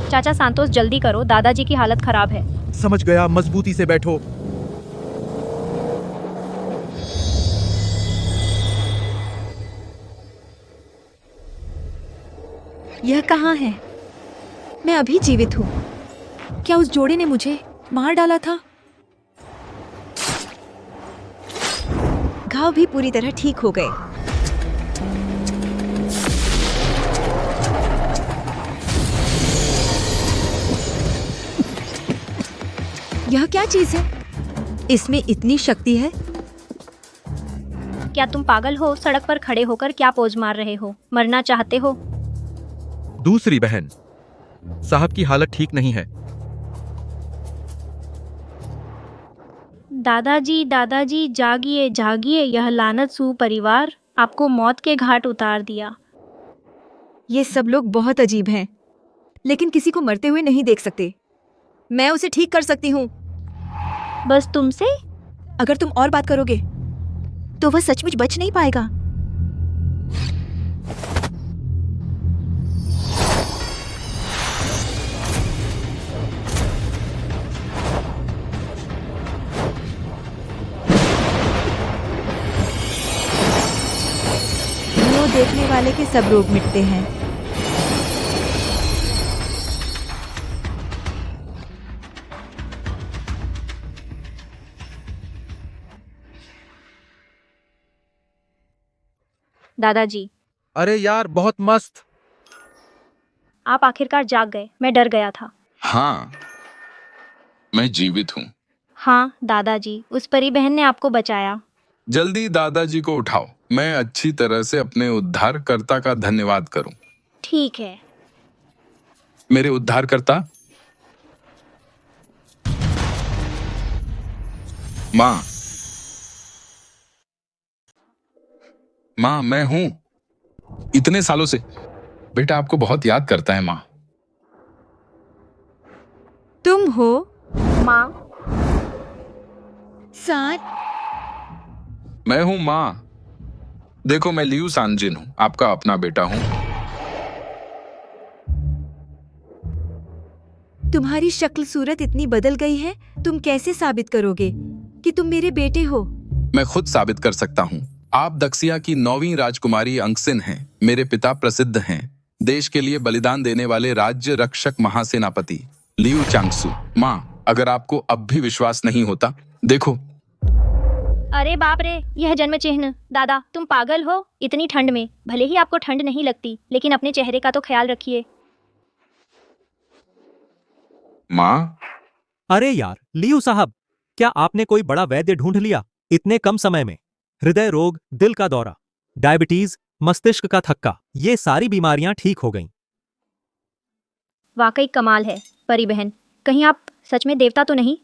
चाचा सांतोष, जल्दी करो, दादाजी की हालत खराब है। समझ गया, मजबूती से बैठो। यह कहाँ है? मैं अभी जीवित हूँ। क्या उस जोड़े ने मुझे मार डाला था? घाव भी पूरी तरह ठीक हो गए। यह क्या चीज है? इसमें इतनी शक्ति है? क्या तुम पागल हो? सड़क पर खड़े होकर क्या पोज मार रहे हो? मरना चाहते हो? दूसरी बहन, साहब की हालत ठीक नहीं है। दादाजी, दादाजी, जागिए जागिए, यह लानत सू परिवार आपको मौत के घाट उतार दिया। ये सब लोग बहुत अजीब हैं, लेकिन किसी को मरते हुए नहीं देख सकते। मैं उसे ठीक कर सकती हूँ। बस तुमसे? अगर तुम और बात करोगे तो वह सचमुच बच नहीं पाएगा। वो देखने वाले के सब रोग मिटते हैं। दादाजी, अरे यार, बहुत मस्त। आप आखिरकार जाग गए। मैं डर गया था। हाँ, मैं जीवित हूँ। हाँ दादाजी, उस परी बहन ने आपको बचाया। जल्दी दादाजी को उठाओ। मैं अच्छी तरह से अपने उद्धारकर्ता का धन्यवाद करूं। ठीक है। मेरे उद्धारकर्ता। माँ, माँ मैं हूं। इतने सालों से बेटा आपको बहुत याद करता है माँ। तुम हो? माँ, साथ मैं हूं माँ। देखो, मैं लियू सांजिन हूं, आपका अपना बेटा हूं। तुम्हारी शक्ल सूरत इतनी बदल गई है, तुम कैसे साबित करोगे कि तुम मेरे बेटे हो? मैं खुद साबित कर सकता हूं। आप दक्षिया की 9वीं राजकुमारी अंगसिन हैं। मेरे पिता प्रसिद्ध हैं, देश के लिए बलिदान देने वाले राज्य रक्षक महासेनापति लियू चांगसू। माँ, अगर आपको अब भी विश्वास नहीं होता, देखो। अरे बाप रे, यह जन्म चिन्ह। दादा, तुम पागल हो? इतनी ठंड में? भले ही आपको ठंड नहीं लगती, लेकिन अपने चेहरे का तो ख्याल रखिए। माँ, अरे यार, लियू साहब, क्या आपने कोई बड़ा वैद्य ढूंढ लिया इतने कम समय में? हृदय रोग, दिल का दौरा, डायबिटीज, मस्तिष्क का थक्का, ये सारी बीमारियां ठीक हो गईं। वाकई कमाल है। परी बहन, कहीं आप सच में देवता तो नहीं?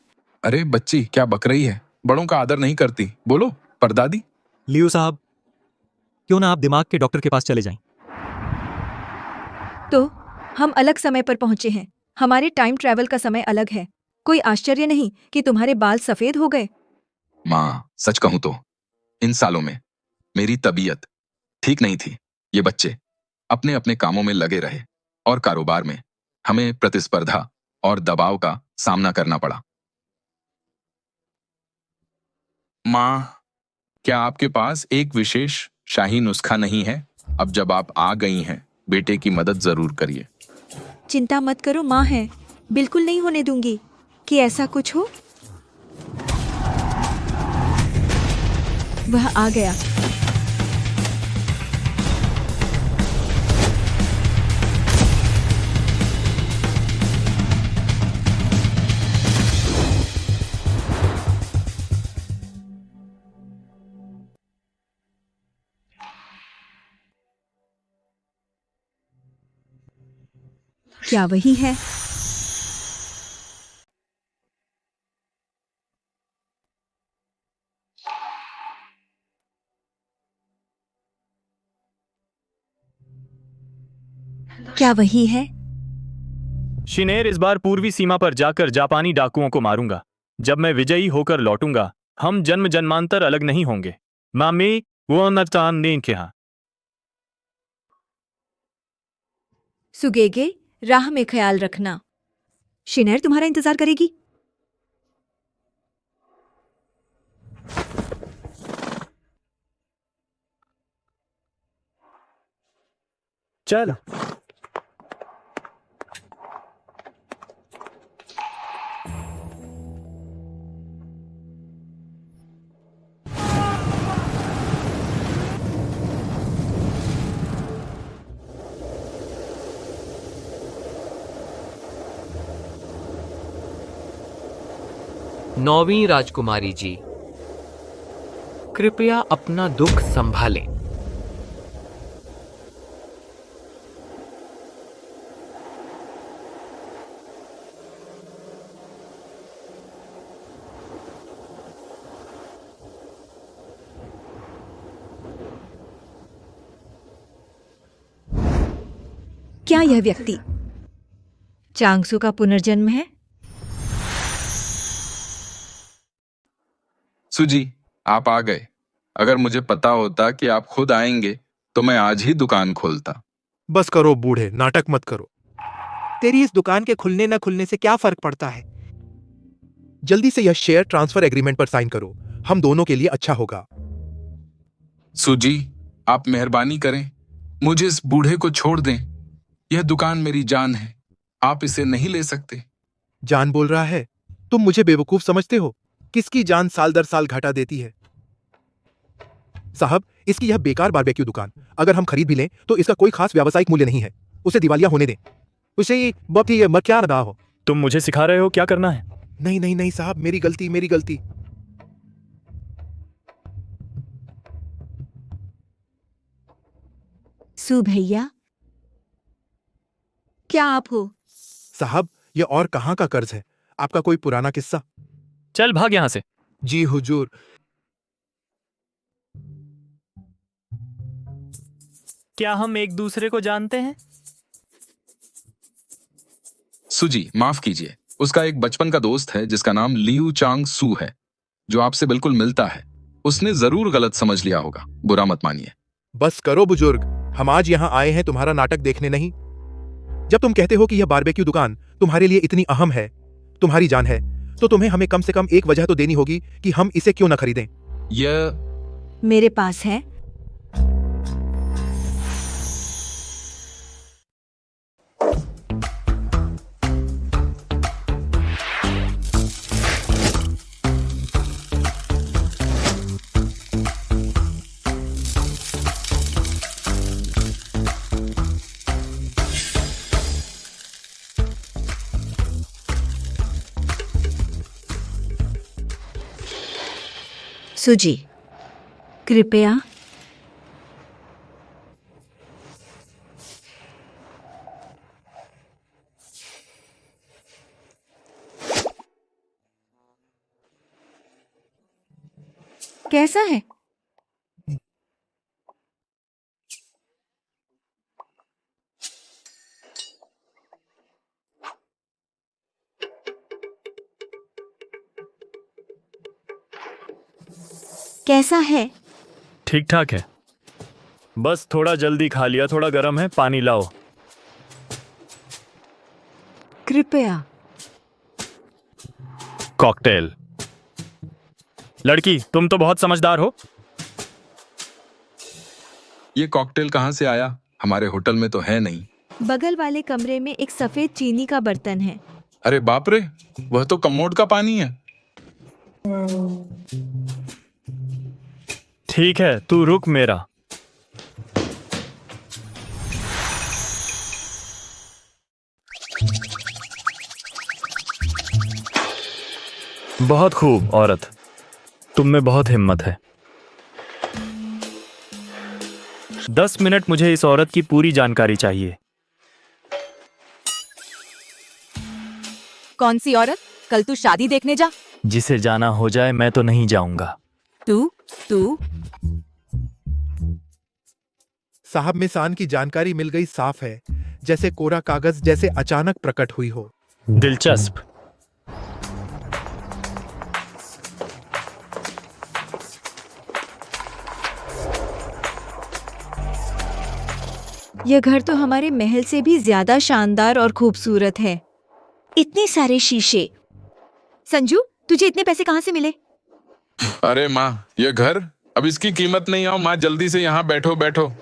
अरे बच्ची क्या बक रही है? बड़ों का आदर नहीं करती। बोलो परदादी। लियू साहब, क्यों ना आप दिमाग के डॉक्टर के पास चले जाएं? तो हम अलग समय पर पहुंचे हैं। हमारे टाइम ट्रैवल का समय अलग है। कोई आश्चर्य नहीं कि तुम्हारे बाल सफेद हो गए। माँ, सच कहूं तो इन सालों में मेरी तबीयत ठीक नहीं थी। ये बच्चे अपने अपने कामों में लगे रहे और कारोबार में हमें प्रतिस्पर्धा और दबाव का सामना करना पड़ा। माँ, क्या आपके पास एक विशेष शाही नुस्खा नहीं है? अब जब आप आ गई हैं, बेटे की मदद जरूर करिए। चिंता मत करो, माँ है। बिल्कुल नहीं होने दूंगी कि ऐसा कुछ हो। वह आ गया। क्या वही है? क्या वही है? शिनेर, इस बार पूर्वी सीमा पर जाकर जापानी डाकुओं को मारूंगा। जब मैं विजयी होकर लौटूंगा, हम जन्म जन्मांतर अलग नहीं होंगे। मामी, वो नतान ने के यहाँ। सुगेगे, राह में ख्याल रखना। शिनेर तुम्हारा इंतजार करेगी। चल। नौवीं राजकुमारी जी, कृपया अपना दुख संभालें। क्या यह व्यक्ति चांगसू का पुनर्जन्म है? सुजी, आप आ गए। अगर मुझे पता होता कि आप खुद आएंगे तो मैं आज ही दुकान खोलता। बस करो बूढ़े, नाटक मत करो। तेरी इस दुकान के खुलने न खुलने से क्या फर्क पड़ता है? जल्दी से यह शेयर ट्रांसफर एग्रीमेंट पर साइन करो, हम दोनों के लिए अच्छा होगा। सुजी, आप मेहरबानी करें, मुझे इस बूढ़े को छोड़ दें। यह दुकान मेरी जान है, आप इसे नहीं ले सकते। जान बोल रहा है? तुम मुझे बेवकूफ समझते हो? किसकी जान साल दर साल घटा देती है? साहब, इसकी यह बेकार बारबेक्यू दुकान अगर हम खरीद भी लें तो इसका कोई खास व्यावसायिक मूल्य नहीं है। उसे दिवालिया होने दें। उसे बहुत ही मत क्या रहा हो। तुम मुझे सिखा रहे हो क्या करना है? नहीं नहीं नहीं साहब, मेरी गलती, मेरी गलती। सु भैया, क्या आप हो? साहब, यह और कहां का कर्ज है? आपका कोई पुराना किस्सा? चल भाग यहां से। जी हुजूर। क्या हम एक दूसरे को जानते हैं? सुजी, माफ कीजिए, उसका एक बचपन का दोस्त है जिसका नाम लियू चांग सू है, जो आपसे बिल्कुल मिलता है। उसने जरूर गलत समझ लिया होगा, बुरा मत मानिए। बस करो बुजुर्ग, हम आज यहाँ आए हैं तुम्हारा नाटक देखने नहीं। जब तुम कहते हो कि यह बारबेक्यू दुकान तुम्हारे लिए इतनी अहम है, तुम्हारी जान है, तो तुम्हें हमें कम से कम एक वजह तो देनी होगी कि हम इसे क्यों न खरीदें। यह मेरे पास है। सुजी, कृपया। कैसा है? कैसा है? ठीक ठाक है, बस थोड़ा जल्दी खा लिया, थोड़ा गर्म है, पानी लाओ। कृपया। कॉकटेल। लड़की, तुम तो बहुत समझदार हो। ये कॉकटेल कहाँ से आया? हमारे होटल में तो है नहीं। बगल वाले कमरे में एक सफेद चीनी का बर्तन है। अरे बाप रे, वह तो कमोड का पानी है। ठीक है, तू रुक मेरा। बहुत खूब औरत, तुम में बहुत हिम्मत है। 10 मिनट, मुझे इस औरत की पूरी जानकारी चाहिए। कौन सी औरत? कल तू शादी देखने जा। जिसे जाना हो जाए, मैं तो नहीं जाऊंगा। तू साहब, मिसान की जानकारी मिल गई, साफ है जैसे कोरा कागज, जैसे अचानक प्रकट हुई हो। दिलचस्प। यह घर तो हमारे महल से भी ज्यादा शानदार और खूबसूरत है। इतने सारे शीशे। संजू, तुझे इतने पैसे कहाँ से मिले? अरे माँ, ये घर, अब इसकी कीमत नहीं। आओ माँ, जल्दी से यहाँ बैठो बैठो।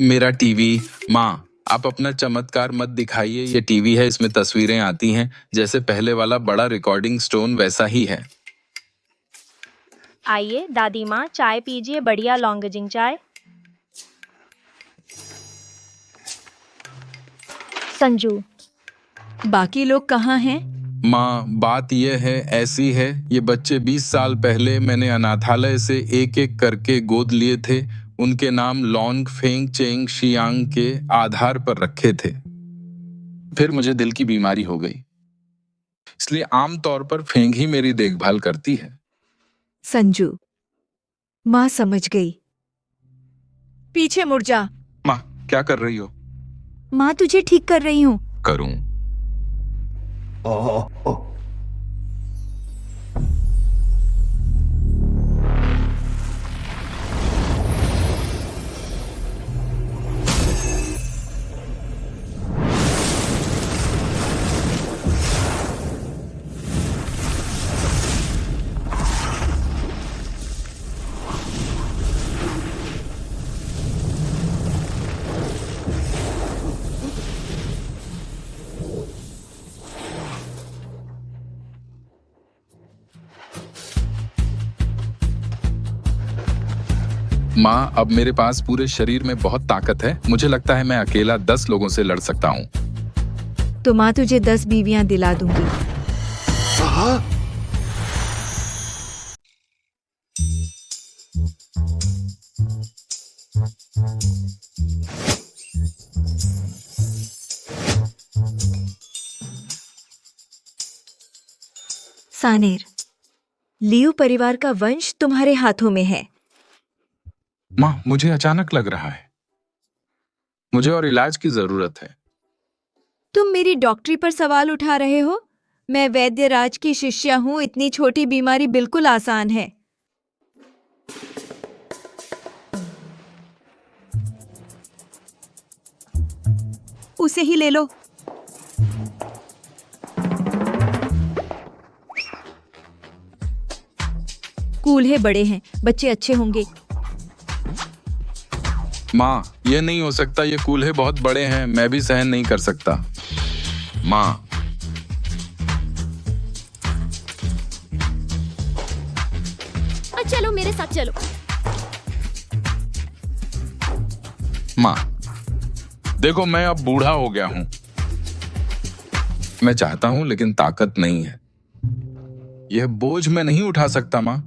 मेरा टीवी। माँ, आप अपना चमत्कार मत दिखाइए। ये टीवी है, इसमें तस्वीरें आती हैं, जैसे पहले वाला बड़ा रिकॉर्डिंग स्टोन वैसा ही है। आइए दादी माँ, चाय पीजिए, बढ़िया लॉन्गजिंग चाय। संजू, बाकी लोग कहाँ हैं? माँ, बात यह है, ऐसी है, ये बच्चे 20 साल पहले मैंने अनाथालय से एक एक करके गोद लिए थे। उनके नाम लॉन्ग फेंग चेंग शियांग के आधार पर रखे थे। फिर मुझे दिल की बीमारी हो गई, इसलिए आमतौर पर फेंग ही मेरी देखभाल करती है। संजू, माँ समझ गई। पीछे मुड़ जा। माँ, क्या कर रही हो? माँ तुझे ठीक कर रही हूँ। करूं? माँ, अब मेरे पास पूरे शरीर में बहुत ताकत है। मुझे लगता है मैं अकेला 10 लोगों से लड़ सकता हूँ। तो माँ तुझे 10 बीवियां दिला दूंगी। सानेर, लियू परिवार का वंश तुम्हारे हाथों में है। माँ, मुझे अचानक लग रहा है, मुझे और इलाज की जरूरत है। तुम मेरी डॉक्टरी पर सवाल उठा रहे हो? मैं वैद्य राज की शिष्या हूँ। इतनी छोटी बीमारी बिल्कुल आसान है। उसे ही ले लो। कूल्हे बड़े हैं, बच्चे अच्छे होंगे। माँ, ये नहीं हो सकता, ये कूल्हे बहुत बड़े हैं, मैं भी सहन नहीं कर सकता। माँ, चलो मेरे साथ चलो। माँ, देखो मैं अब बूढ़ा हो गया हूँ। मैं चाहता हूँ लेकिन ताकत नहीं है। यह बोझ मैं नहीं उठा सकता। माँ,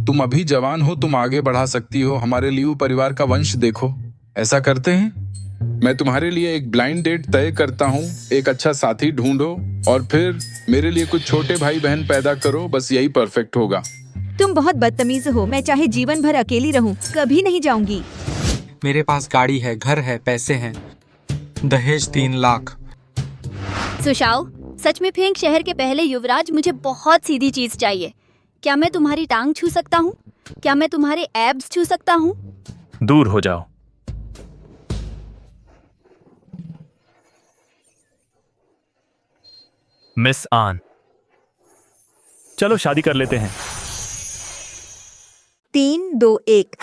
तुम अभी जवान हो, तुम आगे बढ़ा सकती हो। हमारे लियू परिवार का वंश देखो, ऐसा करते हैं। मैं तुम्हारे लिए एक ब्लाइंड डेट तय करता हूँ, एक अच्छा साथी ढूंढो और फिर मेरे लिए कुछ छोटे भाई बहन पैदा करो। बस यही परफेक्ट होगा। तुम बहुत बदतमीज हो। मैं चाहे जीवन भर अकेली रहूं, कभी नहीं जाऊंगी। मेरे पास गाड़ी है, घर है, पैसे हैं, दहेज 3 लाख। सुशाओ, सच में फेंग शहर के पहले युवराज, मुझे बहुत सीधी चीज चाहिए। क्या मैं तुम्हारी टांग छू सकता हूँ? क्या मैं तुम्हारे एब्स छू सकता हूँ? दूर हो जाओ। मिस आन, चलो शादी कर लेते हैं। 3, 2, 1।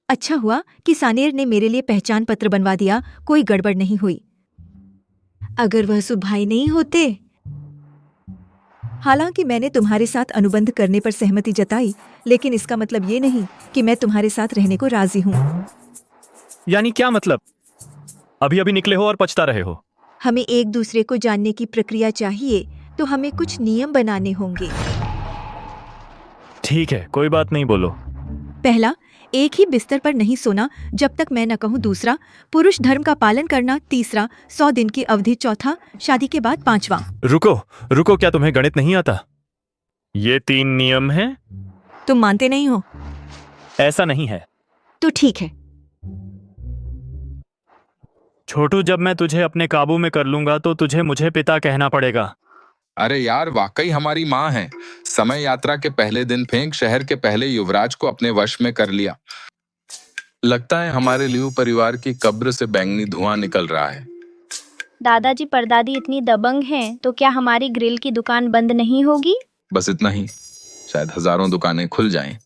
अच्छा हुआ कि सानेर ने मेरे लिए पहचान पत्र बनवा दिया। कोई गड़बड़ नहीं हुई। अगर वह सुभाई नहीं होते। हालांकि मैंने तुम्हारे साथ अनुबंध करने पर सहमति जताई, लेकिन इसका मतलब ये नहीं कि मैं तुम्हारे साथ रहने को राजी हूँ। यानी क्या मतलब? अभी अभी निकले हो और पछता रहे हो। हमें एक दूसरे को जानने की प्रक्रिया चाहिए, तो हमें कुछ नियम बनाने होंगे। ठीक है, कोई बात नहीं, बोलो। पहला, एक ही बिस्तर पर नहीं सोना जब तक मैं न कहूँ। दूसरा, पुरुष धर्म का पालन करना। तीसरा, 100 दिन की अवधि। चौथा, शादी के बाद 5वां। रुको रुको, क्या तुम्हें गणित नहीं आता? ये 3 नियम हैं। तुम मानते नहीं हो? ऐसा नहीं है। तो ठीक है। छोटू, जब मैं तुझे अपने काबू में कर लूंगा तो तुझे मुझे पिता कहना पड़ेगा। अरे यार, वाकई हमारी माँ है। समय यात्रा के पहले दिन फेंक शहर के पहले युवराज को अपने वश में कर लिया। लगता है हमारे लियू परिवार की कब्र से बैंगनी धुआं निकल रहा है। दादाजी परदादी इतनी दबंग हैं तो क्या हमारी ग्रिल की दुकान बंद नहीं होगी? बस इतना ही, शायद हजारों दुकानें खुल जाएं।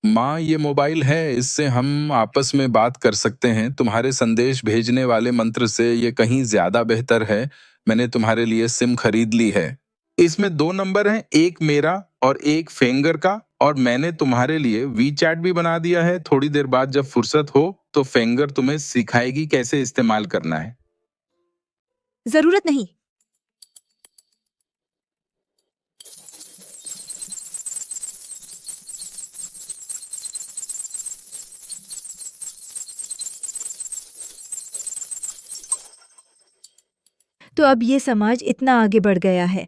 माँ, ये मोबाइल है, इससे हम आपस में बात कर सकते हैं। तुम्हारे संदेश भेजने वाले मंत्र से ये कहीं ज्यादा बेहतर है। मैंने तुम्हारे लिए सिम खरीद ली है। इसमें 2 नंबर हैं, एक मेरा और एक फेंगर का। और मैंने तुम्हारे लिए वीचैट भी बना दिया है। थोड़ी देर बाद जब फुर्सत हो तो फेंगर तुम्हें सिखाएगी कैसे इस्तेमाल करना है। जरूरत नहीं। तो अब ये समाज इतना आगे बढ़ गया है,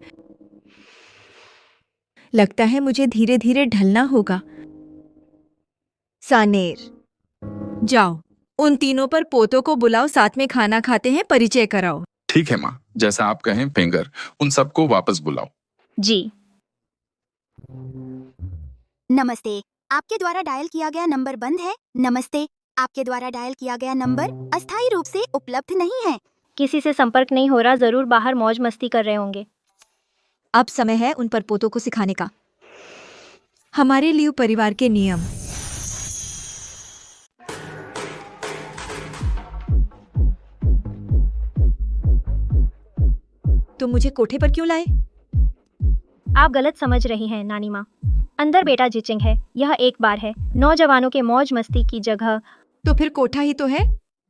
लगता है मुझे धीरे धीरे ढलना होगा। सानेर, जाओ उन तीनों पर पोतों को बुलाओ, साथ में खाना खाते हैं, परिचय कराओ। ठीक है माँ, जैसा आप कहें फेंगर। उन सबको वापस बुलाओ। जी। नमस्ते, आपके द्वारा डायल किया गया नंबर बंद है। नमस्ते, आपके द्वारा डायल किया गया नंबर अस्थायी रूप से उपलब्ध नहीं है। किसी से संपर्क नहीं हो रहा, जरूर बाहर मौज मस्ती कर रहे होंगे। अब समय है उन पर पोतों को सिखाने का। हमारे लियू परिवार के नियम। तुम मुझे कोठे पर क्यों लाए? आप गलत समझ रही हैं नानी माँ। अंदर बेटा जिचिंग है, यह एक बार है। नौजवानों के मौज मस्ती की जगह। तो फिर कोठा ही तो है।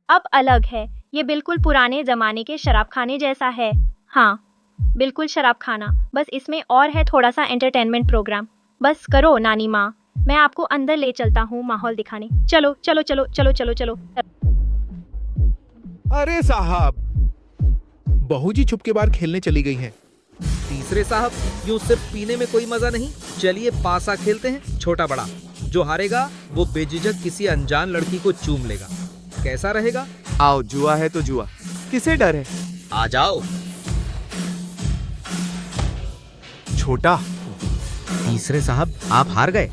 अब अलग है, ये बिल्कुल पुराने जमाने के शराब खाने जैसा है। हाँ, बिल्कुल शराब खाना, बस इसमें और है थोड़ा सा एंटरटेनमेंट प्रोग्राम। बस करो नानी माँ, मैं आपको अंदर ले चलता हूँ माहौल दिखाने। चलो चलो चलो चलो चलो चलो। अरे साहब, बहू जी छुप के बाहर खेलने चली गई हैं। तीसरे साहब, यूं सिर्फ पीने में कोई मजा नहीं। चलिए पासा खेलते हैं, छोटा बड़ा। जो हारेगा वो बेझिझक किसी अनजान लड़की को चूम लेगा। कैसा रहेगा? आओ, जुआ है तो जुआ, किसे डर है? आ जाओ। छोटा। तीसरे साहब, आप हार गए।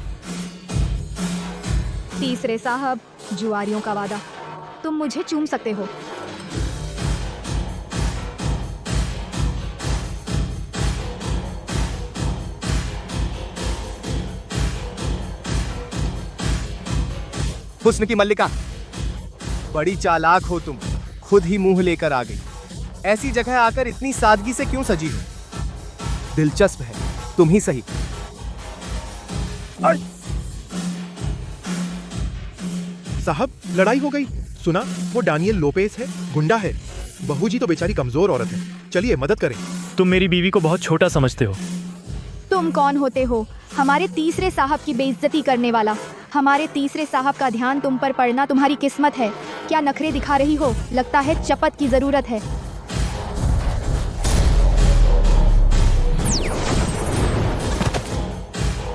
तीसरे साहब, जुआरियों का वादा, तुम मुझे चूम सकते हो। हुस्न की मल्लिका, बड़ी चालाक हो तुम, खुद ही मुंह लेकर आ गई। ऐसी जगह आकर इतनी सादगी से क्यों सजी हो? दिलचस्प है, तुम ही सही। साहब, लड़ाई हो गई। सुना, वो डानियल लोपेस है, गुंडा है। बहू जी तो बेचारी कमजोर औरत है, चलिए मदद करें। तुम मेरी बीवी को बहुत छोटा समझते हो। तुम कौन होते हो हमारे तीसरे साहब की बेइज्जती करने वाला? हमारे तीसरे साहब का ध्यान तुम पर पड़ना तुम्हारी किस्मत है। क्या नखरे दिखा रही हो? लगता है चपत की जरूरत है।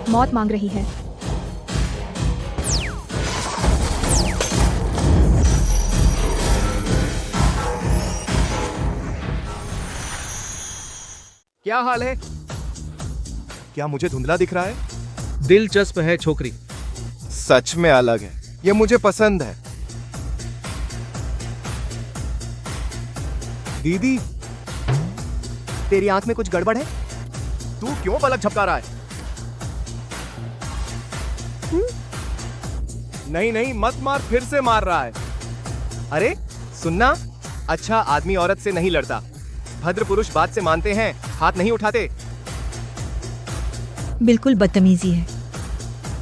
मौत मांग रही है। क्या हाल है? क्या मुझे धुंधला दिख रहा है? दिलचस्प है छोकरी। सच में अलग है, ये मुझे पसंद है। दीदी, तेरी आंख में कुछ गड़बड़ है? तू क्यों पलक झपका रहा है? नहीं नहीं, मत मार, फिर से मार रहा है। अरे सुनना, अच्छा आदमी औरत से नहीं लड़ता। भद्र पुरुष बात से मानते हैं, हाथ नहीं उठाते। बिल्कुल बदतमीजी है,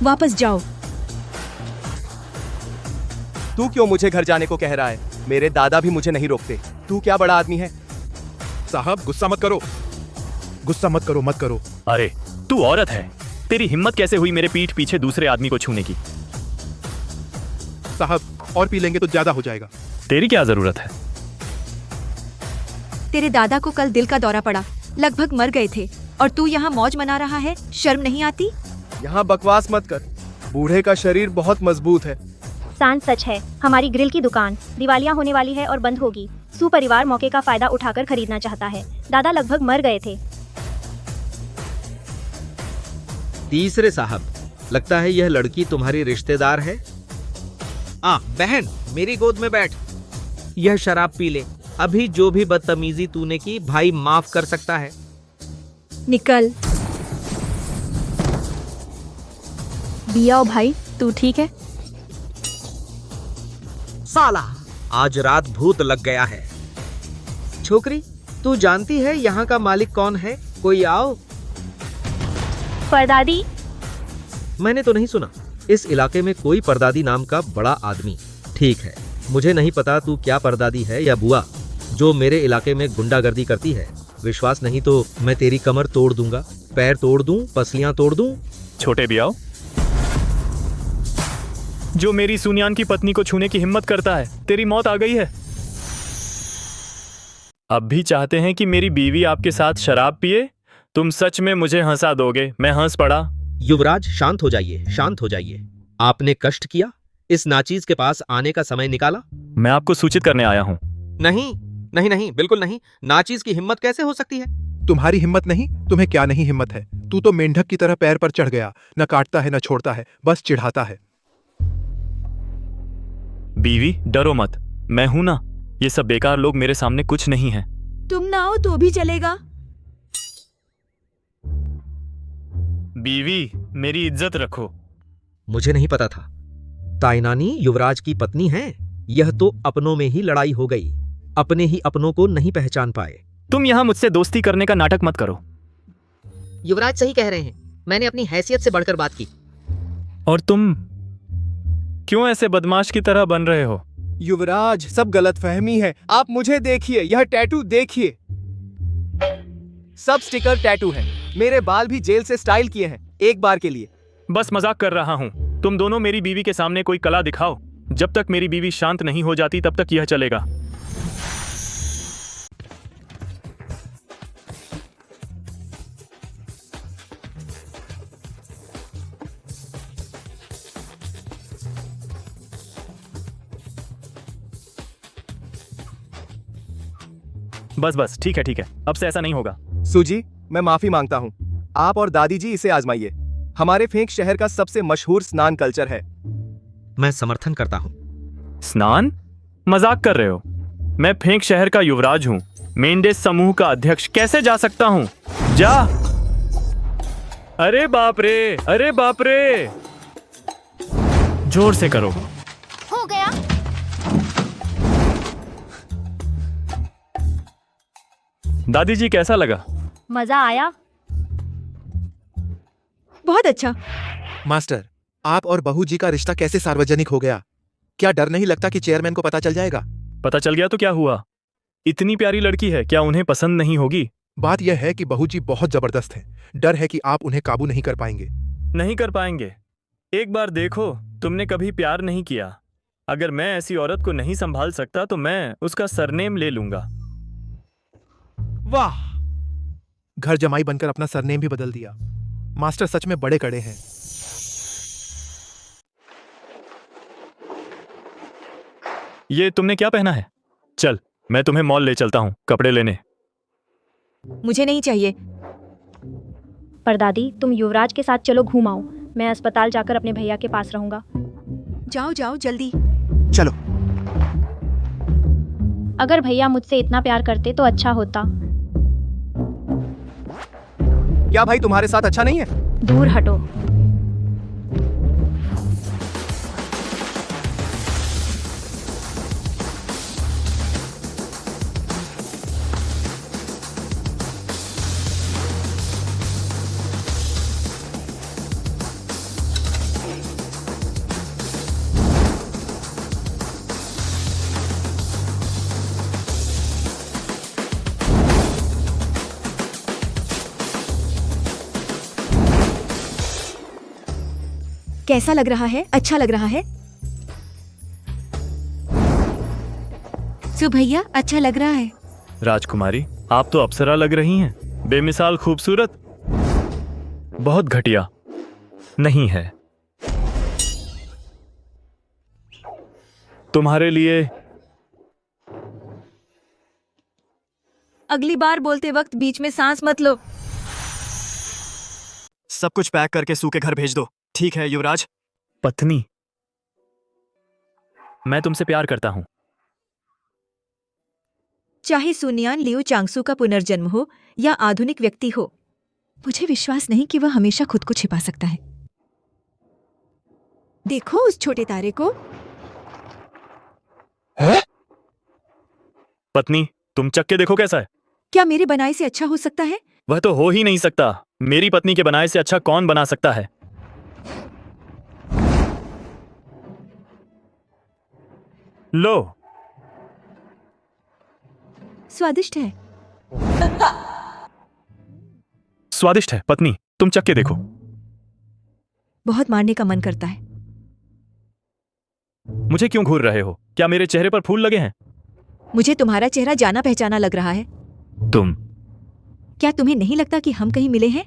वापस जाओ। तू क्यों मुझे घर जाने को कह रहा है? मेरे दादा भी मुझे नहीं रोकते। तू क्या बड़ा आदमी है? साहब, गुस्सा मत करो, गुस्सा मत करो, मत करो। अरे तू औरत है, तेरी हिम्मत कैसे हुई मेरे पीठ पीछे दूसरे आदमी को छूने की? साहब, और पी लेंगे तो ज्यादा हो जाएगा। तेरी क्या जरूरत है? तेरे दादा को कल दिल का दौरा पड़ा, लगभग मर गए थे, और तू यहाँ मौज मना रहा है। शर्म नहीं आती? यहाँ बकवास मत कर। बूढ़े का शरीर बहुत मजबूत है। सांझ सच है, हमारी ग्रिल की दुकान दिवालिया होने वाली है और बंद होगी। सुपरिवार मौके का फायदा उठाकर खरीदना चाहता है। दादा लगभग मर गए थे। तीसरे साहब, लगता है यह लड़की तुम्हारी रिश्तेदार है। बहन, मेरी गोद में बैठ। यह शराब पी ले। अभी जो भी बदतमीजी तूने की, भाई माफ कर सकता है। निकल। बिया भाई, तू ठीक है? साला, आज रात भूत लग गया है। छोकरी, तू जानती है यहाँ का मालिक कौन है? कोई आओ। परदादी, मैंने तो नहीं सुना। इस इलाके में कोई परदादी नाम का बड़ा आदमी। ठीक है, मुझे नहीं पता तू क्या परदादी है या बुआ जो मेरे इलाके में गुंडागर्दी करती है। विश्वास नहीं तो मैं तेरी कमर तोड़ दूंगा, पैर तोड़ दूं, पसलियां तोड़ दूं। छोटे बियाओ, जो मेरी सुनियान की पत्नी को छूने की हिम्मत करता है, तेरी मौत आ गई है। अब भी चाहते हैं कि मेरी बीवी आपके साथ शराब पिए? तुम सच में मुझे हंसा दोगे। मैं हंस पड़ा। युवराज, शांत हो जाइए, शांत हो जाइए। आपने कष्ट किया, इस नाचीज के पास आने का समय निकाला। मैं आपको सूचित करने आया हूँ। नहीं नहीं नहीं, बिल्कुल नहीं। नाचीज की हिम्मत कैसे हो सकती है? तुम्हारी हिम्मत नहीं? तुम्हें क्या नहीं हिम्मत है? तू तो मेंढक की तरह पैर पर चढ़ गया, न काटता है न छोड़ता है, बस चिढ़ाता है। बीवी, डरो मत, मैं हूं ना। ये सब बेकार लोग मेरे सामने कुछ नहीं है। तुम ना हो तो भी चलेगा। बीवी, मेरी इज्जत रखो। मुझे नहीं पता था ताइनानी युवराज की पत्नी है। यह तो अपनों में ही लड़ाई हो गई, अपने ही अपनों को नहीं पहचान पाए। तुम यहाँ मुझसे दोस्ती करने का नाटक मत करो। युवराज सही कह रहे हैं, मैंने अपनी हैसियत से बढ़कर बात की। और तुम क्यों ऐसे बदमाश की तरह बन रहे हो? युवराज, सब गलतफहमी है। आप मुझे देखिए, यह टैटू देखिए। सब स्टिकर टैटू है। मेरे बाल भी जेल से स्टाइल किए हैं, एक बार के लिए। बस मजाक कर रहा हूँ। तुम दोनों मेरी बीवी के सामने कोई कला दिखाओ। जब तक मेरी बीवी शांत नहीं हो जाती तब तक यह चलेगा। बस बस, ठीक है ठीक है, अब से ऐसा नहीं होगा। सुजी, मैं माफी मांगता हूँ। आप और दादी जी इसे आजमाइए। हमारे फेंक शहर का सबसे मशहूर स्नान कल्चर है। मैं समर्थन करता हूँ। स्नान? मजाक कर रहे हो? मैं फेंक शहर का युवराज हूँ, मेंढे समूह का अध्यक्ष। कैसे जा सकता हूँ? जा। अरे बाप रे, अरे बाप रे। जोर से करो। हो गया। दादी जी, कैसा लगा? मजा आया? बहुत अच्छा। मास्टर, आप और बहू जी का रिश्ता कैसे सार्वजनिक हो गया? क्या डर नहीं लगता कि चेयरमैन को पता चल जाएगा? पता चल गया तो क्या हुआ? इतनी प्यारी लड़की है, क्या उन्हें पसंद नहीं होगी? बात यह है कि बहू जी बहुत जबरदस्त हैं। डर है कि आप उन्हें काबू नहीं कर पाएंगे। नहीं कर पाएंगे। एक बार देखो, तुमने कभी प्यार नहीं किया। अगर मैं ऐसी औरत को नहीं संभाल सकता तो मैं उसका सरनेम ले लूंगा। वाह, घर जमाई बनकर अपना सरनेम भी बदल दिया। मास्टर सच में बड़े कड़े हैं। ये तुमने क्या पहना है? चल, मैं तुम्हें मॉल ले चलता हूँ कपड़े लेने। मुझे नहीं चाहिए। परदादी, तुम युवराज के साथ चलो, घुमाओ। मैं अस्पताल जाकर अपने भैया के पास रहूंगा। जाओ जाओ जल्दी। चलो। अगर भैया मुझसे इतना प्यार करते तो अच्छा होता। क्या भाई तुम्हारे साथ अच्छा नहीं है? दूर हटो। कैसा लग रहा है? अच्छा लग रहा है? भैया, अच्छा लग रहा है। राजकुमारी, आप तो अप्सरा लग रही हैं। बेमिसाल खूबसूरत। बहुत घटिया नहीं है। तुम्हारे लिए अगली बार बोलते वक्त बीच में सांस मत लो। सब कुछ पैक करके सू के घर भेज दो, ठीक है युवराज? पत्नी, मैं तुमसे प्यार करता हूं। चाहे सुनियान लियू चांगसू का पुनर्जन्म हो या आधुनिक व्यक्ति हो, मुझे विश्वास नहीं कि वह हमेशा खुद को छिपा सकता है। देखो उस छोटे तारे को। पत्नी, तुम चक्के देखो कैसा है। क्या मेरे बनाए से अच्छा हो सकता है? वह तो हो ही नहीं सकता। मेरी पत्नी के बनाए से अच्छा कौन बना सकता है? लो। स्वादिष्ट है। स्वादिष्ट है। पत्नी, तुम चक्के देखो। बहुत मारने का मन करता है। मुझे क्यों घूर रहे हो? क्या मेरे चेहरे पर फूल लगे हैं? मुझे तुम्हारा चेहरा जाना पहचाना लग रहा है। तुम? क्या तुम्हें नहीं लगता कि हम कहीं मिले हैं?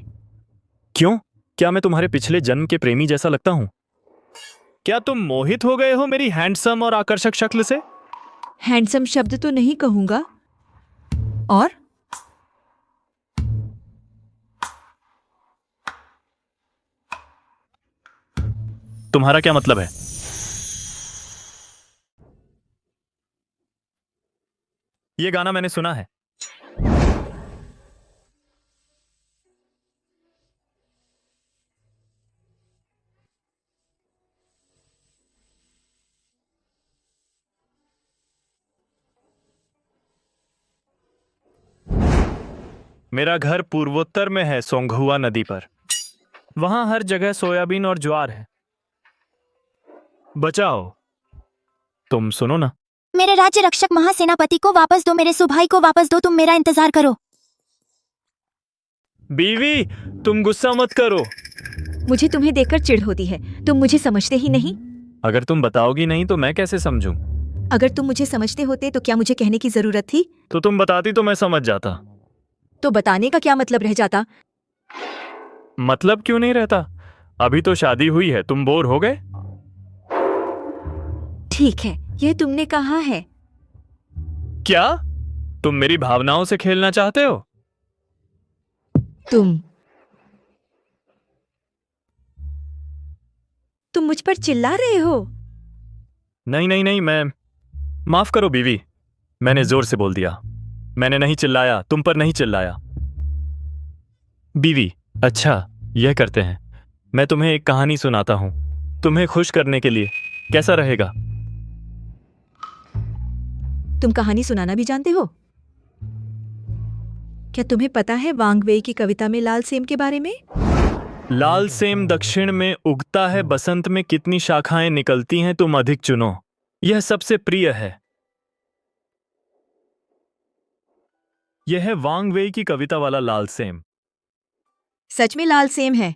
क्यों? क्या मैं तुम्हारे पिछले जन्म के प्रेमी जैसा लगता हूं? क्या तुम मोहित हो गए हो मेरी हैंडसम और आकर्षक शक्ल से? हैंडसम शब्द तो नहीं कहूंगा। और तुम्हारा क्या मतलब है? ये गाना मैंने सुना है। मेरा घर पूर्वोत्तर में है, सोंगहुआ नदी पर। वहां हर जगह सोयाबीन और ज्वार है। बचाओ। तुम सुनो ना। मेरे राज्य रक्षक महासेनापति को वापस दो, मेरे सुभाई को वापस दो, तुम मेरा इंतजार करो। बीवी, तुम गुस्सा मत करो। मुझे तुम्हें देखकर चिढ़ होती है। तुम मुझे समझते ही नहीं। अगर तुम बताओगी नहीं तो मैं कैसे समझूं? अगर तुम मुझे समझते होते तो क्या मुझे कहने की जरूरत थी? तो तुम बताती तो मैं समझ जाता। तो बताने का क्या मतलब रह जाता? मतलब क्यों नहीं रहता? अभी तो शादी हुई है, तुम बोर हो गए? ठीक है, यह तुमने कहा है। क्या तुम मेरी भावनाओं से खेलना चाहते हो? तुम मुझ पर चिल्ला रहे हो? नहीं नहीं नहीं, मैं माफ करो बीवी, मैंने जोर से बोल दिया। मैंने नहीं चिल्लाया, तुम पर नहीं चिल्लाया। बीवी, अच्छा यह करते हैं, मैं तुम्हें एक कहानी सुनाता हूं, तुम्हें खुश करने के लिए। कैसा रहेगा? तुम कहानी सुनाना भी जानते हो? क्या तुम्हें पता है वांग वेई की कविता में लाल सेम के बारे में? लाल सेम दक्षिण में उगता है, बसंत में कितनी शाखाएं निकलती हैं, तुम अधिक चुनो। यह सबसे प्रिय है। यह है वांग वेई की कविता वाला लाल सेम। सच में लाल सेम है?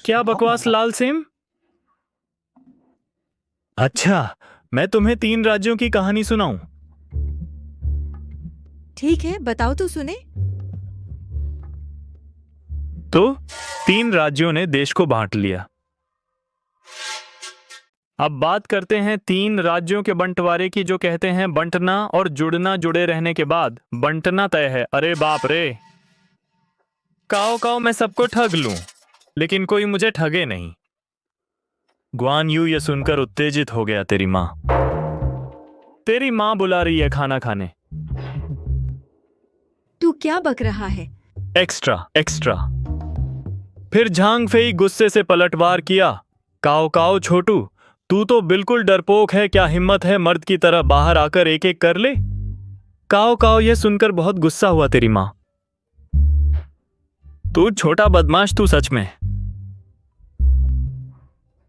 क्या बकवास लाल सेम? अच्छा, मैं तुम्हें 3 राज्यों की कहानी सुनाऊं? ठीक है, बताओ तो सुने। तो 3 राज्यों ने देश को बांट लिया। अब बात करते हैं 3 राज्यों के बंटवारे की, जो कहते हैं बंटना और जुड़ना। जुड़े रहने के बाद बंटना तय है। अरे बाप रे, काओ काओ मैं सबको ठग लूं, लेकिन कोई मुझे ठगे नहीं। ग्वान यू ये सुनकर उत्तेजित हो गया। तेरी माँ बुला रही है खाना खाने। तू क्या बक रहा है? Extra extra. फिर झांग फेई गुस्से से पलटवार किया। काओ काओ छोटू, तू तो बिल्कुल डरपोक है, क्या हिम्मत है मर्द की तरह बाहर आकर एक एक कर ले? काओ काओ यह सुनकर बहुत गुस्सा हुआ। तेरी माँ, तू छोटा बदमाश, तू सच में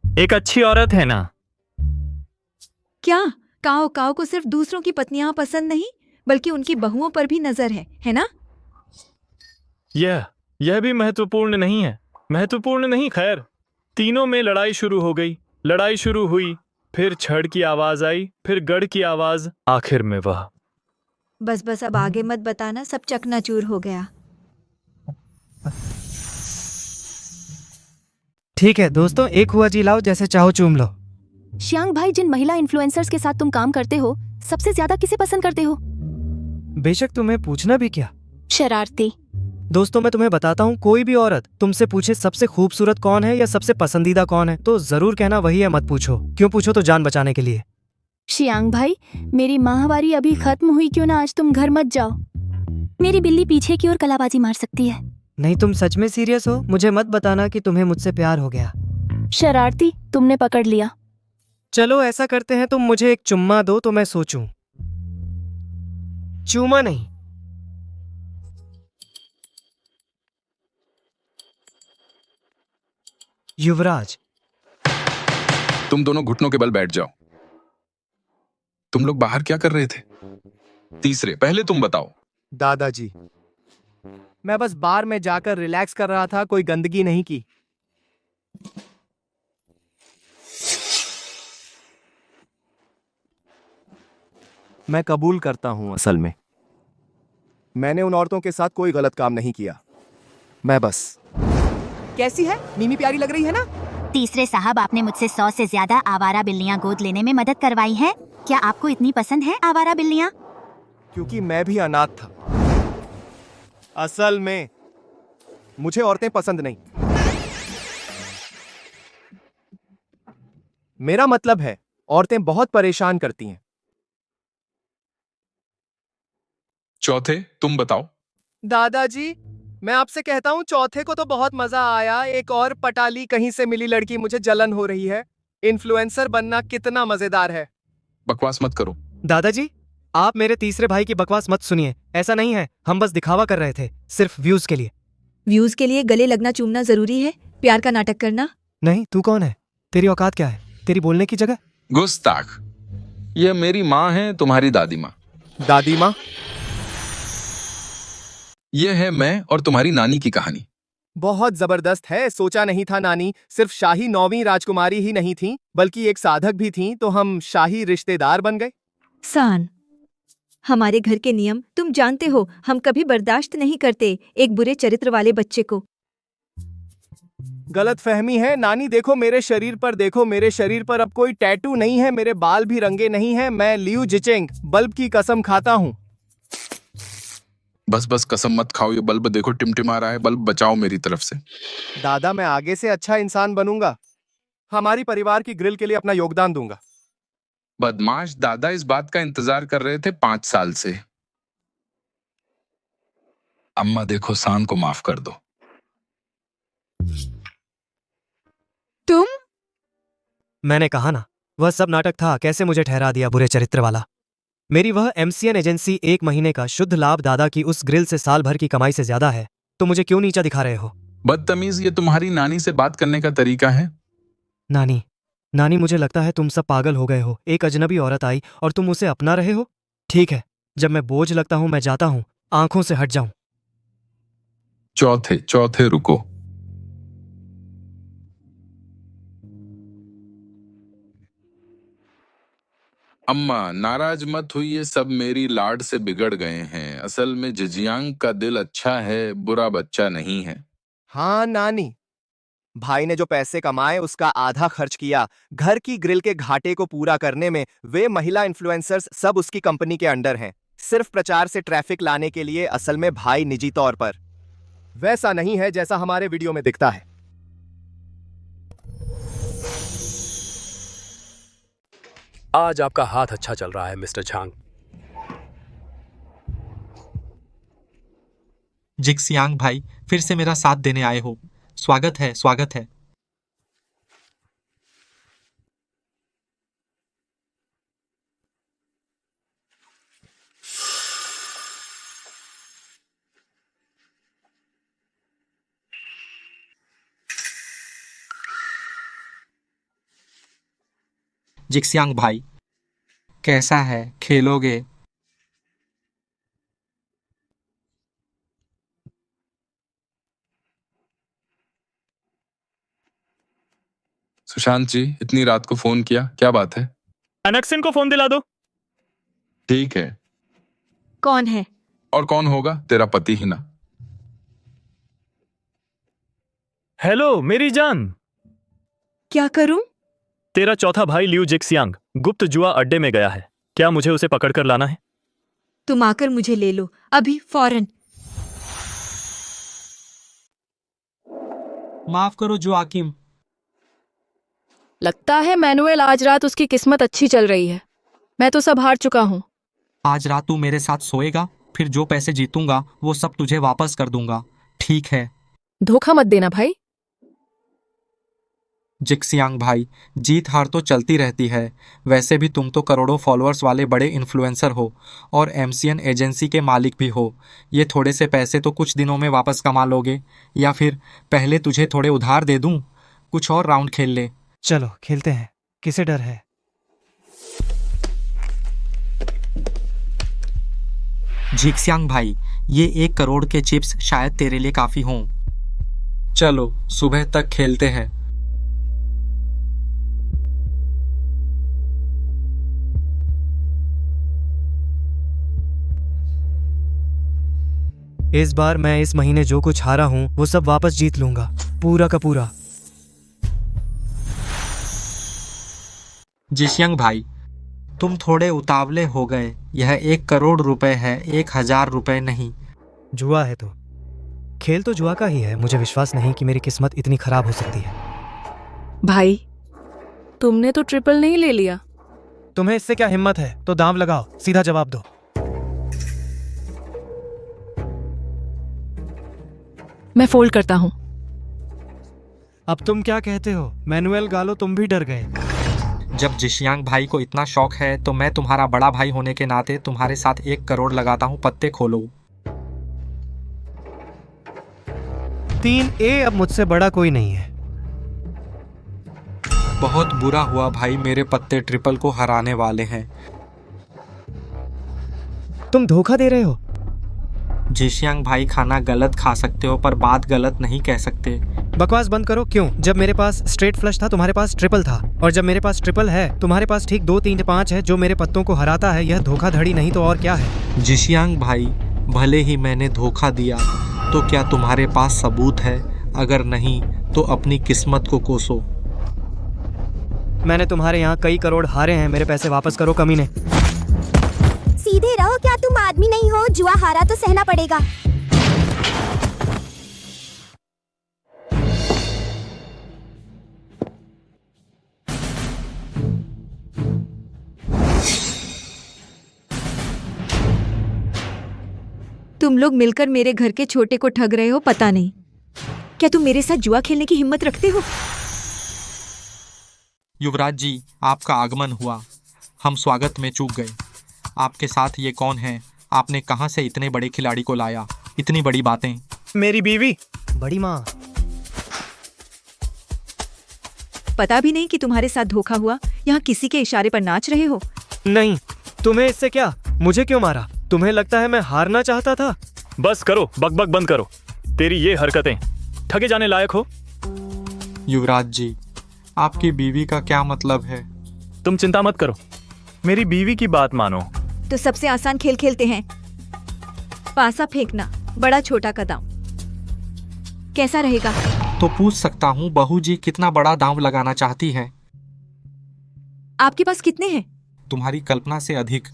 एक अच्छी औरत है ना? क्या काओ काओ को सिर्फ दूसरों की पत्नियां पसंद नहीं, बल्कि उनकी बहुओं पर भी नजर है ना? यह भी महत्वपूर्ण नहीं है। महत्वपूर्ण नहीं, खैर तीनों में लड़ाई शुरू हो गई। लड़ाई शुरू हुई, फिर छड़ की आवाज आई, फिर गढ़ की आवाज, आखिर में वह। बस बस अब आगे मत बताना, सब चकनाचूर हो गया। ठीक है दोस्तों, एक हुआ जी लाओ, जैसे चाहो चूम लो। श्यांग भाई, जिन महिला इन्फ्लुएंसर्स के साथ तुम काम करते हो, सबसे ज्यादा किसे पसंद करते हो? बेशक, तुम्हें पूछना भी क्या। शरारती। दोस्तों मैं तुम्हें बताता हूँ, कोई भी औरत तुमसे पूछे सबसे खूबसूरत कौन है या सबसे पसंदीदा कौन है, तो जरूर कहना वही है, मत पूछो। क्यों पूछो तो जान बचाने के लिए। श्यांग भाई, मेरी माहवारी अभी खत्म हुई, क्यों ना आज तुम घर मत जाओ। मेरी बिल्ली पीछे की ओर कलाबाजी मार सकती है। नहीं, तुम सच में सीरियस हो? मुझे मत बताना कि तुम्हें मुझसे प्यार हो गया। शरारती, तुमने पकड़ लिया। चलो ऐसा करते हैं, तुम मुझे एक चुम्मा दो तो मैं सोचूं। चूमा नहीं। युवराज, तुम दोनों घुटनों के बल बैठ जाओ। तुम लोग बाहर क्या कर रहे थे? तीसरे, पहले तुम बताओ। दादाजी, मैं बस बार में जाकर रिलैक्स कर रहा था, कोई गंदगी नहीं की। मैं कबूल करता हूं, असल में मैंने उन औरतों के साथ कोई गलत काम नहीं किया। मैं बस। कैसी है? मीमी प्यारी लग रही है ना? तीसरे साहब, आपने मुझसे 100 से ज्यादा आवारा बिल्लियां गोद लेने में मदद करवाई है। क्या आपको इतनी पसंद है आवारा बिल्लियां? क्योंकि मैं भी अनाथ था। असल में मुझे औरतें पसंद नहीं। मेरा मतलब है, औरतें बहुत परेशान करती हैं। चौथे, तुम बताओ। दादाजी, मैं आपसे कहता हूँ, चौथे को तो बहुत मजा आया। एक और पटाली कहीं से मिली लड़की, मुझे जलन हो रही है। इन्फ्लुएंसर बनना कितना मजेदार है। बकवास मत करो। दादाजी, आप मेरे तीसरे भाई की बकवास मत सुनिए। ऐसा नहीं है, हम बस दिखावा कर रहे थे, सिर्फ व्यूज के लिए। व्यूज के लिए गले लगना चूमना जरूरी है? प्यार का नाटक करना? नहीं, तू कौन है? तेरी औकात क्या है? तेरी बोलने की जगह। गुस्ताख। यह मेरी माँ है, तुम्हारी दादी माँ। दादी माँ? यह है मैं और तुम्हारी नानी की कहानी। बहुत जबरदस्त है। सोचा नहीं था नानी सिर्फ शाही 9वीं राजकुमारी ही नहीं थी, बल्कि एक साधक भी थी, तो हम शाही रिश्तेदार बन गए। सान, हमारे घर के नियम तुम जानते हो, हम कभी बर्दाश्त नहीं करते एक बुरे चरित्र वाले बच्चे को। गलत फहमी है नानी। देखो मेरे शरीर पर, देखो मेरे शरीर पर अब कोई टैटू नहीं है, मेरे बाल भी रंगे नहीं हैं। मैं लियू जिचेंग बल्ब की कसम खाता हूँ। बस बस, कसम मत खाओ। ये बल्ब देखो टिमटिमा रहा है। बल्ब बचाओ मेरी तरफ से। दादा, मैं आगे से अच्छा इंसान बनूंगा। हमारी परिवार की ग्रिल के लिए अपना योगदान दूंगा। बदमाश दादा इस बात का इंतजार कर रहे थे 5 साल से। अम्मा देखो, सान को माफ कर दो। तुम? मैंने कहा ना, वह सब नाटक था। कैसे मुझे ठहरा दिया बुरे चरित्र वाला। मेरी वह एमसीएन एजेंसी 1 महीने का शुद्ध लाभ दादा की उस ग्रिल से साल भर की कमाई से ज्यादा है। तो मुझे क्यों नीचा दिखा रहे हो? बदतमीज, ये तुम्हारी नानी से बात करने का तरीका है? नानी, नानी, मुझे लगता है तुम सब पागल हो गए हो। एक अजनबी औरत आई और तुम उसे अपना रहे हो। ठीक है, जब मैं बोझ लगता हूं मैं जाता हूं, आंखों से हट जाऊं। चौथे, चौथे रुको। अम्मा नाराज मत हुई, ये सब मेरी लाड से बिगड़ गए हैं। असल में जिजियांग का दिल अच्छा है, बुरा बच्चा नहीं है। हाँ नानी, भाई ने जो पैसे कमाए उसका आधा खर्च किया घर की ग्रिल के घाटे को पूरा करने में। वे महिला इन्फ्लुएंसर्स सब उसकी कंपनी के अंडर हैं, सिर्फ प्रचार से ट्रैफिक लाने के लिए। असल में भाई निजी तौर पर वैसा नहीं है जैसा हमारे वीडियो में दिखता है। आज आपका हाथ अच्छा चल रहा है मिस्टर झांग। जिक्सियांग भाई, फिर से मेरा साथ देने आए हो। स्वागत है, स्वागत है। जिक्सियांग भाई, कैसा है? खेलोगे? सुशांत जी, इतनी रात को फोन किया, क्या बात है? एनेक्सिन को फोन दिला दो। ठीक है। कौन है? और कौन होगा? तेरा पति ही ना। हेलो मेरी जान। क्या करूं? तेरा चौथा भाई लियू जिक्सियांग गुप्त जुआ अड्डे में गया है। क्या मुझे उसे पकड़ कर लाना है? तुम आकर मुझे ले लो, अभी फौरन। माफ करो जोआकिम। लगता है मैनुएल आज रात उसकी किस्मत अच्छी चल रही है। मैं तो सब हार चुका हूँ। आज रात तू मेरे साथ सोएगा, फिर जो पैसे जीतूंगा वो सब तुझे वापस कर दूंगा, ठीक है? धोखा मत देना भाई। जिक्सियांग भाई, जीत हार तो चलती रहती है। वैसे भी तुम तो करोड़ों फॉलोअर्स वाले बड़े इन्फ्लुएंसर हो और एमसीएन एजेंसी के मालिक भी हो। ये थोड़े से पैसे तो कुछ दिनों में वापस कमा लोगे, या फिर पहले तुझे थोड़े उधार दे दूं? कुछ और राउंड खेल ले। चलो खेलते हैं, किसे डर है? जिक्सियांग भाई, ये 1 करोड़ के चिप्स शायद तेरे लिए काफी हों। चलो सुबह तक खेलते हैं। इस बार मैं इस महीने जो कुछ हारा हूं वो सब वापस जीत लूंगा, पूरा का पूरा। जिशियांग भाई, तुम थोड़े उतावले हो गए। यह 1 करोड़ रुपए है, 1000 रुपए नहीं। जुआ है तो खेल तो जुआ का ही है। मुझे विश्वास नहीं कि मेरी किस्मत इतनी खराब हो सकती है। भाई तुमने तो ट्रिपल नहीं ले लिया। तुम्हें इससे क्या हिम्मत है? तो दांव लगाओ, सीधा जवाब दो। मैं फोल्ड करता हूँ। अब तुम क्या कहते हो? मैनुएल गालो, तुम भी डर गए। जब जिशियांग भाई को इतना शौक है तो मैं तुम्हारा बड़ा भाई होने के नाते तुम्हारे साथ 1 करोड़ लगाता हूँ। पत्ते खोलो। 3A, अब मुझसे बड़ा कोई नहीं है। बहुत बुरा हुआ भाई, मेरे पत्ते ट्रिपल को हराने वाले हैं। तुम धोखा दे रहे हो। जिशियांग भाई, खाना गलत खा सकते हो पर बात गलत नहीं कह सकते। बकवास बंद करो। क्यों? जब मेरे पास स्ट्रेट फ्लश था तुम्हारे पास ट्रिपल था, और जब मेरे पास ट्रिपल है तुम्हारे पास ठीक 2 3 5 है जो मेरे पत्तों को हराता है। यह धोखाधड़ी नहीं तो और क्या है? जिशियांग भाई, भले ही मैंने धोखा दिया तो क्या तुम्हारे पास सबूत है? अगर नहीं तो अपनी किस्मत को कोसो। मैंने तुम्हारे यहाँ कई करोड़ हारे हैं, मेरे पैसे वापस करो कमीने। सीधे रहो, क्या तुम आदमी नहीं हो? जुआ हारा तो सहना पड़ेगा। तुम लोग मिलकर मेरे घर के छोटे को ठग रहे हो, पता नहीं। क्या तुम मेरे साथ जुआ खेलने की हिम्मत रखते हो? युवराज जी, आपका आगमन हुआ। हम स्वागत में चूक गए। आपके साथ ये कौन है? आपने कहां से इतने बड़े खिलाड़ी को लाया? इतनी बड़ी बातें। मेरी बीवी, बड़ी माँ। पता भी नहीं कि तुम्हारे साथ धोखा हुआ। यहाँ किसी के इशारे पर नाच रहे हो। नहीं, तुम्हें इससे क्या? मुझे क्यों मारा? तुम्हें लगता है मैं हारना चाहता था? बस करो, बकबक बंद करो। तेरी ये हरकतें ठगे जाने लायक हो। युवराज जी, आपकी बीवी का क्या मतलब है? तुम चिंता मत करो, मेरी बीवी की बात मानो। तो सबसे आसान खेल खेलते हैं। पासा फेंकना, बड़ा छोटा का दांव। कैसा रहेगा? तो पूछ सकता हूँ बहू जी कितना बड़ा दांव लगाना चाहती है? आपके पास कितने हैं? तुम्हारी कल्पना से अधिक।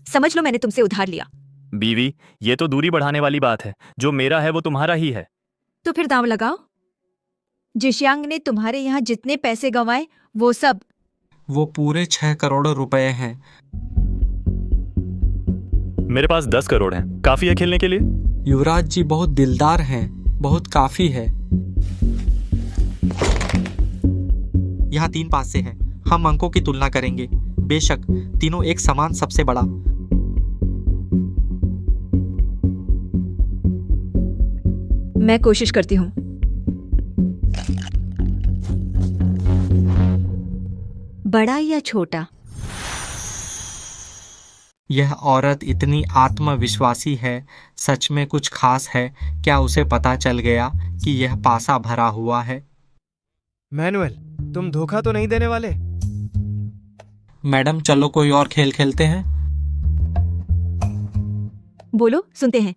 समझ लो मैंने तुमसे उधार लिया। बीवी, ये तो दूरी बढ़ाने वाली बात है। जो मेरा है वो तुम्हारा ही है। तो फिर दांव लगाओ। जिशियांग ने तुम्हारे यहाँ जितने पैसे गंवाए वो सब। वो पूरे 6 करोड़ रुपए हैं। मेरे पास 10 करोड़ हैं। काफी है खेलने के लिए? युवराज जी बहुत दिलदार हैं, बहुत काफी है। यहाँ 3 पासे हैं। हम अंकों की तुलना करेंगे। बेशक तीनों एक समान सबसे बड़ा। मैं कोशिश करती हूँ। बड़ा या छोटा? यह औरत इतनी आत्मविश्वासी है, सच में कुछ खास है। क्या उसे पता चल गया कि यह पासा भरा हुआ है? मैनुएल, तुम धोखा तो नहीं देने वाले? मैडम चलो कोई और खेल खेलते हैं। बोलो, सुनते हैं।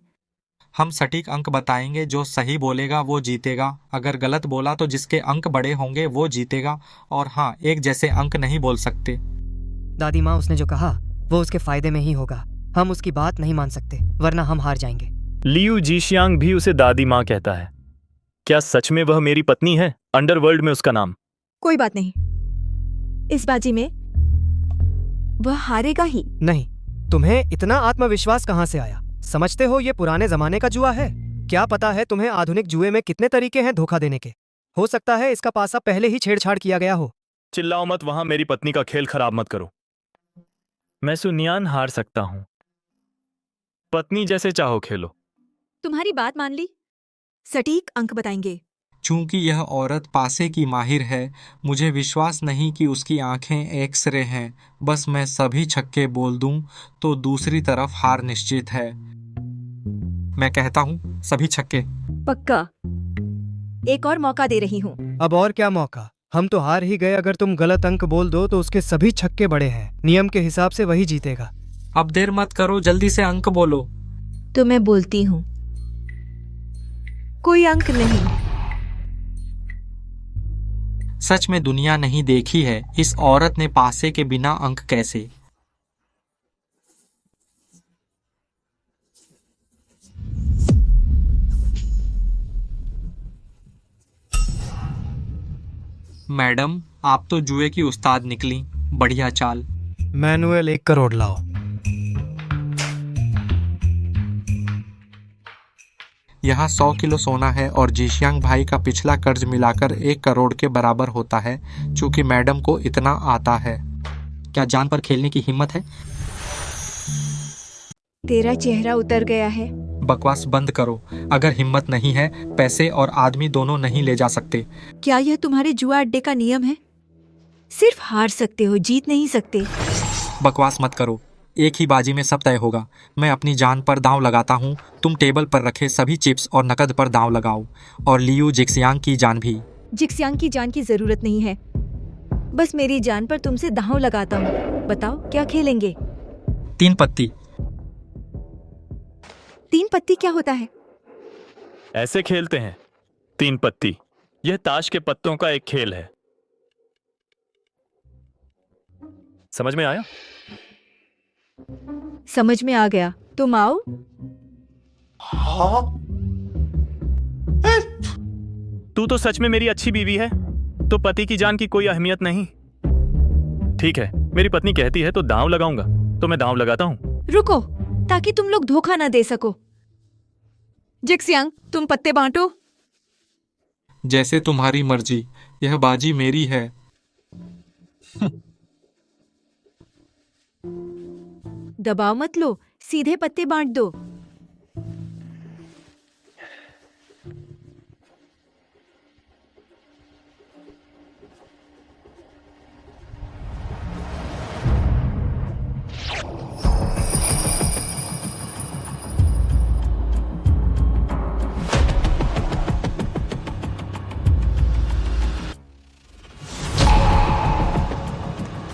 हम सटीक अंक बताएंगे, जो सही बोलेगा वो जीतेगा। अगर गलत बोला तो जिसके अंक बड़े होंगे वो जीतेगा। और हाँ, एक जैसे अंक नहीं बोल सकते। दादी माँ उसने जो कहा वो उसके फायदे में ही होगा। हम उसकी बात नहीं मान सकते, वरना हम हार जाएंगे। लियू जीशियांग भी उसे दादी माँ कहता है। क्या सच में वह मेरी पत्नी है? अंडरवर्ल्ड में उसका नाम। कोई बात नहीं, इस बाजी में वह हारेगा ही। नहीं, तुम्हें इतना आत्मविश्वास कहाँ से आया? समझते हो ये पुराने जमाने का जुआ है? क्या पता है तुम्हें आधुनिक जुए में कितने तरीके हैं धोखा देने के। हो सकता है इसका पासा पहले ही छेड़छाड़ किया गया हो। चिल्लाओ मत, वहां मेरी पत्नी का खेल खराब मत करो। मैं सुनियान हार सकता हूं। पत्नी जैसे चाहो खेलो। तुम्हारी बात मान ली, सटीक अंक बताएंगे। चूंकि यह औरत पासे की माहिर है, मुझे विश्वास नहीं कि उसकी आंखें एक्सरे हैं। बस मैं सभी छक्के बोल दूं तो दूसरी तरफ हार निश्चित है। मैं कहता हूं सभी छक्के। पक्का। एक और मौका दे रही हूँ। अब और क्या मौका? हम तो हार ही गए। अगर तुम गलत अंक बोल दो तो उसके सभी छक्के बड़े हैं। नियम के हिसाब से वही जीतेगा। अब देर मत करो, जल्दी से अंक बोलो। तो मैं बोलती हूँ, कोई अंक नहीं। सच में दुनिया नहीं देखी है, इस औरत ने पासे के बिना अंक कैसे। मैडम आप तो जुए की उस्ताद निकली। बढ़िया चाल। मैनुअल 1 करोड़ लाओ। यहाँ 100 किलो सोना है और जीशियांग भाई का पिछला कर्ज मिलाकर 1 करोड़ के बराबर होता है। चूंकि मैडम को इतना आता है। क्या जान पर खेलने की हिम्मत है? तेरा चेहरा उतर गया है। बकवास बंद करो। अगर हिम्मत नहीं है, पैसे और आदमी दोनों नहीं ले जा सकते। क्या यह तुम्हारे जुआ अड्डे का नियम है? सिर्फ हार सकते हो, जीत नहीं सकते। बकवास मत करो। एक ही बाजी में सब तय होगा। मैं अपनी जान पर दांव लगाता हूँ। तुम टेबल पर रखे सभी चिप्स और नकद पर दांव लगाओ, और लियू जिक्सियांग की जान भी। जिक्सियांग की जान की जरूरत नहीं है, बस मेरी जान पर तुमसे दांव लगाता हूँ। बताओ क्या खेलेंगे? 3 पत्ती। 3 पत्ती क्या होता है? ऐसे खेलते हैं 3 पत्ती। यह ताश के पत्तों का एक खेल है। समझ में आया? समझ में आ गया। तुम आओ। तू तो सच में मेरी अच्छी बीवी है, तो पति की जान की कोई अहमियत नहीं। ठीक है, मेरी पत्नी कहती है तो दांव लगाऊंगा, तो मैं दांव लगाता हूँ। रुको, ताकि तुम लोग धोखा ना दे सको। जिक्सियांग तुम पत्ते बांटो। जैसे तुम्हारी मर्जी, यह बाजी मेरी है। दबाव मत लो, सीधे पत्ते बांट दो।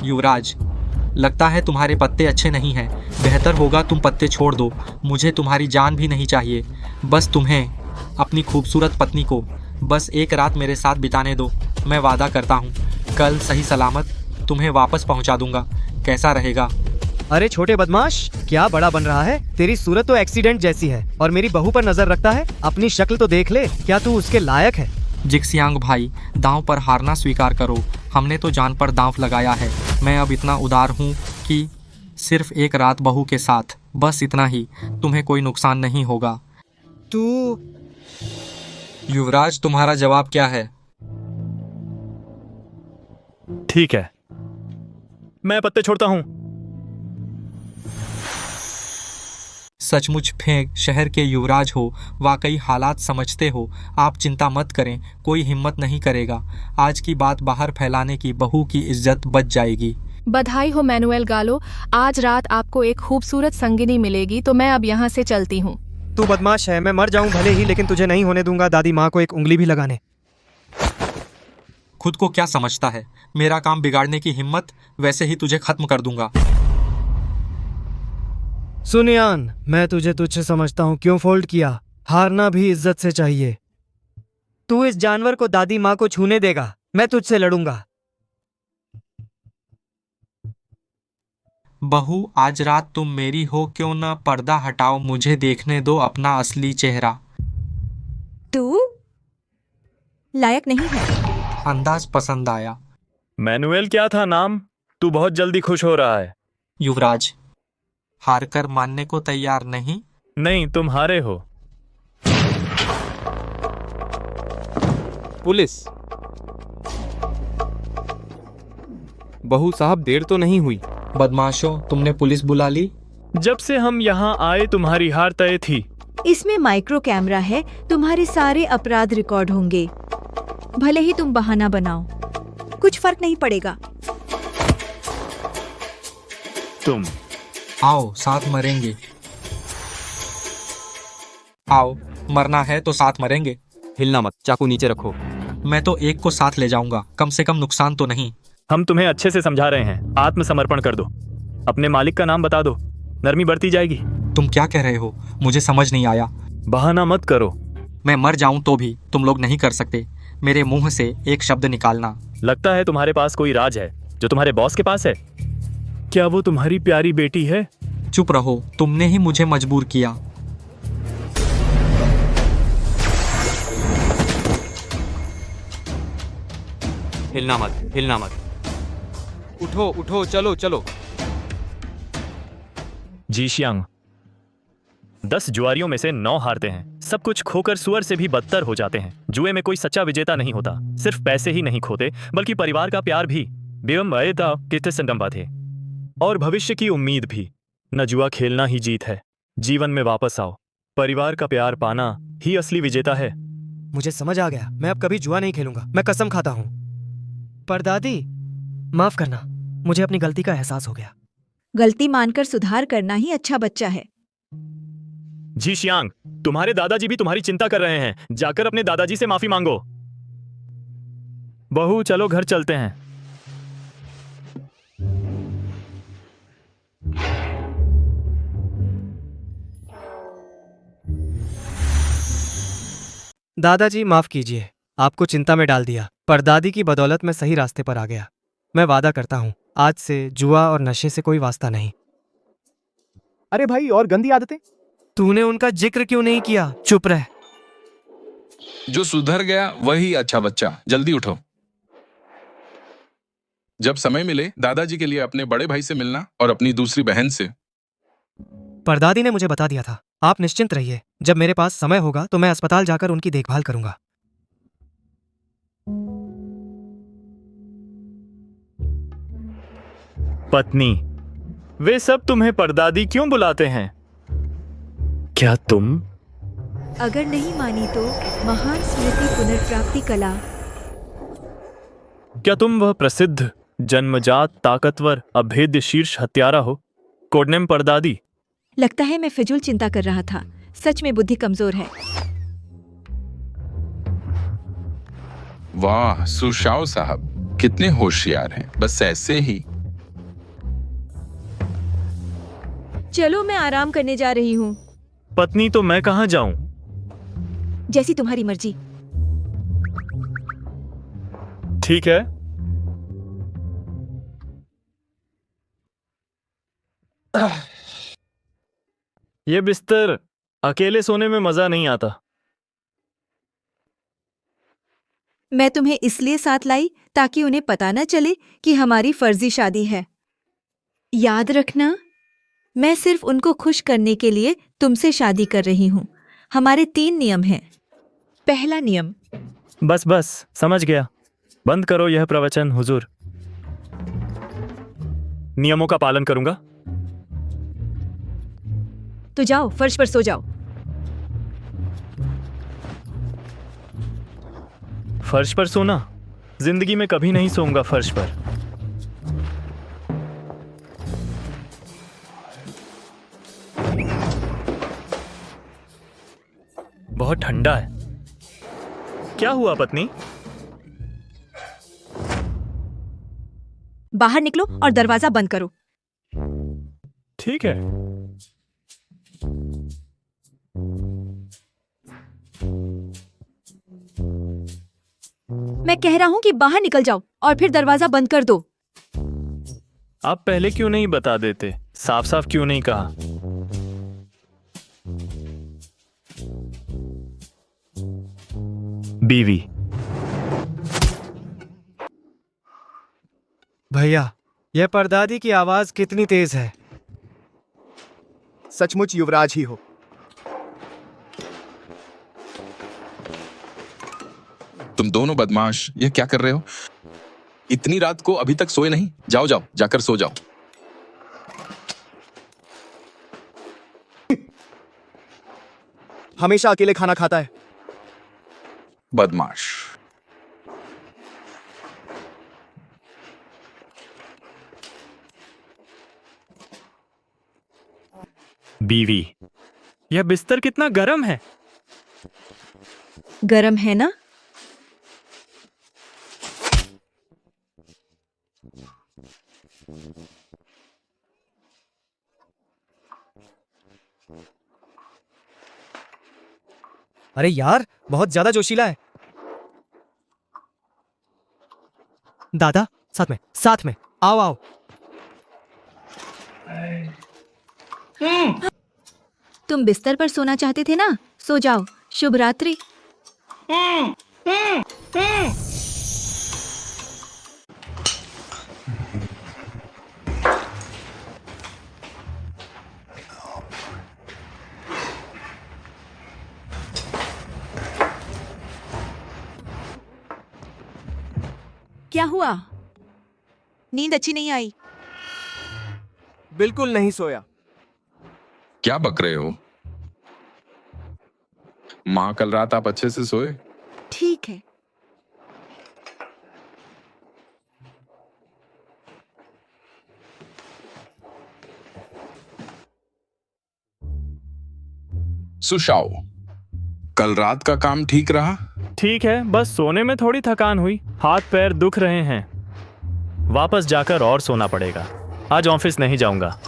युवराज, लगता है तुम्हारे पत्ते अच्छे नहीं हैं। बेहतर होगा तुम पत्ते छोड़ दो। मुझे तुम्हारी जान भी नहीं चाहिए। बस तुम्हें अपनी खूबसूरत पत्नी को बस एक रात मेरे साथ बिताने दो। मैं वादा करता हूँ कल सही सलामत तुम्हें वापस पहुँचा दूंगा। कैसा रहेगा? अरे छोटे बदमाश, क्या बड़ा बन रहा है? तेरी सूरत तो एक्सीडेंट जैसी है और मेरी बहू पर नजर रखता है। अपनी शक्ल तो देख ले, क्या तू उसके लायक है? जिक्सियांग भाई, दांव पर हारना स्वीकार करो। हमने तो जान पर दांव लगाया है। मैं अब इतना उदार हूँ कि सिर्फ एक रात बहू के साथ, बस इतना ही। तुम्हें कोई नुकसान नहीं होगा। तू युवराज, तुम्हारा जवाब क्या है? ठीक है, मैं पत्ते छोड़ता हूँ। सचमुच फेंक शहर के युवराज हो, वाकई हालात समझते हो। आप चिंता मत करें, कोई हिम्मत नहीं करेगा। आज की बात बाहर फैलाने की बहू की इज्जत बच जाएगी। बधाई हो मैनुएल गालो, आज रात आपको एक खूबसूरत संगिनी मिलेगी, तो मैं अब यहाँ से चलती हूँ। तू बदमाश है। मैं मर जाऊं भले ही, लेकिन तुझे नहीं होने दूंगा दादी माँ को एक उंगली भी लगाने। खुद को क्या समझता है? मेरा काम बिगाड़ने की हिम्मत, वैसे ही तुझे खत्म कर दूंगा। सुनियान, मैं तुझे तुच्छ समझता हूँ, क्यों फोल्ड किया? हारना भी इज्जत से चाहिए। तू इस जानवर को दादी माँ को छूने देगा? मैं तुझसे लड़ूंगा। बहू, आज रात तुम मेरी हो क्यों ना? पर्दा हटाओ, मुझे देखने दो अपना असली चेहरा। तू लायक नहीं है। अंदाज पसंद आया। मैनुएल क्या था नाम? तू बहुत जल्दी खुश हो रहा है। युवराज, हारकर मानने को तैयार नहीं? नहीं, तुम हारे हो। पुलिस। बहू साहब, देर तो नहीं हुई? बदमाशों, तुमने पुलिस बुला ली? जब से हम यहाँ आए तुम्हारी हार तय थी। इसमें माइक्रो कैमरा है, तुम्हारे सारे अपराध रिकॉर्ड होंगे। भले ही तुम बहाना बनाओ, कुछ फर्क नहीं पड़ेगा। तुम आओ, साथ मरेंगे। आओ, मरना है तो साथ मरेंगे। हिलना मत, चाकू नीचे रखो। मैं तो एक को साथ ले जाऊंगा, कम से कम नुकसान तो नहीं। हम तुम्हें अच्छे से समझा रहे हैं, आत्मसमर्पण कर दो। अपने मालिक का नाम बता दो, नरमी बढ़ती जाएगी। तुम क्या कह रहे हो? मुझे समझ नहीं आया। बहाना मत करो। मैं मर जाऊं तो भी तुम लोग नहीं कर सकते मेरे मुंह से एक शब्द निकालना। लगता है तुम्हारे पास कोई राज है जो तुम्हारे बॉस के पास है। क्या वो तुम्हारी प्यारी बेटी है? चुप रहो, तुमने ही मुझे मजबूर किया। हिलना मत, हिलना मत। उठो उठो, चलो चलो। जीशियांग, 10 जुआरियों में से 9 हारते हैं। सब कुछ खोकर सुअर से भी बदतर हो जाते हैं। जुए में कोई सच्चा विजेता नहीं होता। सिर्फ पैसे ही नहीं खोते, बल्कि परिवार का प्यार भी। थे और भविष्य की उम्मीद भी। न जुआ खेलना ही जीत है। जीवन में वापस आओ। परिवार का प्यार पाना ही असली विजेता है। मुझे समझ आ गया, मैं अब कभी जुआ नहीं खेलूंगा। मैं कसम खाता हूँ। पर दादी, माफ करना, मुझे अपनी गलती का एहसास हो गया। गलती मानकर सुधार करना ही अच्छा बच्चा है। जीशियांग, तुम्हारे दादाजी भी तुम्हारी चिंता कर रहे हैं। जाकर अपने दादाजी से माफी मांगो। बहू, चलो घर चलते हैं। दादाजी, माफ कीजिए, आपको चिंता में डाल दिया। पर दादी की बदौलत मैं सही रास्ते पर आ गया। मैं वादा करता हूँ, आज से जुआ और नशे से कोई वास्ता नहीं। अरे भाई, और गंदी आदतें? तूने उनका जिक्र क्यों नहीं किया? चुप रह। जो सुधर गया वही अच्छा बच्चा। जल्दी उठो। जब समय मिले दादाजी के लिए अपने बड़े भाई से मिलना और अपनी दूसरी बहन से। पर दादी ने मुझे बता दिया था। आप निश्चिंत रहिए, जब मेरे पास समय होगा तो मैं अस्पताल जाकर उनकी देखभाल करूंगा। पत्नी, वे सब तुम्हें परदादी क्यों बुलाते हैं? क्या तुम? अगर नहीं मानी तो महान स्मृति पुनर्प्राप्ति कला। क्या तुम वह प्रसिद्ध जन्मजात ताकतवर अभेद्य शीर्ष हत्यारा हो? कोडनेम परदादी। लगता है मैं फिजूल चिंता कर रहा था। सच में बुद्धि कमजोर है। वाह सुशाओ साहब, कितने होशियार हैं। बस ऐसे ही। चलो, मैं आराम करने जा रही हूँ। पत्नी, तो मैं कहाँ जाऊं? जैसी तुम्हारी मर्जी। ठीक है। ये बिस्तर अकेले सोने में मजा नहीं आता। मैं तुम्हें इसलिए साथ लाई ताकि उन्हें पता न चले कि हमारी फर्जी शादी है। याद रखना, मैं सिर्फ उनको खुश करने के लिए तुमसे शादी कर रही हूँ। हमारे 3 नियम हैं। पहला नियम। बस बस, समझ गया। बंद करो यह प्रवचन हुजूर। नियमों का पालन करूंगा। तो जाओ, फर्श पर सो जाओ। फर्श पर सोना? जिंदगी में कभी नहीं सोऊंगा फर्श पर। बहुत ठंडा है। क्या हुआ पत्नी? बाहर निकलो और दरवाजा बंद करो। ठीक है। मैं कह रहा हूँ कि बाहर निकल जाओ और फिर दरवाजा बंद कर दो। आप पहले क्यों नहीं बता देते? साफ साफ क्यों नहीं कहा? बीवी। भैया, यह परदादी की आवाज कितनी तेज है। सचमुच युवराज ही हो। तुम दोनों बदमाश ये क्या कर रहे हो? इतनी रात को अभी तक सोए नहीं? जाओ जाओ, जाकर सो जाओ। हमेशा अकेले खाना खाता है। बदमाश। बीवी, यह बिस्तर कितना गर्म है। गरम है ना? अरे यार, बहुत ज्यादा जोशीला है। दादा, साथ में आओ आओ। तुम बिस्तर पर सोना चाहते थे ना? सो जाओ। शुभ रात्रि। क्या हुआ? नींद अच्छी नहीं आई? बिल्कुल नहीं सोया। क्या बक रहे हो? माँ, कल रात आप अच्छे से सोए? ठीक है। सुशाओ, कल रात का काम ठीक रहा? ठीक है, बस सोने में थोड़ी थकान हुई। हाथ पैर दुख रहे हैं। वापस जाकर और सोना पड़ेगा। आज ऑफिस नहीं जाऊंगा।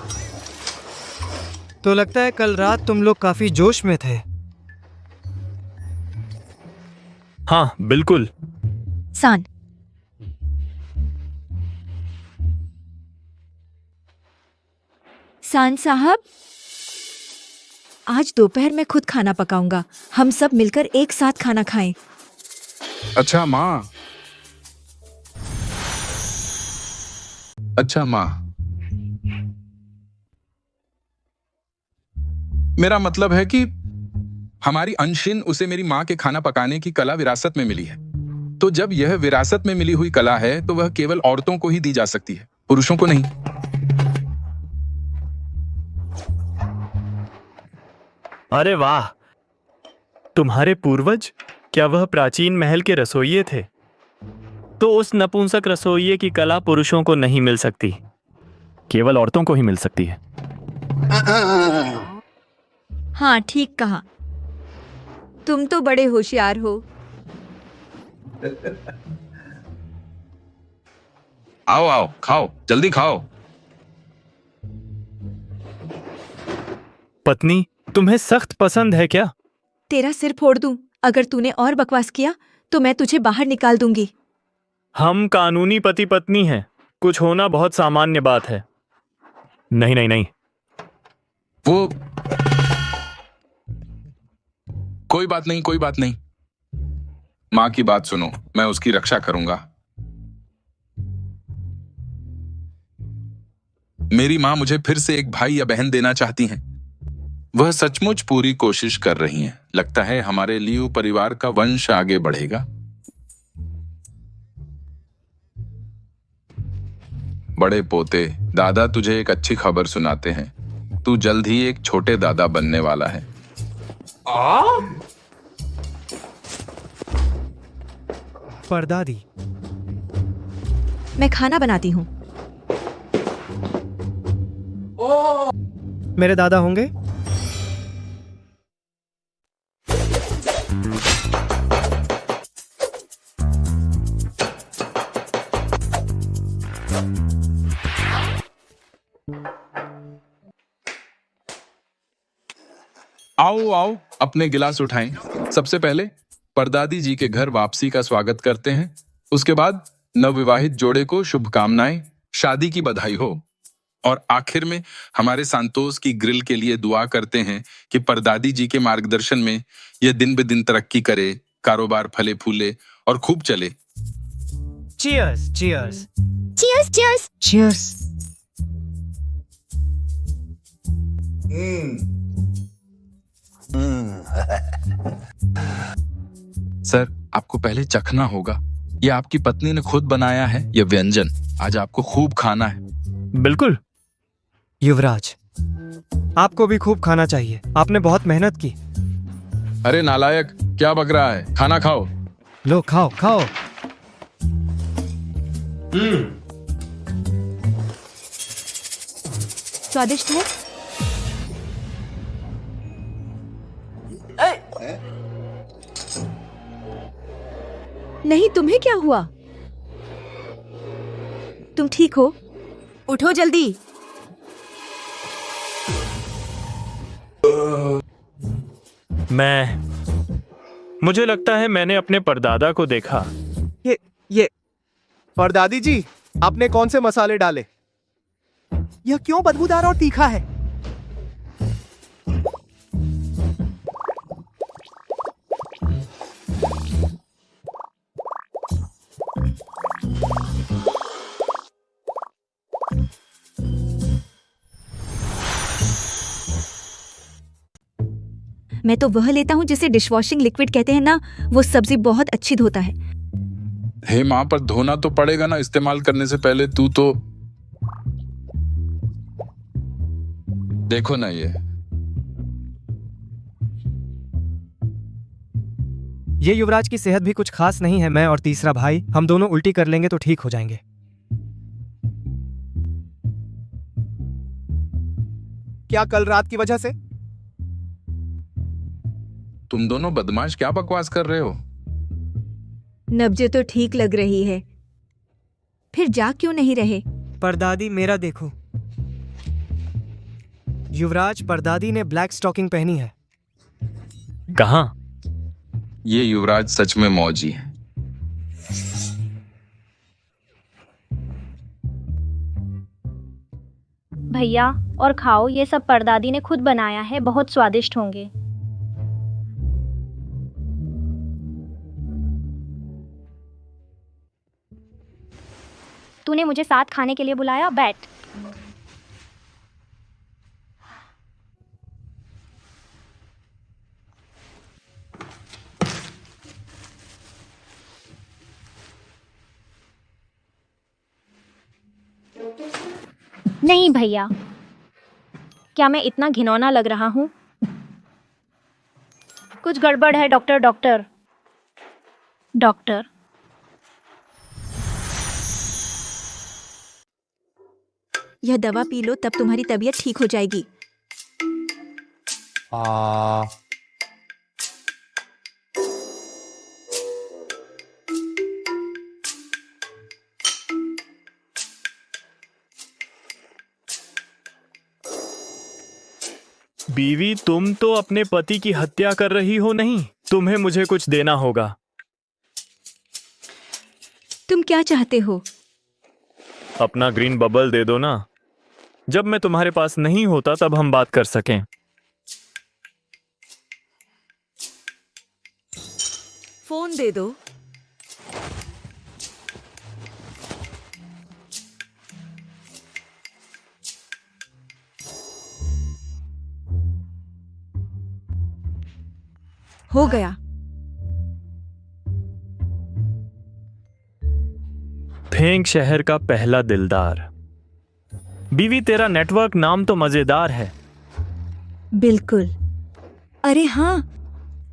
तो लगता है कल रात तुम लोग काफी जोश में थे। हाँ, बिल्कुल। सान, सान साहब, आज दोपहर में खुद खाना पकाऊंगा। हम सब मिलकर एक साथ खाना खाएं। अच्छा माँ। अच्छा माँ, मेरा मतलब है कि हमारी अंशिन उसे मेरी माँ के खाना पकाने की कला विरासत में मिली है। तो जब यह विरासत में मिली हुई कला है तो वह केवल औरतों को ही दी जा सकती है, पुरुषों को नहीं। अरे वाह, तुम्हारे पूर्वज, क्या वह प्राचीन महल के रसोइये थे? तो उस नपुंसक रसोइये की कला पुरुषों को नहीं मिल सकती, केवल औरतों को ही मिल सकती है। हाँ, ठीक कहा। तुम तो बड़े होशियार हो। आओ आओ, खाओ, जल्दी खाओ। पत्नी, तुम्हें सख्त पसंद है क्या? तेरा सिर फोड़ दूं अगर तूने और बकवास किया तो मैं तुझे बाहर निकाल दूंगी। हम कानूनी पति पत्नी हैं। कुछ होना बहुत सामान्य बात है। नहीं नहीं नहीं, वो कोई बात नहीं, कोई बात नहीं। माँ की बात सुनो, मैं उसकी रक्षा करूंगा। मेरी माँ मुझे फिर से एक भाई या बहन देना चाहती हैं। वह सचमुच पूरी कोशिश कर रही हैं। लगता है हमारे लियू परिवार का वंश आगे बढ़ेगा। बड़े पोते, दादा तुझे एक अच्छी खबर सुनाते हैं। तू जल्द ही एक छोटे दादा बनने वाला है। परदादी, मैं खाना बनाती हूँ। मेरे दादा होंगे? आओ आओ अपने गिलास उठाएं। सबसे पहले परदादी जी के घर वापसी का स्वागत करते हैं। उसके बाद नवविवाहित जोड़े को शुभकामनाएं, शादी की बधाई हो। और आखिर में हमारे सांतोष की ग्रिल के लिए दुआ करते हैं कि परदादी जी के मार्गदर्शन में यह दिन ब दिन तरक्की करे, कारोबार फले फूले और खूब चले। Cheers cheers cheers cheers cheers. Sir, आपको पहले चखना होगा। ये आपकी पत्नी ने खुद बनाया है ये व्यंजन। आज आपको खूब खाना है। बिल्कुल। युवराज, आपको भी खूब खाना चाहिए, आपने बहुत मेहनत की। अरे नालायक, क्या बक रहा है? खाना खाओ। लो खाओ खाओ। स्वादिष्ट है। नहीं, तुम्हें क्या हुआ? तुम ठीक हो? उठो जल्दी। मुझे लगता है मैंने अपने परदादा को देखा। ये परदादी जी, आपने कौन से मसाले डाले? यह क्यों बदबूदार और तीखा है? मैं तो वह लेता हूँ जिसे डिशवॉशिंग लिक्विड कहते हैं ना, वो सब्जी बहुत अच्छी धोता है। हे माँ, पर धोना तो पड़ेगा ना इस्तेमाल करने से पहले। तू तो देखो ना ये युवराज की सेहत भी कुछ खास नहीं है। मैं और तीसरा भाई, हम दोनों उल्टी कर लेंगे तो ठीक हो जाएंगे। क्या कल रात की वजह से? तुम दोनों बदमाश क्या बकवास कर रहे हो? नब्जे तो ठीक लग रही है, फिर जाग क्यों नहीं रहे? परदादी, मेरा देखो। युवराज, परदादी ने ब्लैक स्टॉकिंग पहनी है। कहाँ? ये युवराज सच में मौजी है। भैया, और खाओ, ये सब परदादी ने खुद बनाया है, बहुत स्वादिष्ट होंगे। तूने मुझे साथ खाने के लिए बुलाया? बैठ। नहीं भैया, क्या मैं इतना घिनौना लग रहा हूँ? कुछ गड़बड़ है डॉक्टर। डॉक्टर डॉक्टर यह दवा पी लो, तब तुम्हारी तबीयत ठीक हो जाएगी। बीवी, तुम तो अपने पति की हत्या कर रही हो। नहीं, तुम्हें मुझे कुछ देना होगा। तुम क्या चाहते हो? अपना ग्रीन बबल दे दो ना। जब मैं तुम्हारे पास नहीं होता तब हम बात कर सकें। फोन दे दो। हो गया। फेंग शहर का पहला दिलदार। बीवी, तेरा नेटवर्क नाम तो मजेदार है। बिल्कुल। अरे हाँ,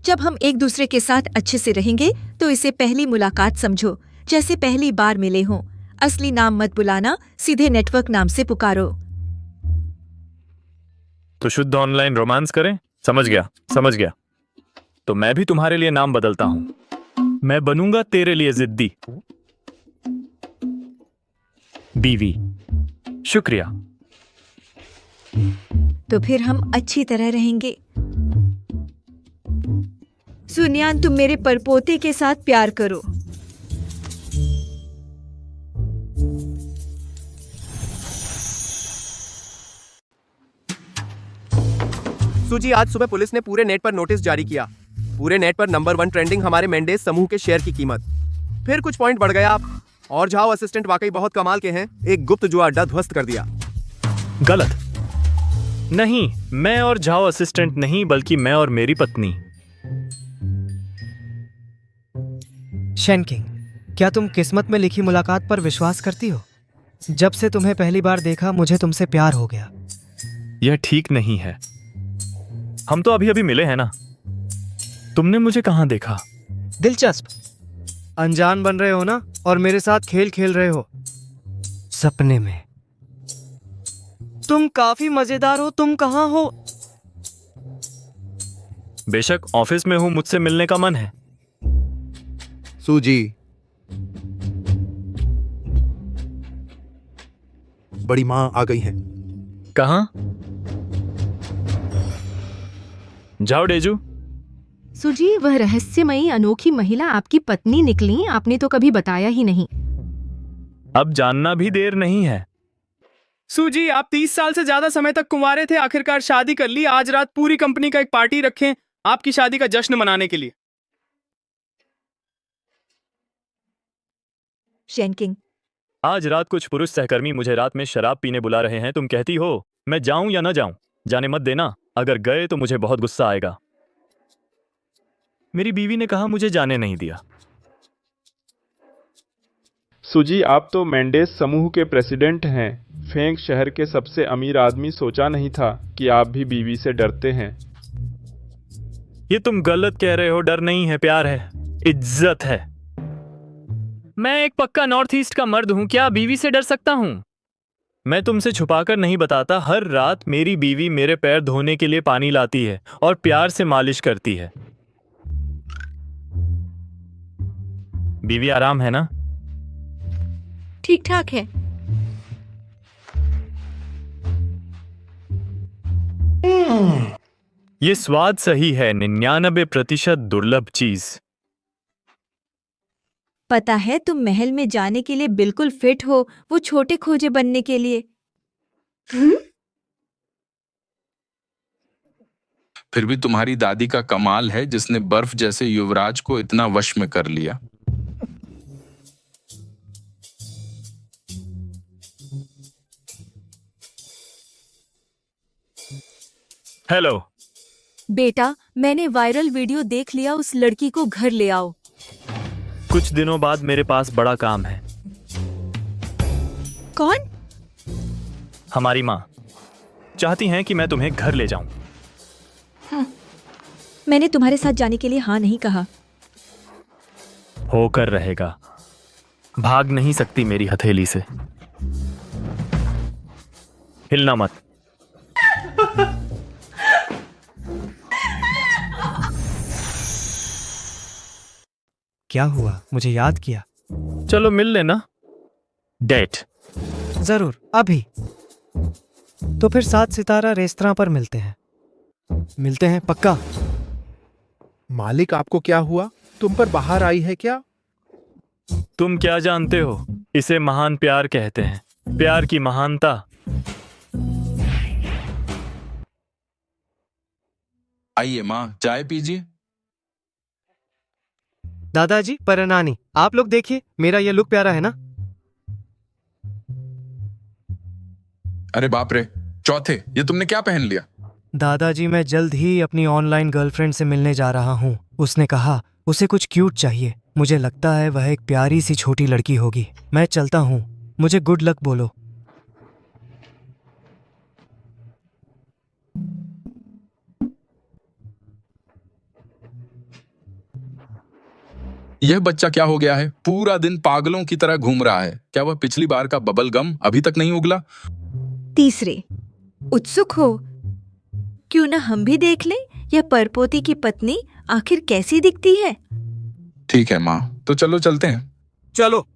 जब हम एक दूसरे के साथ अच्छे से रहेंगे तो इसे पहली मुलाकात समझो, जैसे पहली बार मिले हों। असली नाम मत बुलाना, सीधे नेटवर्क नाम से पुकारो। तो शुद्ध ऑनलाइन रोमांस करें? समझ गया। तो मैं भी तुम्हारे लिए नाम बदलता हूं। मैं बनूंगा तेरे लिए जिद्दी। बीवी, शुक्रिया। तो फिर हम अच्छी तरह रहेंगे। सुनियान, तुम मेरे परपोते के साथ प्यार करो। सुजी, आज सुबह पुलिस ने पूरे नेट पर नोटिस जारी किया। पूरे नेट पर नंबर 1 ट्रेंडिंग हमारे मेंडेस समूह के शेयर की कीमत। फिर कुछ पॉइंट बढ़ गया। और झाओ असिस्टेंट वाकई बहुत कमाल के हैं, एक गुप्त जुआ अड्डा ध्वस्त कर दिया। गलत नहीं, मैं और झाओ असिस्टेंट नहीं, बल्कि मैं और मेरी पत्नी। शेन किंग, क्या तुम किस्मत में लिखी मुलाकात पर विश्वास करती हो? जब से तुम्हें पहली बार देखा मुझे तुमसे प्यार हो गया। यह ठीक नहीं है। हम तो अभी अभी मिले हैं ना। तुमने मुझे कहां देखा? दिलचस्प। अनजान बन रहे हो ना, और मेरे साथ खेल खेल रहे हो सपने में। तुम काफी मजेदार हो। तुम कहां हो? बेशक ऑफिस में हूं, मुझसे मिलने का मन है। सूजी, बड़ी माँ आ गई हैं। कहां? जाओ डेजू। सुजी, वह रहस्यमयी अनोखी महिला आपकी पत्नी निकली, आपने तो कभी बताया ही नहीं। अब जानना भी देर नहीं है। सूजी, आप 30 साल से ज्यादा समय तक कुंवारे थे, आखिरकार शादी कर ली। आज रात पूरी कंपनी का एक पार्टी रखें आपकी शादी का जश्न मनाने के लिए। शेन किंग, आज रात कुछ पुरुष सहकर्मी मुझे रात में शराब पीने बुला रहे हैं। तुम कहती हो मैं जाऊं या ना जाऊं? जाने मत देना। अगर गए तो मुझे बहुत गुस्सा आएगा। मेरी बीवी ने कहा मुझे जाने नहीं दिया। सुजी, आप तो मेंडेस समूह के प्रेसिडेंट हैं, फेंग शहर के सबसे अमीर आदमी। सोचा नहीं था कि आप भी बीवी से डरते हैं। ये तुम गलत कह रहे हो। डर नहीं है, प्यार है, इज्जत है। मैं एक पक्का नॉर्थ ईस्ट का मर्द हूं, क्या बीवी से डर सकता हूं? मैं तुमसे छुपाकर नहीं बताता, हर रात मेरी बीवी मेरे पैर धोने के लिए पानी लाती है और प्यार से मालिश करती है। बीवी आराम है ना? ठीक ठाक है। ये स्वाद सही है, 99% दुर्लभ चीज। पता है तुम महल में जाने के लिए बिल्कुल फिट हो, वो छोटे खोजे बनने के लिए। फिर भी तुम्हारी दादी का कमाल है, जिसने बर्फ जैसे युवराज को इतना वश में कर लिया। हेलो बेटा, मैंने वायरल वीडियो देख लिया, उस लड़की को घर ले आओ। कुछ दिनों बाद मेरे पास बड़ा काम है। कौन? हमारी माँ चाहती हैं कि मैं तुम्हें घर ले जाऊं। मैंने तुम्हारे साथ जाने के लिए हाँ नहीं कहा। होकर रहेगा। भाग नहीं सकती मेरी हथेली से। हिलना मत। क्या हुआ? मुझे याद किया? चलो मिल लेना। डेट? जरूर, अभी। तो फिर 7 सितारा रेस्तरां पर मिलते हैं पक्का। मालिक, आपको क्या हुआ? तुम पर बाहर आई है क्या? तुम क्या जानते हो? इसे महान प्यार कहते हैं, प्यार की महानता। आइए माँ, चाय पीजिए। दादाजी, परनानी, आप लोग देखिए, मेरा ये लुक प्यारा है ना? अरे बाप रे, चौथे, ये तुमने क्या पहन लिया? दादाजी, मैं जल्द ही अपनी ऑनलाइन गर्लफ्रेंड से मिलने जा रहा हूँ। उसने कहा उसे कुछ क्यूट चाहिए। मुझे लगता है वह एक प्यारी सी छोटी लड़की होगी। मैं चलता हूँ, मुझे गुड लक बोलो। यह बच्चा क्या हो गया है? पूरा दिन पागलों की तरह घूम रहा है। क्या वह पिछली बार का बबल गम अभी तक नहीं उगला? तीसरे, उत्सुक हो? क्यों ना हम भी देख लें यह परपोती की पत्नी आखिर कैसी दिखती है। ठीक है माँ, तो चलो चलते हैं। चलो।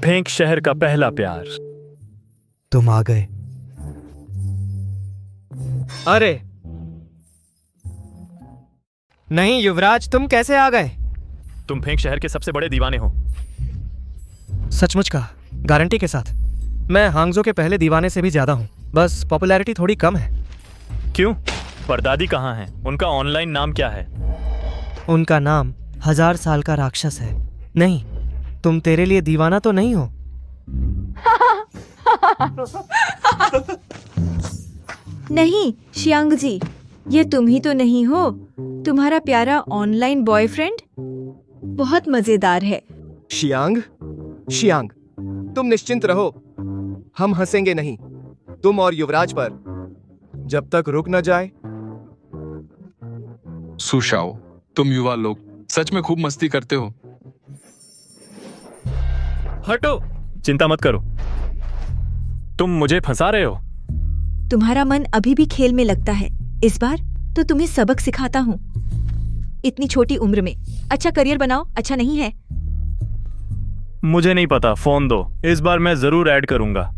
फेंक शहर का पहला प्यार। तुम आ गए। अरे नहीं युवराज, तुम कैसे आ गए? तुम फेंक शहर के सबसे बड़े दीवाने हो। सचमुच का, गारंटी के साथ। मैं हांगजो के पहले दीवाने से भी ज्यादा हूँ, बस पॉपुलैरिटी थोड़ी कम है। क्यों? परदादी कहाँ हैं? उनका ऑनलाइन नाम क्या है? उनका नाम 1000 साल का राक्षस है। नहीं, तुम तेरे लिए दीवाना तो नहीं हो। नहीं शियांग जी, ये तुम ही तो नहीं हो? तुम्हारा प्यारा ऑनलाइन बॉयफ्रेंड बहुत मजेदार है। शियांग, शियांग, तुम निश्चिंत रहो, हम हंसेंगे नहीं तुम और युवराज पर जब तक रुक न जाए। सुशाओ, तुम युवा लोग सच में खूब मस्ती करते हो। हटो, चिंता मत करो, तुम मुझे फंसा रहे हो। तुम्हारा मन अभी भी खेल में लगता है। इस बार तो तुम्हें सबक सिखाता हूँ। इतनी छोटी उम्र में अच्छा करियर बनाओ, अच्छा नहीं है? मुझे नहीं पता, फोन दो, इस बार मैं जरूर ऐड करूंगा।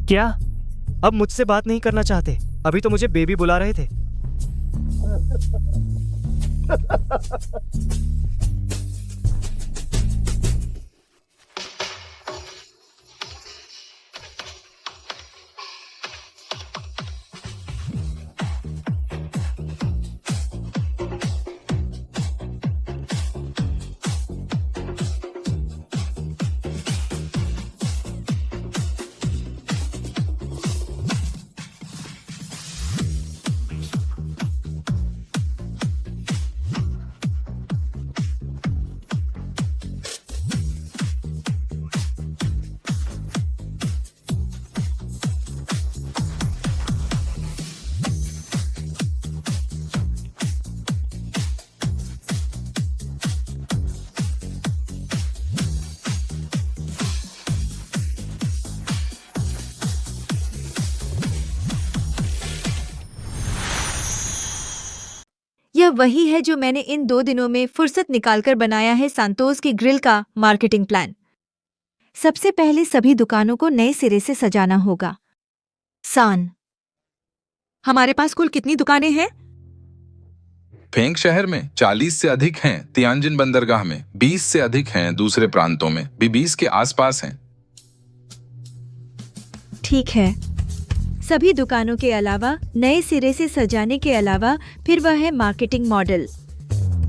क्या? अब मुझसे बात नहीं करना चाहते? अभी तो मुझे बेबी बुला रहे थे। यह वही है जो मैंने इन 2 दिनों में फुर्सत निकालकर बनाया है, सांतोस की ग्रिल का मार्केटिंग प्लान। सबसे पहले सभी दुकानों को नए सिरे से सजाना होगा। सान, हमारे पास कुल कितनी दुकानें हैं? फेंक शहर में 40 से अधिक हैं, तियानजिन बंदरगाह में 20 से अधिक हैं, दूसरे प्रांतों में भी 20 के आसपास हैं। ठीक है, सभी दुकानों के अलावा नए सिरे से सजाने के अलावा फिर वह है मार्केटिंग मॉडल।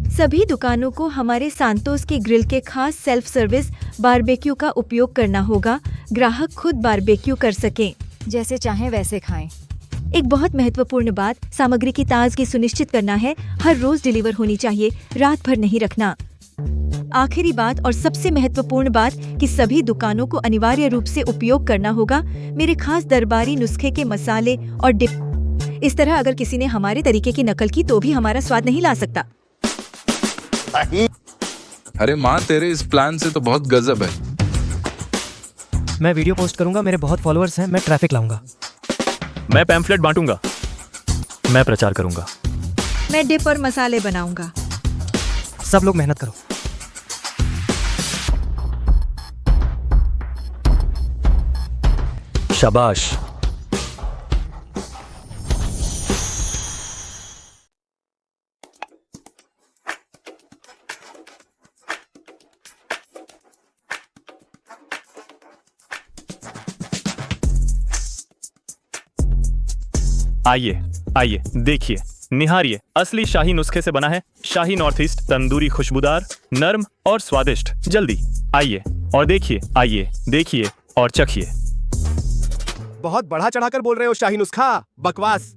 सभी दुकानों को हमारे सांतोस की ग्रिल के खास सेल्फ सर्विस बारबेक्यू का उपयोग करना होगा। ग्राहक खुद बारबेक्यू कर सकें, जैसे चाहें वैसे खाएं। एक बहुत महत्वपूर्ण बात, सामग्री की ताजगी सुनिश्चित करना है। हर रोज डिलीवर होनी चाहिए, रात भर नहीं रखना। आखिरी बात और सबसे महत्वपूर्ण बात कि सभी दुकानों को अनिवार्य रूप से उपयोग करना होगा मेरे खास दरबारी नुस्खे के मसाले और डिप। इस तरह अगर किसी ने हमारे तरीके की नकल की तो भी हमारा स्वाद नहीं ला सकता। अरे माँ, तेरे इस प्लान से तो बहुत गजब है। मैं वीडियो पोस्ट करूंगा, मेरे बहुत फॉलोअर्स हैं, मैं ट्रैफिक लाऊंगा। मैं पैम्फलेट बांटूंगा, मैं प्रचार करूंगा। मैं डिप और मसाले बनाऊंगा। सब लोग मेहनत करो। शाबाश। आइए आइए, देखिए, निहारिए, असली शाही नुस्खे से बना है। शाही नॉर्थ ईस्ट तंदूरी, खुशबूदार, नर्म और स्वादिष्ट। जल्दी आइए और देखिए, आइए देखिए और चखिए। बहुत बढ़ा चढ़ाकर बोल रहे हो शाही नुस्खा, बकवास।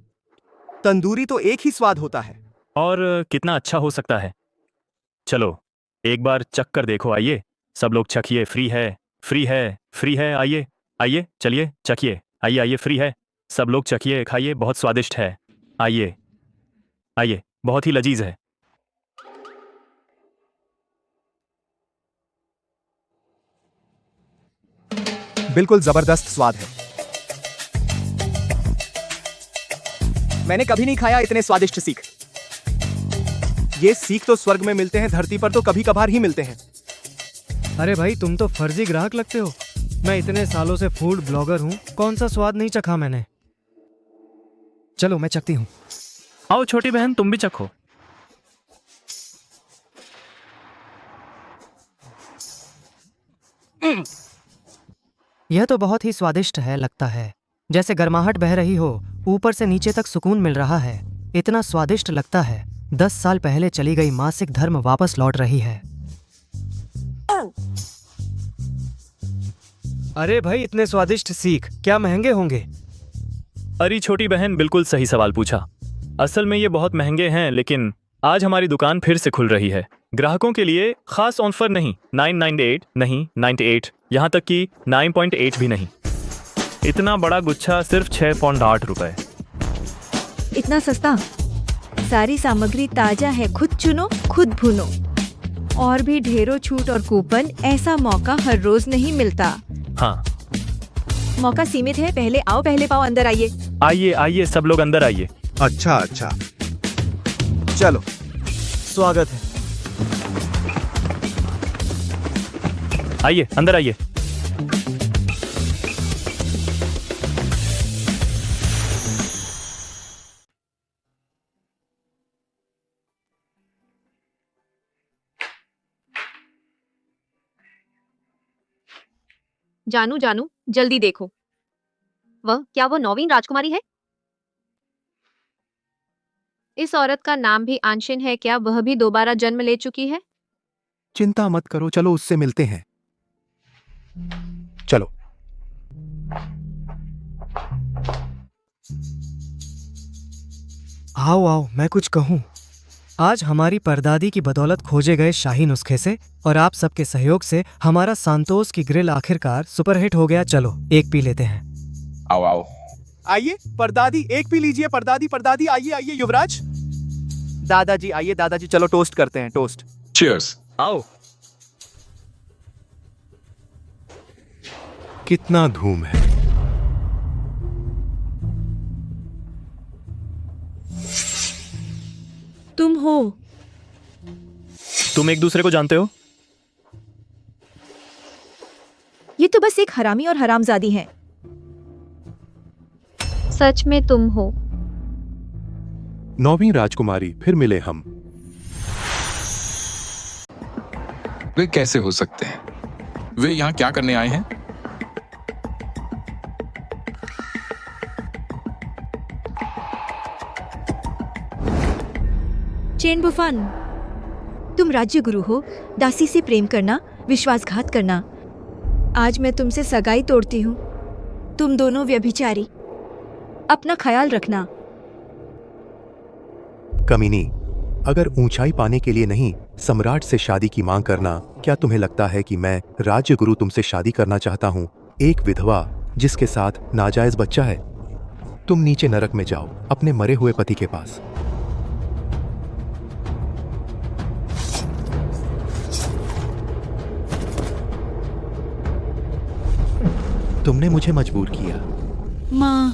तंदूरी तो एक ही स्वाद होता है। और कितना अच्छा हो सकता है। चलो एक बार चख कर देखो। आइए सब लोग चखिए, फ्री है, फ्री है, फ्री है। आइए आइए, चलिए चखिए। आइए आइए, फ्री है, सब लोग चखिए, खाइए, बहुत स्वादिष्ट है। आइए आइए, बहुत ही लजीज है। बिल्कुल जबरदस्त स्वाद है। मैंने कभी नहीं खाया इतने स्वादिष्ट सीख। ये सीख तो स्वर्ग में मिलते हैं, धरती पर तो कभी कभार ही मिलते हैं। अरे भाई तुम तो फर्जी ग्राहक लगते हो। मैं इतने सालों से फूड ब्लॉगर हूँ, कौन सा स्वाद नहीं चखा मैंने। चलो मैं चखती हूँ। आओ छोटी बहन तुम भी चखो। यह तो बहुत ही स्वादिष्ट है, लगता है जैसे गर्माहट बह रही हो, ऊपर से नीचे तक सुकून मिल रहा है। इतना स्वादिष्ट लगता है 10 साल पहले चली गई मासिक धर्म वापस लौट रही है। अरे भाई इतने स्वादिष्ट सीख क्या महंगे होंगे? अरे छोटी बहन बिल्कुल सही सवाल पूछा। असल में ये बहुत महंगे हैं, लेकिन आज हमारी दुकान फिर से खुल रही है। ग्राहकों के लिए खास ऑफर नहीं, 998 नहीं 98, यहाँ तक कि 9.8 भी नहीं। इतना बड़ा गुच्छा सिर्फ 6.8 रुपए। इतना सस्ता? सारी सामग्री ताजा है, खुद चुनो खुद भुनो। और भी ढेरों छूट और कूपन, ऐसा मौका हर रोज नहीं मिलता। हाँ मौका सीमित है, पहले आओ पहले पाओ, अंदर आइए। आइए आइए सब लोग अंदर आइए। अच्छा अच्छा, चलो स्वागत है। आइए अंदर आइए। जानू जानू जल्दी देखो, क्या वो नवीन राजकुमारी है? इस औरत का नाम भी आंशिन है क्या? वह भी दोबारा जन्म ले चुकी है? चिंता मत करो, चलो उससे मिलते हैं। चलो। आओ आओ मैं कुछ कहूँ। आज हमारी परदादी की बदौलत खोजे गए शाही नुस्खे से और आप सबके सहयोग से हमारा सांतोस की ग्रिल आखिरकार सुपरहिट हो गया। चलो एक पी लेते हैं। आओ आओ। आइए परदादी, एक पी लीजिए। परदादी परदादी आइए आइए। युवराज दादाजी आइए। दादाजी चलो टोस्ट करते हैं, टोस्ट। चीयर्स। आओ। कितना धूम है। तुम हो? तुम एक दूसरे को जानते हो? ये तो बस एक हरामी और हरामजादी हैं। सच में तुम हो? नौवीं राजकुमारी, फिर मिले हम। वे कैसे हो सकते हैं? वे यहाँ क्या करने आए हैं? चेन बुफान, तुम राज्य गुरु हो। दासी से प्रेम करना, विश्वासघात करना। आज मैं तुमसे सगाई तोड़ती हूँ। तुम दोनों व्यभिचारी। अपना ख्याल रखना। कमीनी, अगर ऊंचाई पाने के लिए नहीं, सम्राट से शादी की मांग करना, क्या तुम्हें लगता है कि मैं राज्य गुरु तुमसे शादी करना चाहता हूँ? एक विधवा जिसके साथ नाजायज बच्चा है। तुम नीचे नरक में जाओ, अपने मरे हुए पति के पास। तुमने मुझे मजबूर किया। माँ।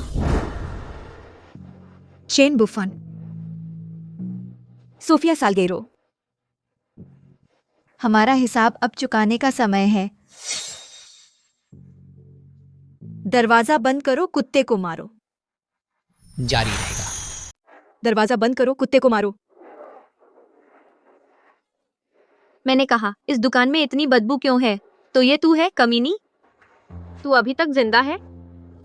चेन बुफान, सोफिया साल्गेरो, हमारा हिसाब अब चुकाने का समय है। दरवाजा बंद करो, कुत्ते को मारो। जारी रहेगा। दरवाजा बंद करो, कुत्ते को मारो। मैंने कहा इस दुकान में इतनी बदबू क्यों है? तो ये तू है कमीनी? तू अभी तक जिंदा है?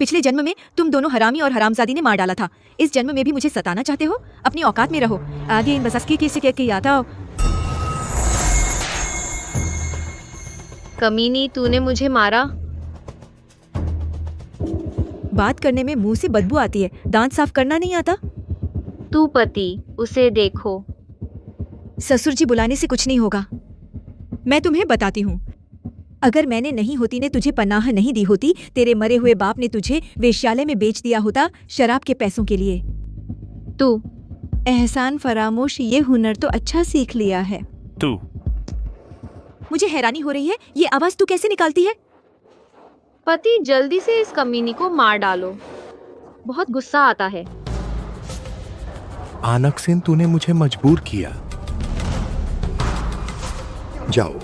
पिछले जन्म में तुम दोनों हरामी और हरामजादी ने मार डाला था। इस जन्म में भी मुझे सताना चाहते हो? अपनी औकात में रहो। आगे इन बसस्की की याद आओ। कमीनी, तूने मुझे मारा? बात करने में मुंह से बदबू आती है, दांत साफ करना नहीं आता? तू पति, उसे देखो। ससुर जी बुलाने से कुछ नहीं होगा। मैं तुम्हें बताती हूँ, अगर मैंने नहीं होती ने तुझे पनाह नहीं दी होती, तेरे मरे हुए बाप ने तुझे वेश्यालय में बेच दिया होता शराब के पैसों के लिए। तू एहसान फरामोश, ये हुनर तो अच्छा सीख लिया है। तू। मुझे हैरानी हो रही है, ये आवाज तू कैसे निकालती है? पति, जल्दी से इस कमीनी को मार डालो, बहुत गुस्सा आता है। आनकसिन, तूने मुझे मजबूर किया। जाओ।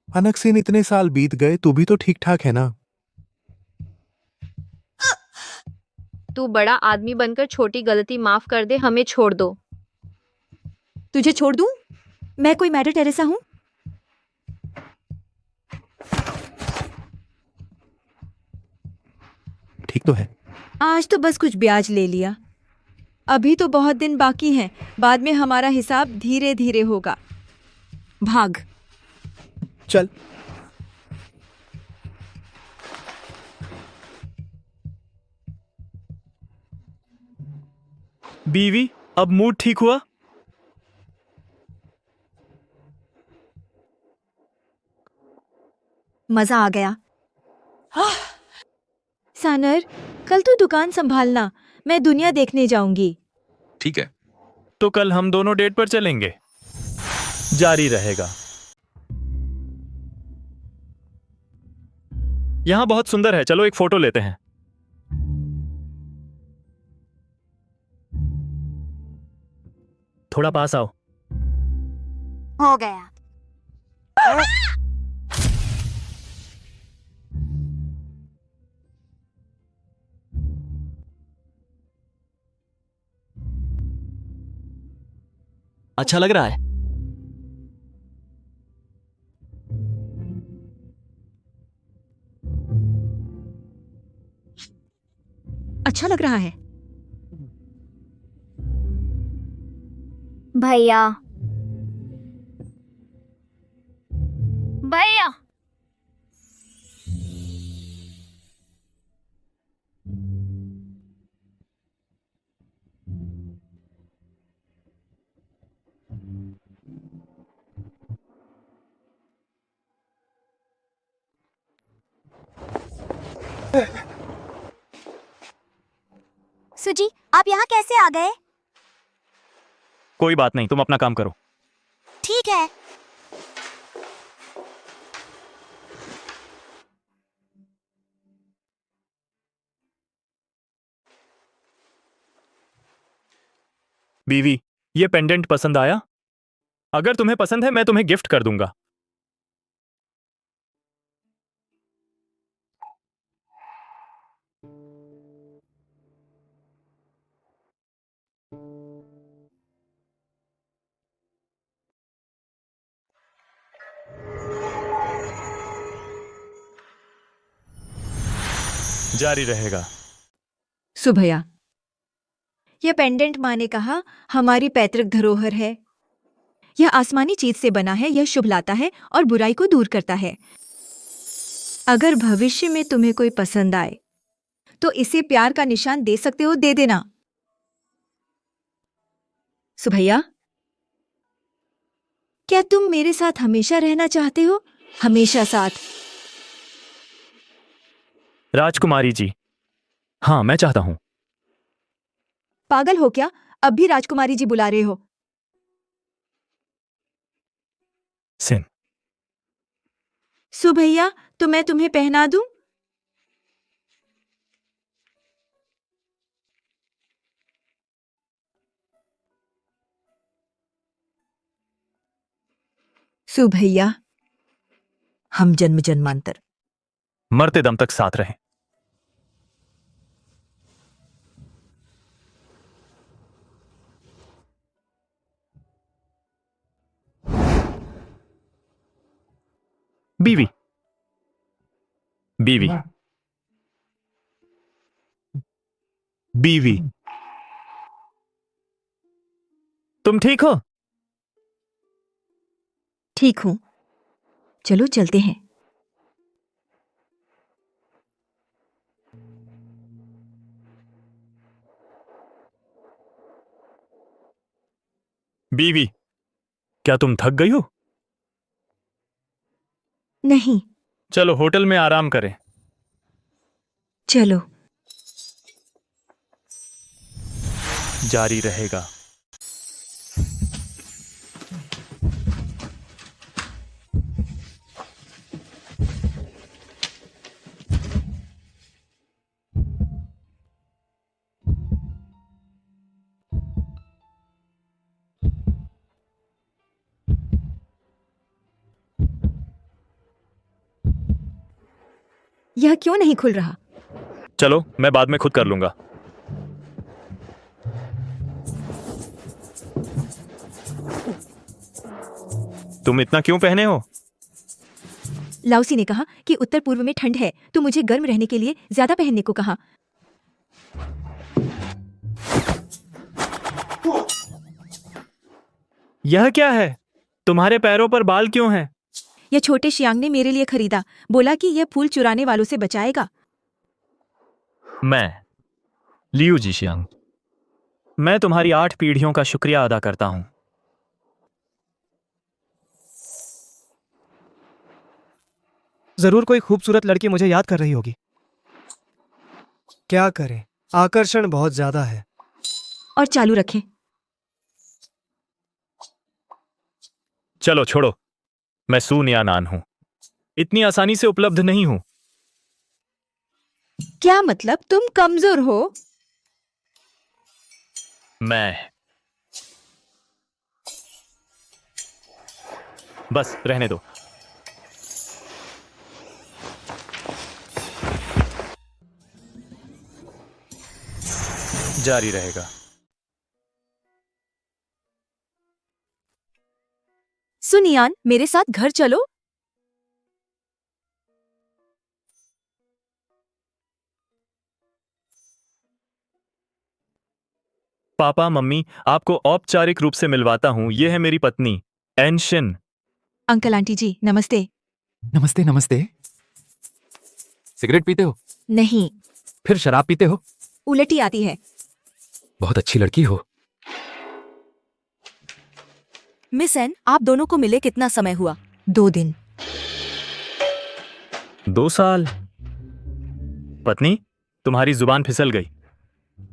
अनकसिन, इतने साल बीत गए, तू भी तो ठीक ठाक है ना? तू बड़ा आदमी बनकर छोटी गलती माफ कर दे, हमें छोड़ दो। तुझे छोड़ दूं? मैं कोई मैडर टेरेसा हूं? ठीक तो है। आज तो बस कुछ ब्याज ले लिया। अभी तो बहुत दिन बाकी हैं, बाद में हमारा हिसाब धीरे धीरे होगा। भाग। चल। बीवी, अब मूड ठीक हुआ? मजा आ गया। सानर, कल तू दुकान संभालना, मैं दुनिया देखने जाऊंगी। ठीक है। तो कल हम दोनों डेट पर चलेंगे। जारी रहेगा। यहां बहुत सुंदर है, चलो एक फोटो लेते हैं। थोड़ा पास आओ। हो गया। अच्छा लग रहा है। अच्छा लग रहा है। भैया, भैया, सुजी, आप यहाँ कैसे आ गए? कोई बात नहीं, तुम अपना काम करो। ठीक है। बीवी, ये पेंडेंट पसंद आया? अगर तुम्हें पसंद है मैं तुम्हें गिफ्ट कर दूंगा। जारी रहेगा। सुभया, यह पेंडेंट माँ ने कहा हमारी पैतृक धरोहर है। यह आसमानी चीज से बना है, यह शुभ लाता है और बुराई को दूर करता है। अगर भविष्य में तुम्हें कोई पसंद आए तो इसे प्यार का निशान दे सकते हो, दे देना। सुभैया, क्या तुम मेरे साथ हमेशा रहना चाहते हो? हमेशा साथ। राजकुमारी जी, हाँ मैं चाहता हूं। पागल हो क्या? अब भी राजकुमारी जी बुला रहे हो? सिन। सुभैया, तो मैं तुम्हें पहना दूं? सुभैया, हम जन्म जन्मांतर मरते दम तक साथ रहें। बीवी, बीवी, बीवी, तुम ठीक हो? ठीक हूं। चलो चलते हैं। बीवी, क्या तुम थक गई हो? नहीं। चलो होटल में आराम करें। चलो। जारी रहेगा। यह क्यों नहीं खुल रहा? चलो मैं बाद में खुद कर लूंगा। तुम इतना क्यों पहने हो? लाउसी ने कहा कि उत्तर पूर्व में ठंड है, तो मुझे गर्म रहने के लिए ज्यादा पहनने को कहा। यह क्या है? तुम्हारे पैरों पर बाल क्यों हैं? यह छोटे शियांग ने मेरे लिए खरीदा, बोला कि यह फूल चुराने वालों से बचाएगा। मैं लियू जीशियांग, मैं तुम्हारी 8 पीढ़ियों का शुक्रिया अदा करता हूं। जरूर कोई खूबसूरत लड़की मुझे याद कर रही होगी। क्या करें, आकर्षण बहुत ज्यादा है। और चालू रखें। चलो छोड़ो, मैं सून या नान हूं, इतनी आसानी से उपलब्ध नहीं हूं। क्या मतलब, तुम कमजोर हो? मैं बस रहने दो। जारी रहेगा। सुनियान, मेरे साथ घर चलो। पापा मम्मी, आपको औपचारिक रूप से मिलवाता हूं, ये है मेरी पत्नी एनशिन। अंकल आंटी जी नमस्ते। नमस्ते नमस्ते। सिगरेट पीते हो? नहीं। फिर शराब पीते हो? उल्टी आती है। बहुत अच्छी लड़की हो। मिस एन, आप दोनों को मिले कितना समय हुआ? 2 दिन। 2 साल। पत्नी, तुम्हारी जुबान फिसल गई।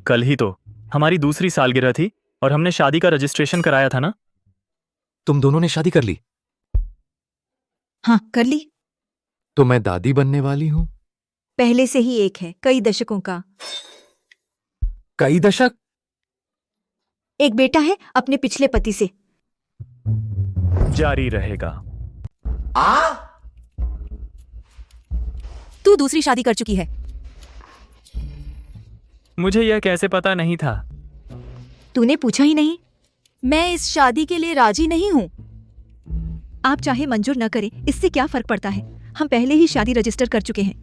कल ही तो हमारी दूसरी सालगिरह थी और हमने शादी का रजिस्ट्रेशन कराया था ना? तुम दोनों ने शादी कर ली? हाँ कर ली। तो मैं दादी बनने वाली हूँ। पहले से ही एक है, कई दशकों का। कई दशक? एक बेटा है अपने पिछले पति से। जारी रहेगा। तू दूसरी शादी कर चुकी है। मुझे यह कैसे पता नहीं था? तूने पूछा ही नहीं। मैं इस शादी के लिए राजी नहीं हूँ। आप चाहे मंजूर न करें, इससे क्या फर्क पड़ता है? हम पहले ही शादी रजिस्टर कर चुके हैं।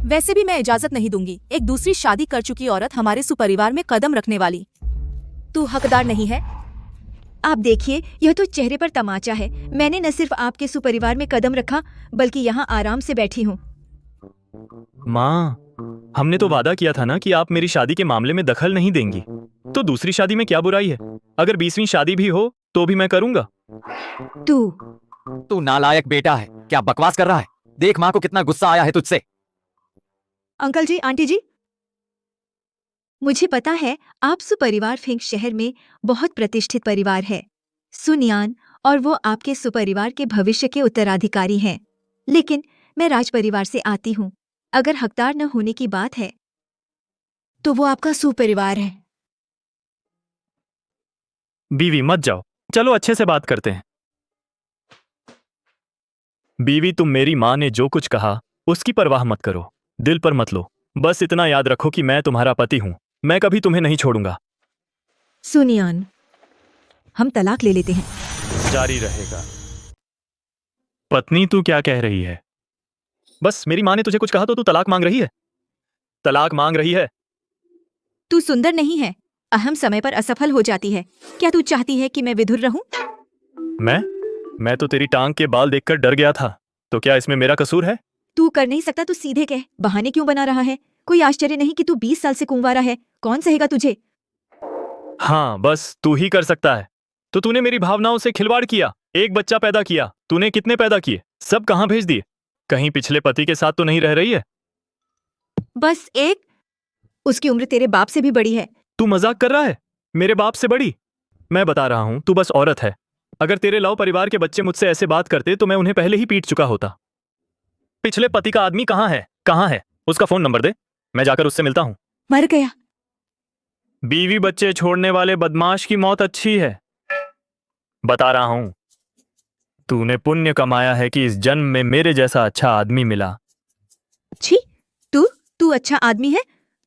वैसे भी मैं इजाजत नहीं दूंगी एक दूसरी शादी कर चुकी औरत हमारे सुपरिवार में कदम रखने वाली। तू हकदार नहीं है। आप देखिए, यह तो चेहरे पर तमाचा है। मैंने न सिर्फ आपके सुपरिवार में कदम रखा, बल्कि यहाँ आराम से बैठी हूँ। माँ, हमने तो वादा किया था ना कि आप मेरी शादी के मामले में दखल नहीं देंगी। तो दूसरी शादी में क्या बुराई है? अगर 20वीं शादी भी हो तो भी मैं करूंगा। तू नालायक बेटा है, क्या बकवास कर रहा है? देख माँ को कितना गुस्सा आया है तुझसे। अंकल जी, आंटी जी, मुझे पता है आप सुपरिवार फिंक शहर में बहुत प्रतिष्ठित परिवार है। सुनियान और वो आपके सुपरिवार के भविष्य के उत्तराधिकारी हैं। लेकिन मैं राज परिवार से आती हूँ। अगर हकदार न होने की बात है तो वो आपका सुपरिवार है। बीवी मत जाओ, चलो अच्छे से बात करते हैं। बीवी, तुम मेरी माँ ने जो कुछ कहा उसकी परवाह मत करो, दिल पर मत लो। बस इतना याद रखो कि मैं तुम्हारा पति हूं, मैं कभी तुम्हें नहीं छोड़ूंगा। सुनियान, हम तलाक ले लेते हैं। जारी रहेगा। पत्नी, तू क्या कह रही है? बस मेरी माँ ने तुझे कुछ कहा तो तू तलाक मांग रही है? तलाक मांग रही है? तू सुंदर नहीं है, अहम समय पर असफल हो जाती है। क्या तू चाहती है कि मैं विधुर रहूं? मैं तो तेरी टांग के बाल देखकर डर गया था। तो क्या इसमें मेरा कसूर है? तू कर नहीं सकता तो सीधे कह, बहाने क्यों बना रहा है? कोई आश्चर्य नहीं कि तू 20 साल से कुंवारा है। कौन सहेगा तुझे? हाँ, बस तू ही कर सकता है। तो तूने मेरी भावनाओं से खिलवाड़ किया, एक बच्चा पैदा किया। तूने कितने पैदा किए? सब कहाँ भेज दिए? कहीं पिछले पति के साथ तो नहीं रह रही है? बस एक। उसकी उम्र तेरे बाप से भी बड़ी है। तू मजाक कर रहा है? मेरे बाप से बड़ी? मैं बता रहा हूं, तू बस औरत है। अगर तेरे लव परिवार के बच्चे मुझसे ऐसे बात करते तो मैं उन्हें पहले ही पीट चुका होता। पिछले पति का आदमी कहां है? कहां है? उसका फोन नंबर दे, मैं जाकर उससे मिलता हूं। मर गया। बीवी बच्चे छोड़ने वाले बदमाश की मौत अच्छी है। बता रहा हूं, तूने पुण्य कमाया है कि इस जन्म में मेरे जैसा अच्छा आदमी मिला। छी, तू अच्छा आदमी है।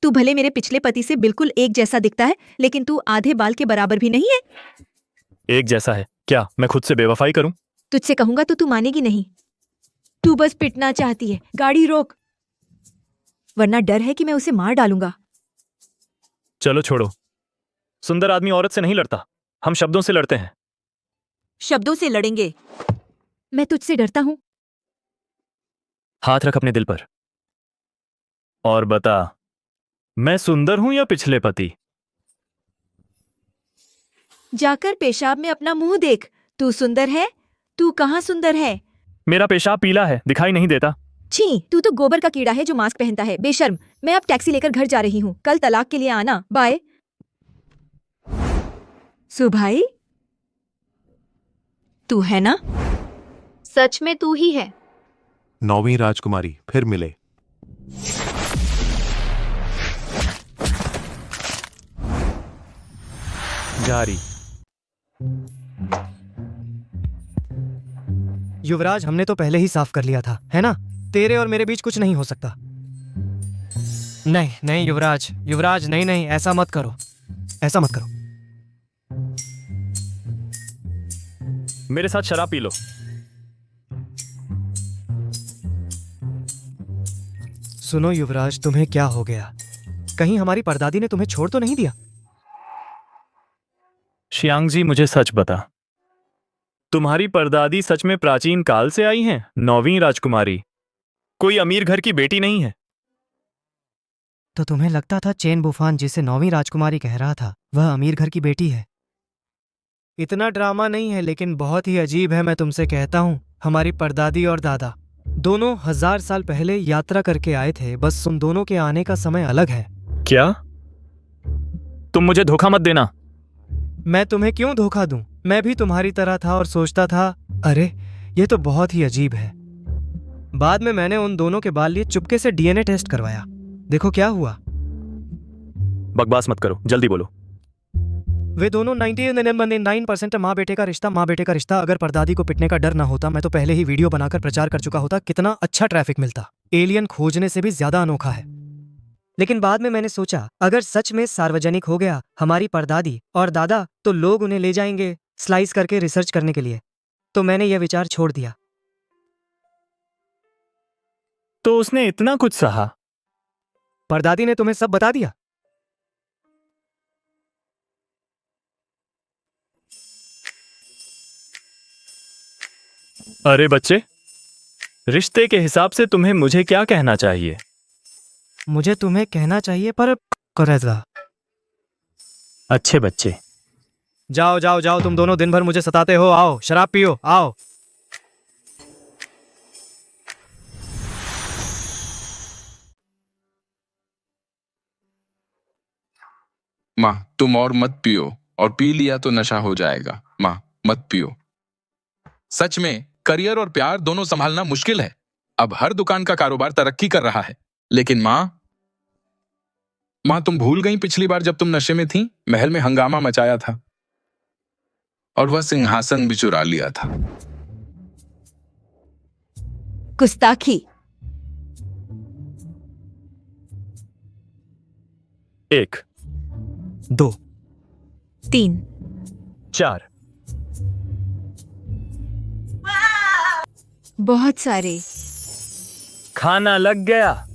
तू भले मेरे पिछले पति से बिल्कुल एक जैसा दिखता है, लेकिन तू आधे बाल के बराबर भी नहीं है। एक जैसा है क्या? मैं खुद से बेवफाई करूं? तुझसे कहूंगा तो तू मानेगी नहीं। तू बस पिटना चाहती है। गाड़ी रोक, वरना डर है कि मैं उसे मार डालूंगा। चलो छोड़ो, सुंदर आदमी औरत से नहीं लड़ता, हम शब्दों से लड़ते हैं। शब्दों से लड़ेंगे? मैं तुझसे डरता हूं? हाथ रख अपने दिल पर और बता, मैं सुंदर हूं या पिछले पति? जाकर पेशाब में अपना मुंह देख। तू सुंदर है? तू कहाँ सुंदर है? मेरा पेशाब पीला है, दिखाई नहीं देता। छी, तू तो गोबर का कीड़ा है जो मास्क पहनता है, बेशर्म। मैं अब टैक्सी लेकर घर जा रही हूँ, कल तलाक के लिए आना। बाय। सुभाई, तू है ना? सच में तू ही है? 9वीं राजकुमारी, फिर मिले। जारी। युवराज, हमने तो पहले ही साफ कर लिया था, है ना? तेरे और मेरे बीच कुछ नहीं हो सकता। नहीं नहीं युवराज, युवराज, नहीं नहीं, ऐसा मत करो, ऐसा मत करो। मेरे साथ शराब पी लो। सुनो युवराज, तुम्हें क्या हो गया? कहीं हमारी परदादी ने तुम्हें छोड़ तो नहीं दिया? शियांग जी, मुझे सच बता, तुम्हारी परदादी सच में प्राचीन काल से आई हैं? 9वीं राजकुमारी कोई अमीर घर की बेटी नहीं है। तो तुम्हें लगता था चेन बुफान, जिसे 9वीं राजकुमारी कह रहा था, वह अमीर घर की बेटी है? इतना ड्रामा नहीं है, लेकिन बहुत ही अजीब है। मैं तुमसे कहता हूँ, हमारी परदादी और दादा दोनों 1000 साल पहले यात्रा करके आए थे, बस उन दोनों के आने का समय अलग है। क्या? तुम मुझे धोखा मत देना। मैं तुम्हें क्यों धोखा दूं? मैं भी तुम्हारी तरह था और सोचता था, अरे ये तो बहुत ही अजीब है। बाद में मैंने उन दोनों के बाल लिए चुपके से डीएनए टेस्ट करवाया। देखो क्या हुआ। बकवास मत करो, जल्दी बोलो। वे दोनों 99% माँ बेटे का रिश्ता, माँ बेटे का रिश्ता। अगर परदादी को पिटने का डर ना होता, मैं तो पहले ही वीडियो बनाकर प्रचार कर चुका होता। कितना अच्छा ट्रैफिक मिलता। एलियन खोजने से भी ज्यादा अनोखा है। लेकिन बाद में मैंने सोचा, अगर सच में सार्वजनिक हो गया हमारी परदादी और दादा, तो लोग उन्हें ले जाएंगे स्लाइस करके रिसर्च करने के लिए। तो मैंने यह विचार छोड़ दिया। तो उसने इतना कुछ सहा? परदादी ने तुम्हें सब बता दिया? अरे बच्चे, रिश्ते के हिसाब से तुम्हें मुझे क्या कहना चाहिए? मुझे तुम्हें कहना चाहिए, पर करेगा। अच्छे बच्चे। जाओ जाओ जाओ, तुम दोनों दिन भर मुझे सताते हो। आओ शराब पियो, आओ। माँ, तुम और मत पियो, और पी लिया तो नशा हो जाएगा। माँ, मत पियो। सच में करियर और प्यार दोनों संभालना मुश्किल है। अब हर दुकान का कारोबार तरक्की कर रहा है, लेकिन माँ, तुम भूल गई पिछली बार जब तुम नशे में थी, महल में हंगामा मचाया था और वह सिंहासन भी चुरा लिया था। गुस्ताखी। 1 2 3 4 बहुत सारे। खाना लग गया।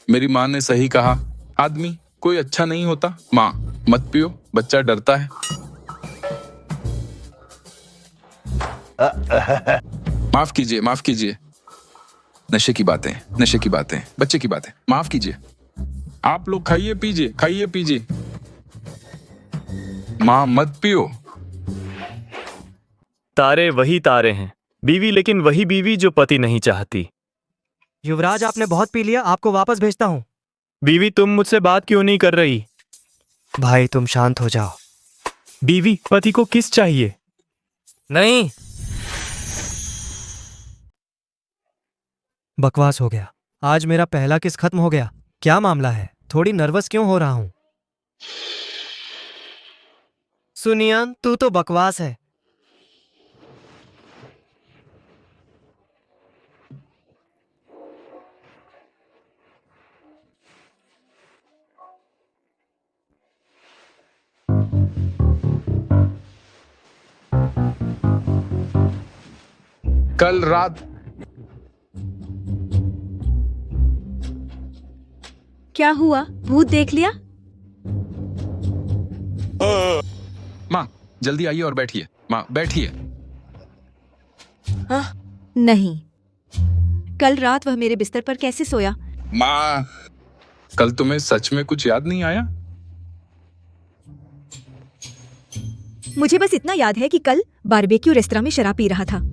मेरी माँ ने सही कहा, आदमी कोई अच्छा नहीं होता। माँ, मत पियो, बच्चा डरता है। माफ कीजिए, माफ कीजिए। नशे की बातें, नशे की बातें, बच्चे की बातें, माफ कीजिए। आप लोग खाइए पीजिए, खाइए पीजिए। माँ, मत पियो। तारे वही तारे हैं, बीवी लेकिन वही बीवी जो पति नहीं चाहती। युवराज आपने बहुत पी लिया, आपको वापस भेजता हूँ। बीवी तुम मुझसे बात क्यों नहीं कर रही? भाई तुम शांत हो जाओ। बीवी पति को किस चाहिए? नहीं, बकवास हो गया। आज मेरा पहला किस खत्म हो गया। क्या मामला है? थोड़ी नर्वस क्यों हो रहा हूं? सुनियान, तू तो बकवास है। कल रात क्या हुआ? भूत देख लिया? माँ जल्दी आइए और बैठिए। माँ बैठिए। नहीं, कल रात वह मेरे बिस्तर पर कैसे सोया? माँ कल तुम्हें सच में कुछ याद नहीं आया? मुझे बस इतना याद है कि कल बारबेक्यू रेस्तरां में शराब पी रहा था।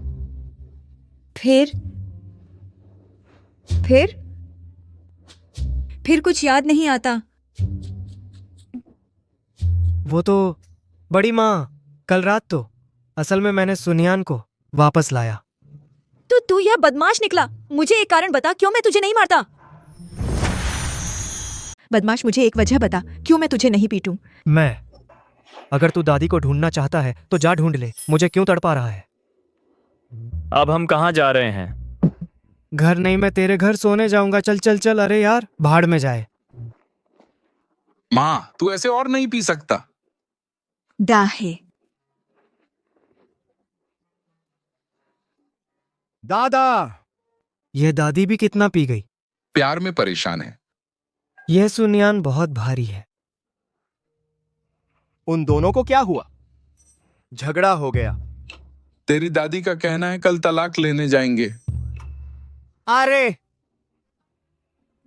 फिर कुछ याद नहीं आता। वो तो बड़ी माँ, कल रात तो असल में मैंने सुनियान को वापस लाया। तो तू यह बदमाश निकला। मुझे एक कारण बता, क्यों मैं तुझे नहीं मारता? बदमाश, मुझे एक वजह बता, क्यों मैं तुझे नहीं पीटूं? अगर तू दादी को ढूंढना चाहता है तो जा ढूंढ ले। मुझे क्यों तड़पा रहा है? अब हम कहाँ जा रहे हैं? घर नहीं, मैं तेरे घर सोने जाऊंगा। चल चल चल। अरे यार, भाड़ में जाए। माँ तू ऐसे और नहीं पी सकता। दाहे दादा, ये दादी भी कितना पी गई। प्यार में परेशान है। यह सुनियान बहुत भारी है। उन दोनों को क्या हुआ? झगड़ा हो गया। तेरी दादी का कहना है कल तलाक लेने जाएंगे। अरे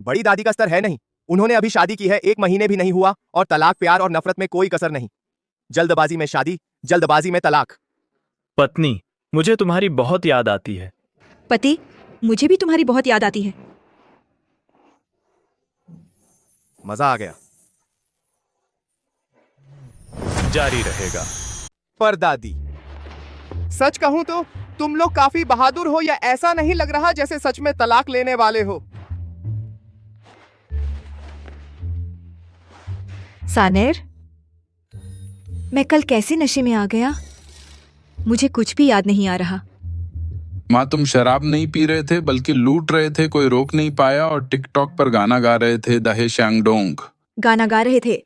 बड़ी दादी का स्तर है नहीं। उन्होंने अभी शादी की है, 1 महीने भी नहीं हुआ, और तलाक, प्यार और नफरत में कोई कसर नहीं। जल्दबाजी में शादी, जल्दबाजी में तलाक। पत्नी, मुझे तुम्हारी बहुत याद आती है। पति, मुझे भी तुम्हारी बहुत याद आती है। मजा आ गया। जारी रहेगा। पर दादी, सच कहूं तो तुम लोग काफी बहादुर हो, या ऐसा नहीं लग रहा जैसे सच में तलाक लेने वाले हो? सानेर, मैं कल कैसे नशे में आ गया? मुझे कुछ भी याद नहीं आ रहा। माँ तुम शराब नहीं पी रहे थे बल्कि लूट रहे थे, कोई रोक नहीं पाया, और टिकटॉक पर गाना गा रहे थे, दहे श्यांगडोंग। गाना गा रहे थे।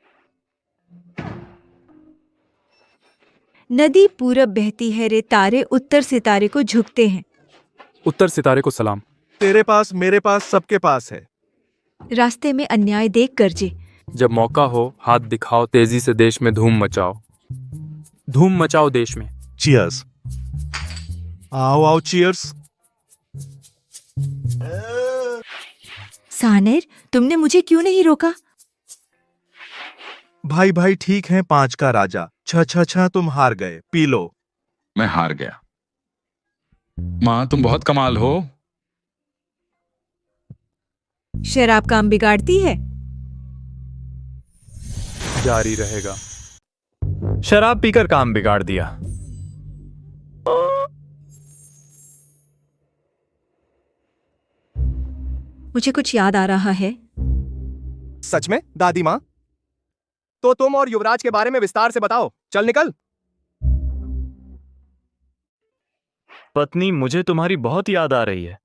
नदी पूरब बहती है रे तारे, उत्तर सितारे को झुकते हैं। उत्तर सितारे को सलाम। तेरे पास, मेरे पास, सबके पास है। रास्ते में अन्याय देख गरजे। जब मौका हो हाथ दिखाओ, तेजी से देश में धूम मचाओ। धूम मचाओ देश में। चीयर्स। आओ आओ, चीयर्स। सानेर, तुमने मुझे क्यों नहीं रोका? भाई भाई ठीक है, 5 का राजा। छ तुम हार गए, पी लो। मैं हार गया। माँ तुम बहुत कमाल हो। शराब काम बिगाड़ती है। जारी रहेगा। शराब पीकर काम बिगाड़ दिया। मुझे कुछ याद आ रहा है। सच में दादी माँ? तो तुम और युवराज के बारे में विस्तार से बताओ। चल निकल। पत्नी, मुझे तुम्हारी बहुत याद आ रही है।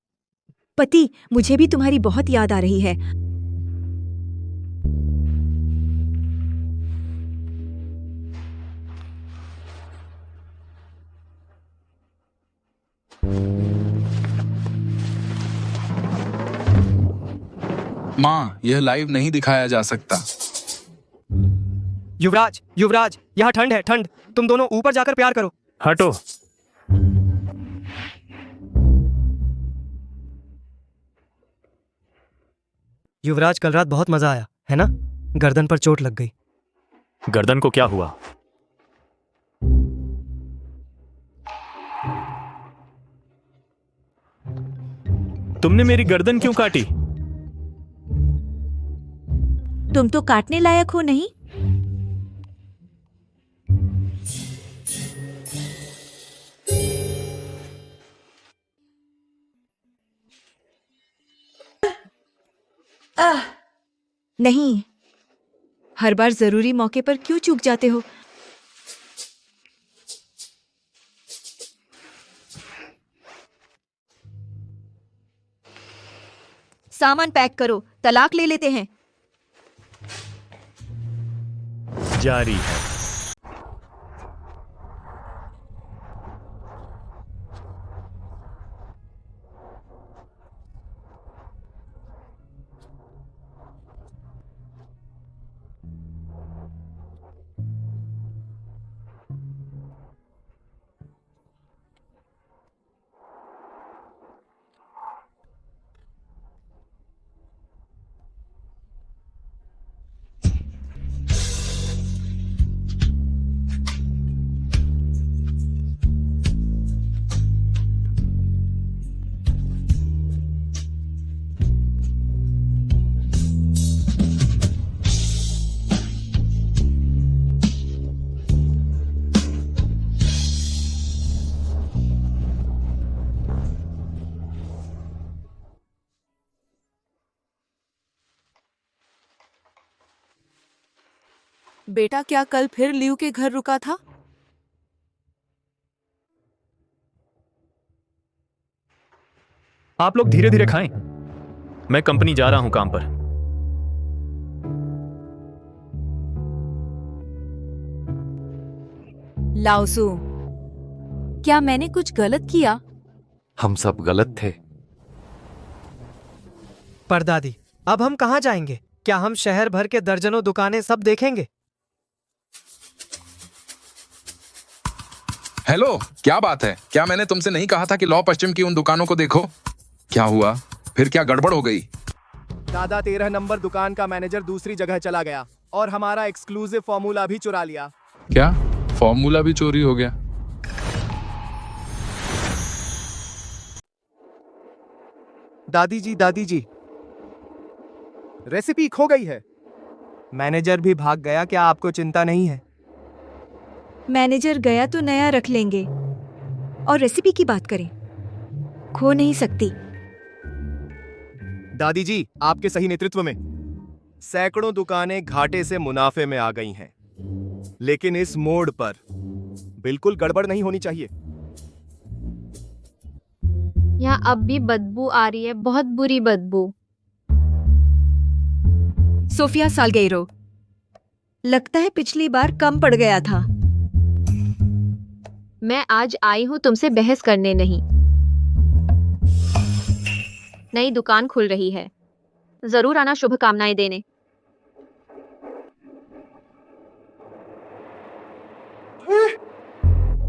पति, मुझे भी तुम्हारी बहुत याद आ रही है। माँ यह लाइव नहीं दिखाया जा सकता। युवराज, युवराज, यहाँ ठंड है, ठंड। तुम दोनों ऊपर जाकर प्यार करो। हटो। युवराज, कल रात बहुत मजा आया, है ना? गर्दन पर चोट लग गई। गर्दन को क्या हुआ? तुमने मेरी गर्दन क्यों काटी? तुम तो काटने लायक हो नहीं। नहीं, हर बार जरूरी मौके पर क्यों चूक जाते हो? सामान पैक करो, तलाक ले लेते हैं। जारी है। बेटा, क्या कल फिर लियू के घर रुका था? आप लोग धीरे धीरे खाएं। मैं कंपनी जा रहा हूं काम पर। लाओसू, क्या मैंने कुछ गलत किया? हम सब गलत थे। परदादी, अब हम कहाँ जाएंगे? क्या हम शहर भर के दर्जनों दुकानें सब देखेंगे? हेलो, क्या बात है? क्या मैंने तुमसे नहीं कहा था कि लौ पश्चिम की उन दुकानों को देखो? क्या हुआ? फिर क्या गड़बड़ हो गई? दादा, 13 नंबर दुकान का मैनेजर दूसरी जगह चला गया और हमारा एक्सक्लूसिव फॉर्मूला भी चुरा लिया। क्या फॉर्मूला भी चोरी हो गया? दादी जी, रेसिपी खो गई है। मैनेजर भी भाग गया। क्या आपको चिंता नहीं है? मैनेजर गया तो नया रख लेंगे। और रेसिपी की बात करें, खो नहीं सकती। दादी जी, आपके सही नेतृत्व में सैकड़ों दुकानें घाटे से मुनाफे में आ गई हैं, लेकिन इस मोड़ पर बिल्कुल गड़बड़ नहीं होनी चाहिए। यहाँ अब भी बदबू आ रही है, बहुत बुरी बदबू। सोफिया साल्गेरो, लगता है पिछली बार कम पड़ गया था। मैं आज आई हूँ तुमसे बहस करने नहीं। नई दुकान खुल रही है, जरूर आना शुभकामनाएं देने।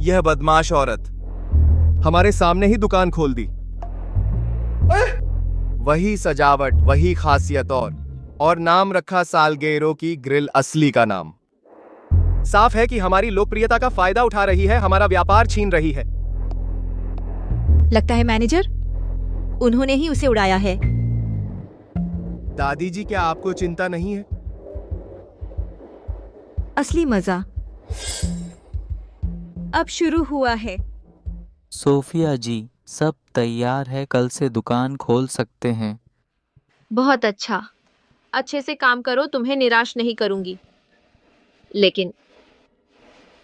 यह बदमाश औरत हमारे सामने ही दुकान खोल दी। वही सजावट, वही खासियत और नाम रखा साल्गेरो की ग्रिल, असली का नाम। साफ है कि हमारी लोकप्रियता का फायदा उठा रही है, हमारा व्यापार छीन रही है। लगता है मैनेजर, उन्होंने ही उसे उड़ाया है। दादी जी, क्या आपको चिंता नहीं है? असली मजा अब शुरू हुआ है। सोफिया जी, सब तैयार है, कल से दुकान खोल सकते हैं। बहुत अच्छा, अच्छे से काम करो, तुम्हें निराश नहीं करूंगी। लेकिन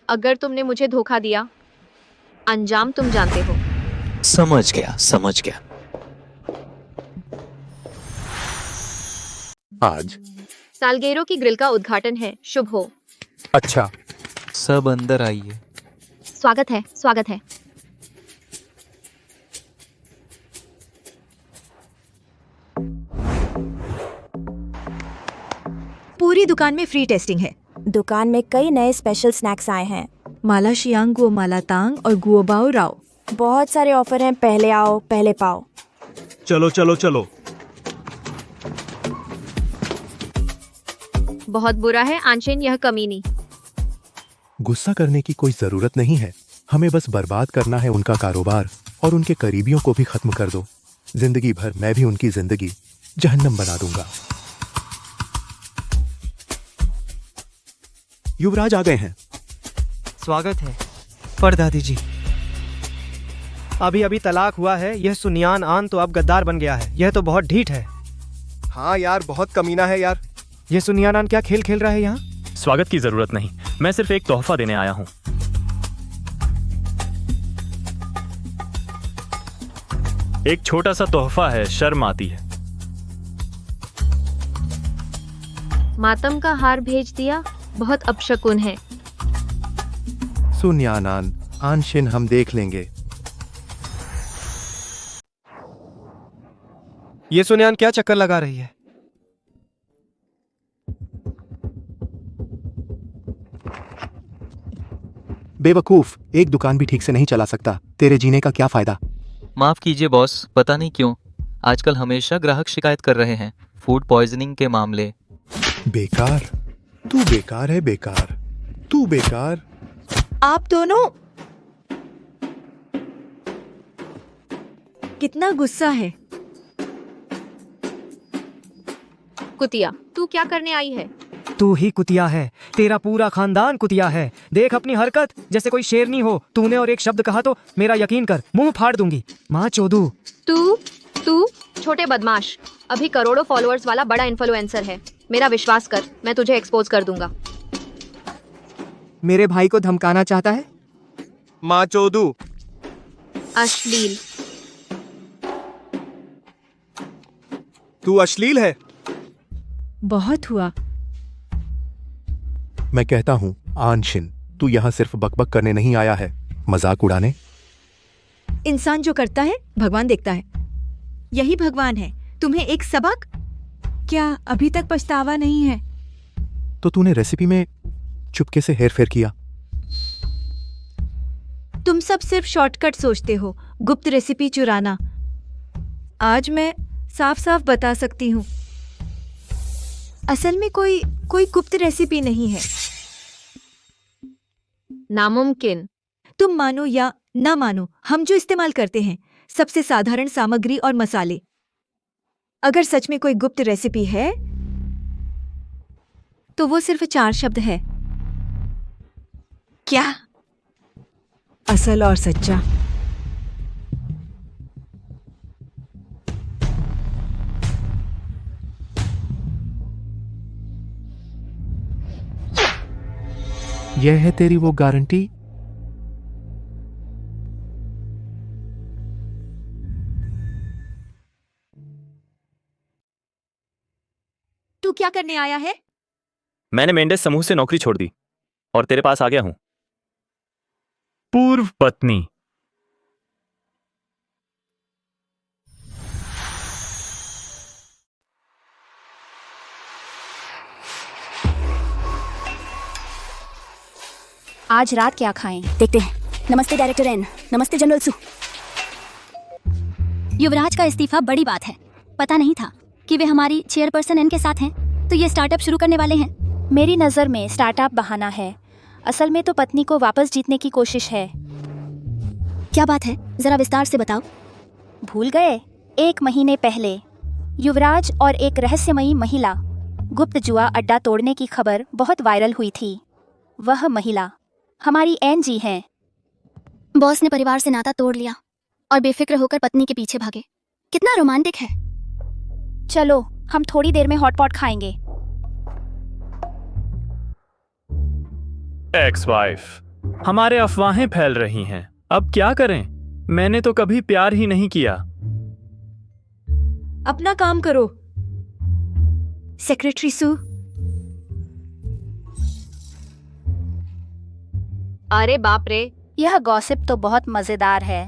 अगर तुमने मुझे धोखा दिया, अंजाम तुम जानते हो। समझ गया। आज साल्गेरो की ग्रिल का उद्घाटन है, शुभ हो। अच्छा, सब अंदर आइए। स्वागत है। पूरी दुकान में फ्री टेस्टिंग है। दुकान में कई नए स्पेशल स्नैक्स आए हैं। माला शियांग, गुओ माला तांग और गुओ बाओ राओ। बहुत सारे ऑफर हैं, पहले आओ पहले पाओ। चलो। बहुत बुरा है आंशिन, यह कमीनी। गुस्सा करने की कोई जरूरत नहीं है। हमें बस बर्बाद करना है उनका कारोबार और उनके करीबियों को भी खत्म कर दो। जिंदगी भर मैं भी उनकी जिंदगी जहन्नम बना दूंगा। युवराज आ गए हैं। स्वागत है परदादी जी। अभी अभी तलाक हुआ है, यह सुनियान आन तो अब गद्दार बन गया है। यह तो बहुत ढीठ है। हाँ यार, बहुत कमीना है यार। यह सुनियान आन क्या खेल खेल रहा है यहाँ? स्वागत की जरूरत नहीं, मैं सिर्फ एक तोहफा देने आया हूँ। एक छोटा सा तोहफा है, शर्म आती है। मातम का हार भेज दिया, बहुत अपशकुन है। सुन यानान, आनशिन हम देख लेंगे। ये सुनियान क्या चक्कर लगा रही है? बेवकूफ, एक दुकान भी ठीक से नहीं चला सकता, तेरे जीने का क्या फायदा? माफ कीजिए बॉस, पता नहीं क्यों आजकल हमेशा ग्राहक शिकायत कर रहे हैं फूड पॉइजनिंग के मामले। बेकार, तू बेकार है, बेकार, तू बेकार। आप दोनों कितना गुस्सा है। कुतिया, तू क्या करने आई है? तू ही कुतिया है, तेरा पूरा खानदान कुतिया है। देख अपनी हरकत, जैसे कोई शेरनी हो। तूने और एक शब्द कहा तो मेरा यकीन कर, मुंह फाड़ दूंगी। माँ चोदू। तू छोटे बदमाश, अभी करोड़ों फॉलोअर्स वाला बड़ा इन्फ्लुएंसर है। मेरा विश्वास कर, मैं तुझे एक्सपोज कर दूंगा। मेरे भाई को धमकाना चाहता है? माँ चोदू। अश्लील। तू अश्लील है। बहुत हुआ। मैं कहता हूँ आनशिन, तू यहाँ सिर्फ बकबक करने नहीं आया है, मजाक उड़ाने। इंसान जो करता है भगवान देखता है। यही भगवान है। तुम्हें एक सबक? क्या अभी तक पछतावा नहीं है? तो तूने रेसिपी में चुपके से हेरफेर किया। तुम सब सिर्फ शॉर्टकट सोचते हो, गुप्त रेसिपी चुराना। आज मैं साफ साफ बता सकती हूँ, असल में कोई गुप्त रेसिपी नहीं है। नामुमकिन। तुम मानो या ना मानो, हम जो इस्तेमाल करते हैं सबसे साधारण सामग्री और मसाले। अगर सच में कोई गुप्त रेसिपी है तो वो सिर्फ 4 शब्द है। क्या? असल और सच्चा। यह है तेरी वो गारंटी? तू क्या करने आया है? मैंने मेंडेस समूह से नौकरी छोड़ दी और तेरे पास आ गया हूं। पूर्व पत्नी। आज रात क्या खाएं? देखते हैं। नमस्ते डायरेक्टर एन। नमस्ते जनरल सू। युवराज का इस्तीफा बड़ी बात है। पता नहीं था कि वे हमारी चेयरपर्सन एन के साथ हैं, तो ये स्टार्टअप शुरू करने वाले हैं। मेरी नज़र में स्टार्टअप बहाना है, असल में तो पत्नी को वापस जीतने की कोशिश है। क्या बात है, जरा विस्तार से बताओ। भूल गए? 1 महीने पहले युवराज और एक रहस्यमयी महिला गुप्त जुआ अड्डा तोड़ने की खबर बहुत वायरल हुई थी। वह महिला हमारी एन जी हैं। बॉस ने परिवार से नाता तोड़ लिया और बेफिक्र होकर पत्नी के पीछे भागे। कितना रोमांटिक है। चलो हम थोड़ी देर में हॉटपॉट खाएंगे। एक्स वाइफ, हमारे अफवाहें फैल रही हैं, अब क्या करें? मैंने तो कभी प्यार ही नहीं किया। अपना काम करो। सेक्रेटरी सू। अरे बाप रे, यह गॉसिप तो बहुत मजेदार है।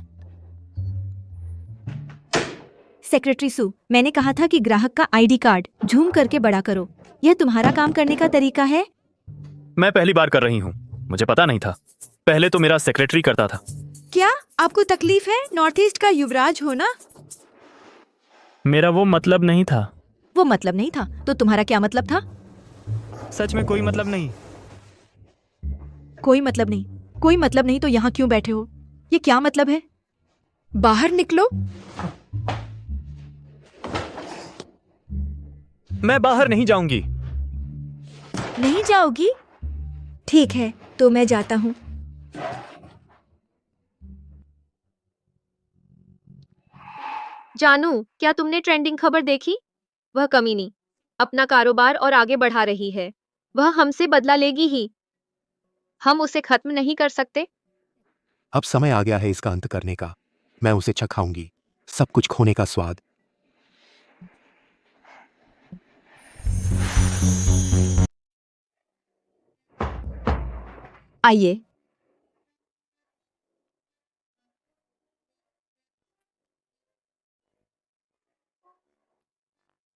सेक्रेटरी सू, मैंने कहा था कि ग्राहक का आईडी कार्ड झूम करके बड़ा करो। यह तुम्हारा काम करने का तरीका है? मैं पहली बार कर रही हूँ, मुझे पता नहीं था। पहले तो मेरा सेक्रेटरी करता था। क्या आपको तकलीफ है नॉर्थ ईस्ट का युवराज होना? मेरा वो मतलब नहीं था। वो मतलब नहीं था तो तुम्हारा क्या मतलब था? सच में कोई मतलब नहीं। कोई मतलब नहीं? कोई मतलब नहीं तो यहाँ क्यों बैठे हो? ये क्या मतलब है? बाहर निकलो। मैं बाहर नहीं जाऊंगी। नहीं जाओगी? ठीक है, तो मैं जाता हूँ। जानू, क्या तुमने ट्रेंडिंग खबर देखी? वह कमीनी अपना कारोबार और आगे बढ़ा रही है। वह हमसे बदला लेगी ही। हम उसे खत्म नहीं कर सकते। अब समय आ गया है इसका अंत करने का। मैं उसे चखाऊंगी, सब कुछ खोने का स्वाद। आइए।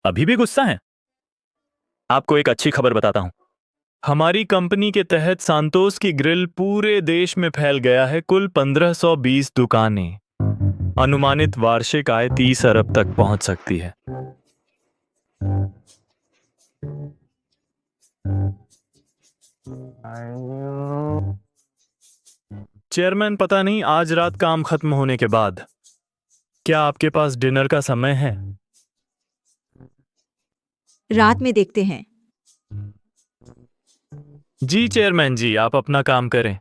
अभी भी गुस्सा है? आपको एक अच्छी खबर बताता हूं। हमारी कंपनी के तहत सांतोस की ग्रिल पूरे देश में फैल गया है। कुल 1520 दुकानें। अनुमानित वार्षिक आय 30 अरब तक पहुंच सकती है। चेयरमैन, पता नहीं आज रात काम खत्म होने के बाद क्या आपके पास डिनर का समय है? रात में देखते हैं। जी चेयरमैन जी, आप अपना काम करें।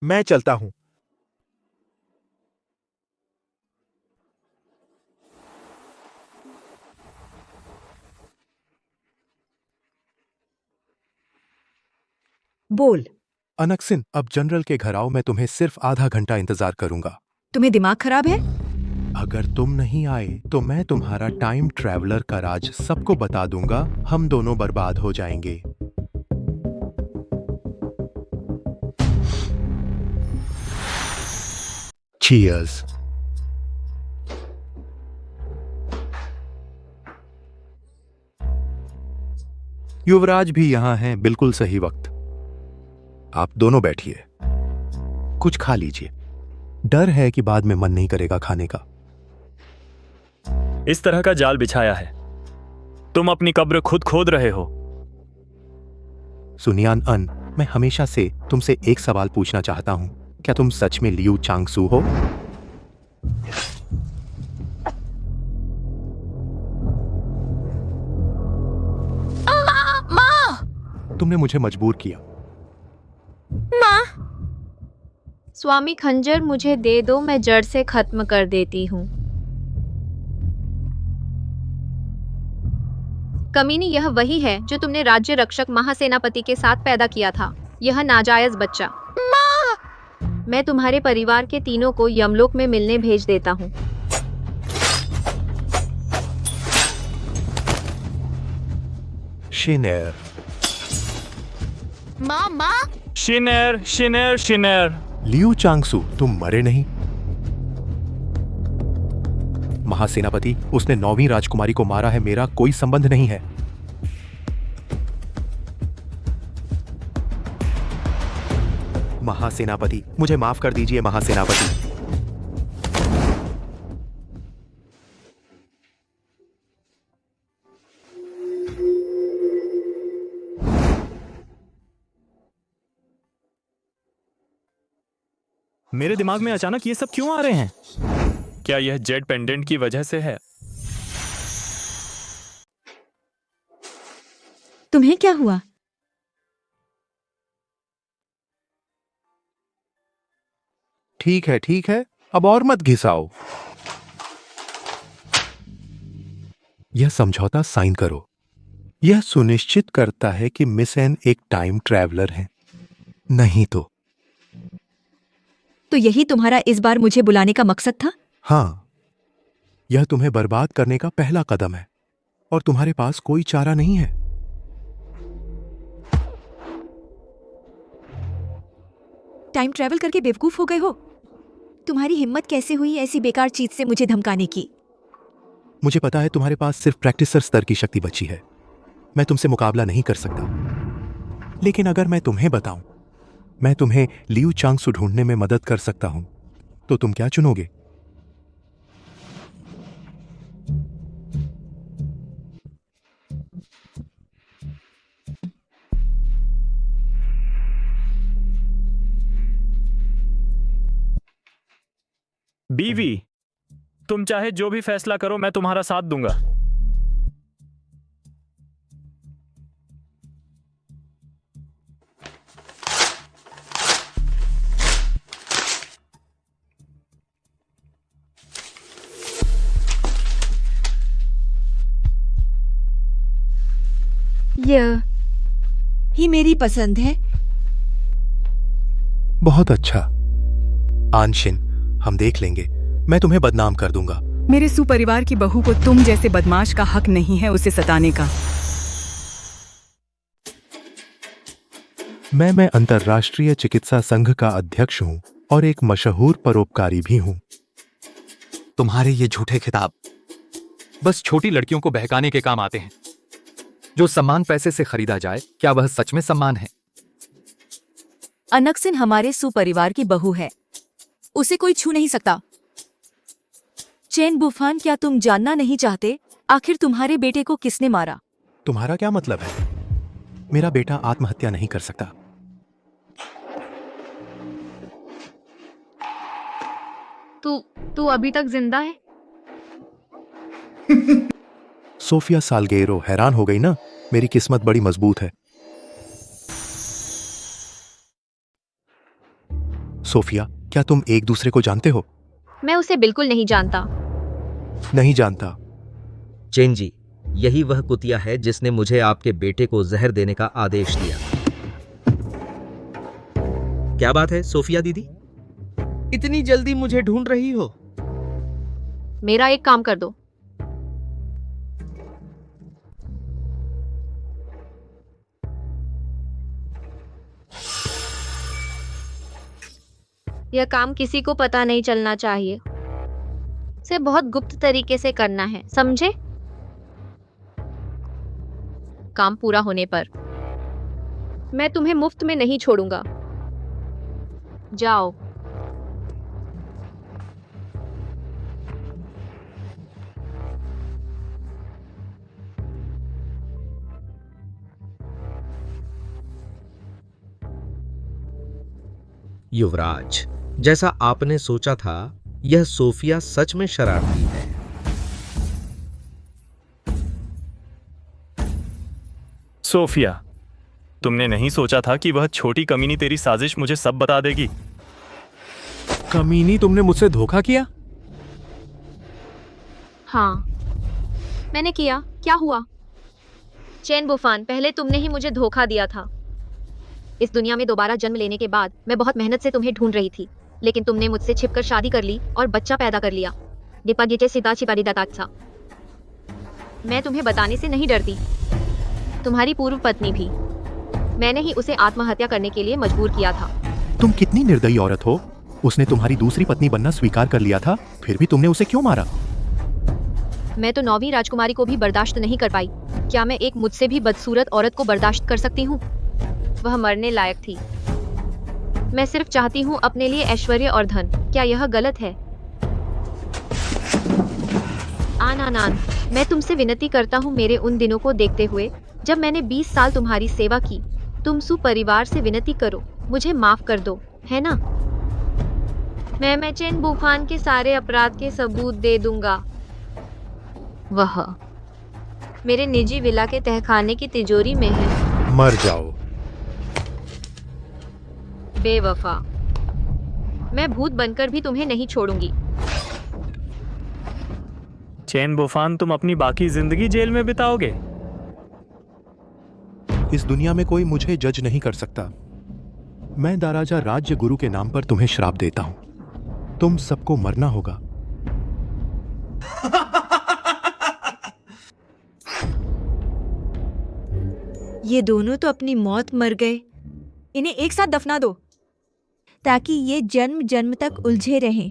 मैं चलता हूं। बोल। अनक्सिन, अब जनरल के घर आओ, मैं तुम्हें सिर्फ आधा घंटा इंतजार करूंगा। तुम्हें दिमाग खराब है? अगर तुम नहीं आए तो मैं तुम्हारा टाइम ट्रैवलर का राज सबको बता दूंगा। हम दोनों बर्बाद हो जाएंगे। चीयर्स। युवराज भी यहां हैं, बिल्कुल सही वक्त। आप दोनों बैठिए, कुछ खा लीजिए। डर है कि बाद में मन नहीं करेगा खाने का। इस तरह का जाल बिछाया है। तुम अपनी कब्र खुद खोद रहे हो। सुनियान अन, मैं हमेशा से तुमसे एक सवाल पूछना चाहता हूं। क्या तुम सच में लियू चांगसू हो? माँ! तुमने मुझे मजबूर किया। माँ! स्वामी खंजर मुझे दे दो, मैं जड़ से खत्म कर देती हूँ। कमीनी, यह वही है जो तुमने राज्य रक्षक महासेनापति के साथ पैदा किया था। यह नाजायज बच्चा। माँ! मैं तुम्हारे परिवार के तीनों को यमलोक में मिलने भेज देता हूँ। शिनेर। माँ माँ। शिनेर शिनेर शिनेर। लियू चांगसू, तुम मरे नहीं। महासेनापति, उसने 9वीं राजकुमारी को मारा है। मेरा कोई संबंध नहीं है। महासेनापति, मुझे माफ कर दीजिए महासेनापति। मेरे दिमाग में अचानक ये सब क्यों आ रहे हैं? क्या यह जेड पेंडेंट की वजह से है? तुम्हें क्या हुआ? ठीक है, अब और मत घिसाओ। यह समझौता साइन करो। यह सुनिश्चित करता है कि मिस एन एक टाइम ट्रैवलर है। नहीं तो यही तुम्हारा इस बार मुझे बुलाने का मकसद था? हाँ, यह तुम्हें बर्बाद करने का पहला कदम है और तुम्हारे पास कोई चारा नहीं है। टाइम ट्रैवल करके बेवकूफ हो गए हो? तुम्हारी हिम्मत कैसे हुई ऐसी बेकार चीज से मुझे धमकाने की? मुझे पता है तुम्हारे पास सिर्फ प्रैक्टिसर स्तर की शक्ति बची है। मैं तुमसे मुकाबला नहीं कर सकता। लेकिन अगर मैं तुम्हें बताऊं, मैं तुम्हें लियू चांगसू ढूंढने में मदद कर सकता हूं, तो तुम क्या चुनोगे? बीवी, तुम चाहे जो भी फैसला करो, मैं तुम्हारा साथ दूंगा। यह ही मेरी पसंद है। बहुत अच्छा। आनशिन, हम देख लेंगे। मैं तुम्हें बदनाम कर दूंगा। मेरे सुपरिवार की बहू को तुम जैसे बदमाश का हक नहीं है उसे सताने का। मैं अंतर्राष्ट्रीय चिकित्सा संघ का अध्यक्ष हूँ और एक मशहूर परोपकारी भी हूँ। तुम्हारे ये झूठे खिताब बस छोटी लड़कियों को बहकाने के काम आते हैं। जो सम्मान पैसे से खरीदा जाए, क्या वह सच में सम्मान है? अनक्सिन हमारे सुपरिवार की बहू है, उसे कोई छू नहीं सकता। चेन बुफान, क्या तुम जानना नहीं चाहते आखिर तुम्हारे बेटे को किसने मारा? तुम्हारा क्या मतलब है? मेरा बेटा आत्महत्या नहीं कर सकता। तू अभी तक जिंदा है? सोफिया साल्गेरो हैरान हो गई ना? मेरी किस्मत बड़ी मजबूत है। सोफिया, क्या तुम एक दूसरे को जानते हो? मैं उसे बिल्कुल नहीं जानता। नहीं जानता। चेन जी, यही वह कुतिया है जिसने मुझे आपके बेटे को जहर देने का आदेश दिया। क्या बात है सोफिया दीदी? इतनी जल्दी मुझे ढूंढ रही हो? मेरा एक काम कर दो। यह काम किसी को पता नहीं चलना चाहिए। इसे बहुत गुप्त तरीके से करना है, समझे? काम पूरा होने पर मैं तुम्हें मुफ्त में नहीं छोड़ूंगा। जाओ। युवराज, जैसा आपने सोचा था, यह सोफिया सच में शरारती है। सोफिया, तुमने नहीं सोचा था कि वह छोटी कमीनी तेरी साजिश मुझे सब बता देगी? कमीनी, तुमने मुझसे धोखा किया? हाँ, मैंने किया। क्या हुआ? चेन बुफान, पहले तुमने ही मुझे धोखा दिया था। इस दुनिया में दोबारा जन्म लेने के बाद मैं बहुत मेहनत से तुम्हें ढूंढ रही थी, लेकिन तुमने मुझसे छिपकर शादी कर ली और बच्चा पैदा कर लिया। डिपागिटे सीधा छिपाड़ी दाता। मैं तुम्हें बताने से नहीं डरती। तुम्हारी पूर्व पत्नी भी, मैंने ही उसे आत्महत्या करने के लिए मजबूर किया था। तुम कितनी निर्दयी औरत हो। उसने तुम्हारी दूसरी पत्नी बनना स्वीकार कर लिया था, फिर भी तुमने उसे क्यों मारा? मैं तो 9वीं राजकुमारी को भी बर्दाश्त नहीं कर पाई। क्या मैं एक मुझसे भी बदसूरत औरत को बर्दाश्त कर सकती हूँ? वह मरने लायक थी। मैं सिर्फ चाहती हूँ अपने लिए ऐश्वर्य और धन। क्या यह गलत है? आनानान, मैं तुमसे विनती करता हूँ, मेरे उन दिनों को देखते हुए जब मैंने 20 साल तुम्हारी सेवा की, तुम सुपरिवार से विनती करो, मुझे माफ कर दो, है ना? मैं चेन बुफान के सारे अपराध के सबूत दे दूंगा। वह मेरे निजी विला के तहखाने की तिजोरी में है। मर जाओ। बेवफा, मैं भूत बनकर भी तुम्हें नहीं छोड़ूंगी। चेन बुफान, तुम अपनी बाकी जिंदगी जेल में बिताओगे? इस दुनिया में कोई मुझे जज नहीं कर सकता। मैं दाराजा राज्य गुरु के नाम पर तुम्हें श्राप देता हूं। तुम सबको मरना होगा। ये दोनों तो अपनी मौत मर गए। इन्हें एक साथ दफना दो ताकि ये जन्म जन्म तक उलझे रहें।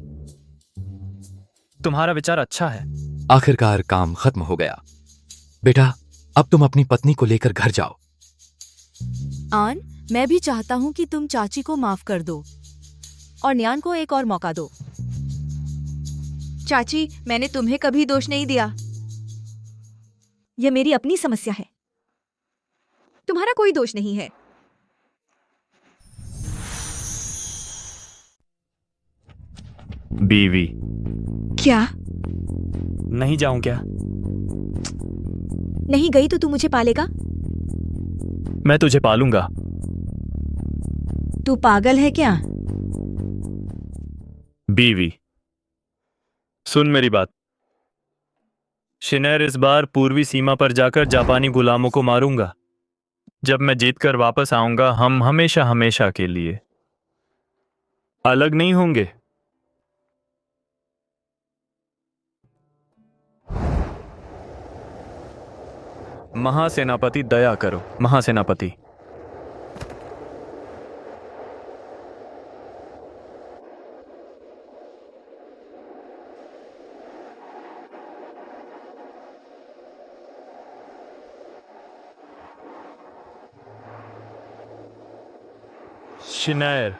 तुम्हारा विचार अच्छा है। आखिरकार काम खत्म हो गया। बेटा, अब तुम अपनी पत्नी को लेकर घर जाओ। आन, मैं भी चाहता हूँ कि तुम चाची को माफ कर दो और न्यान को एक और मौका दो। चाची, मैंने तुम्हें कभी दोष नहीं दिया। यह मेरी अपनी समस्या है, तुम्हारा कोई दोष नहीं है। बीवी। क्या? नहीं जाऊं क्या? नहीं गई तो तू मुझे पालेगा? मैं तुझे पालूंगा। तू पागल है क्या? बीवी, सुन मेरी बात। शिनेर इस बार पूर्वी सीमा पर जाकर जापानी गुलामों को मारूंगा। जब मैं जीत कर वापस आऊंगा हम हमेशा हमेशा के लिए अलग नहीं होंगे। महासेनापति दया करो, महासेनापति। शिनैर,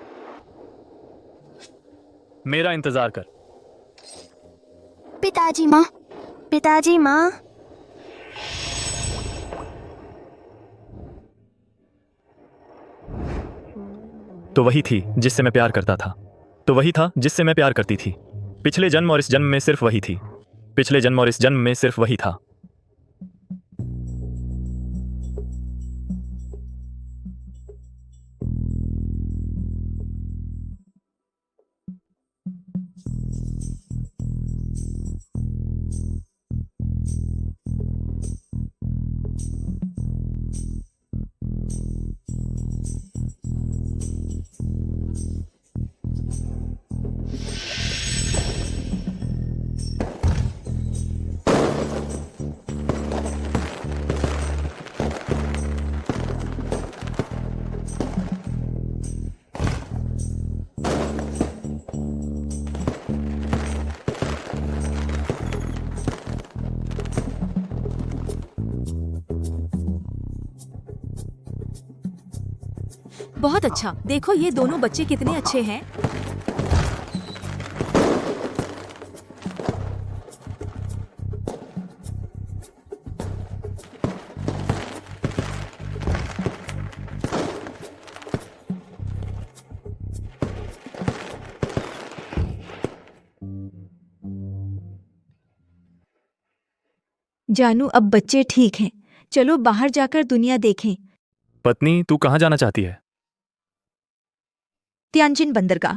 मेरा इंतजार कर। पिताजी माँ, पिताजी माँ। तो वही थी जिससे मैं प्यार करता था, तो वही था जिससे मैं प्यार करती थी। पिछले जन्म और इस जन्म में सिर्फ वही थी, पिछले जन्म और इस जन्म में सिर्फ वही था। बहुत अच्छा, देखो ये दोनों बच्चे कितने अच्छे हैं। जानू, अब बच्चे ठीक हैं, चलो बाहर जाकर दुनिया देखें। पत्नी, तू कहाँ जाना चाहती है? तियानजिन बंदरगाह।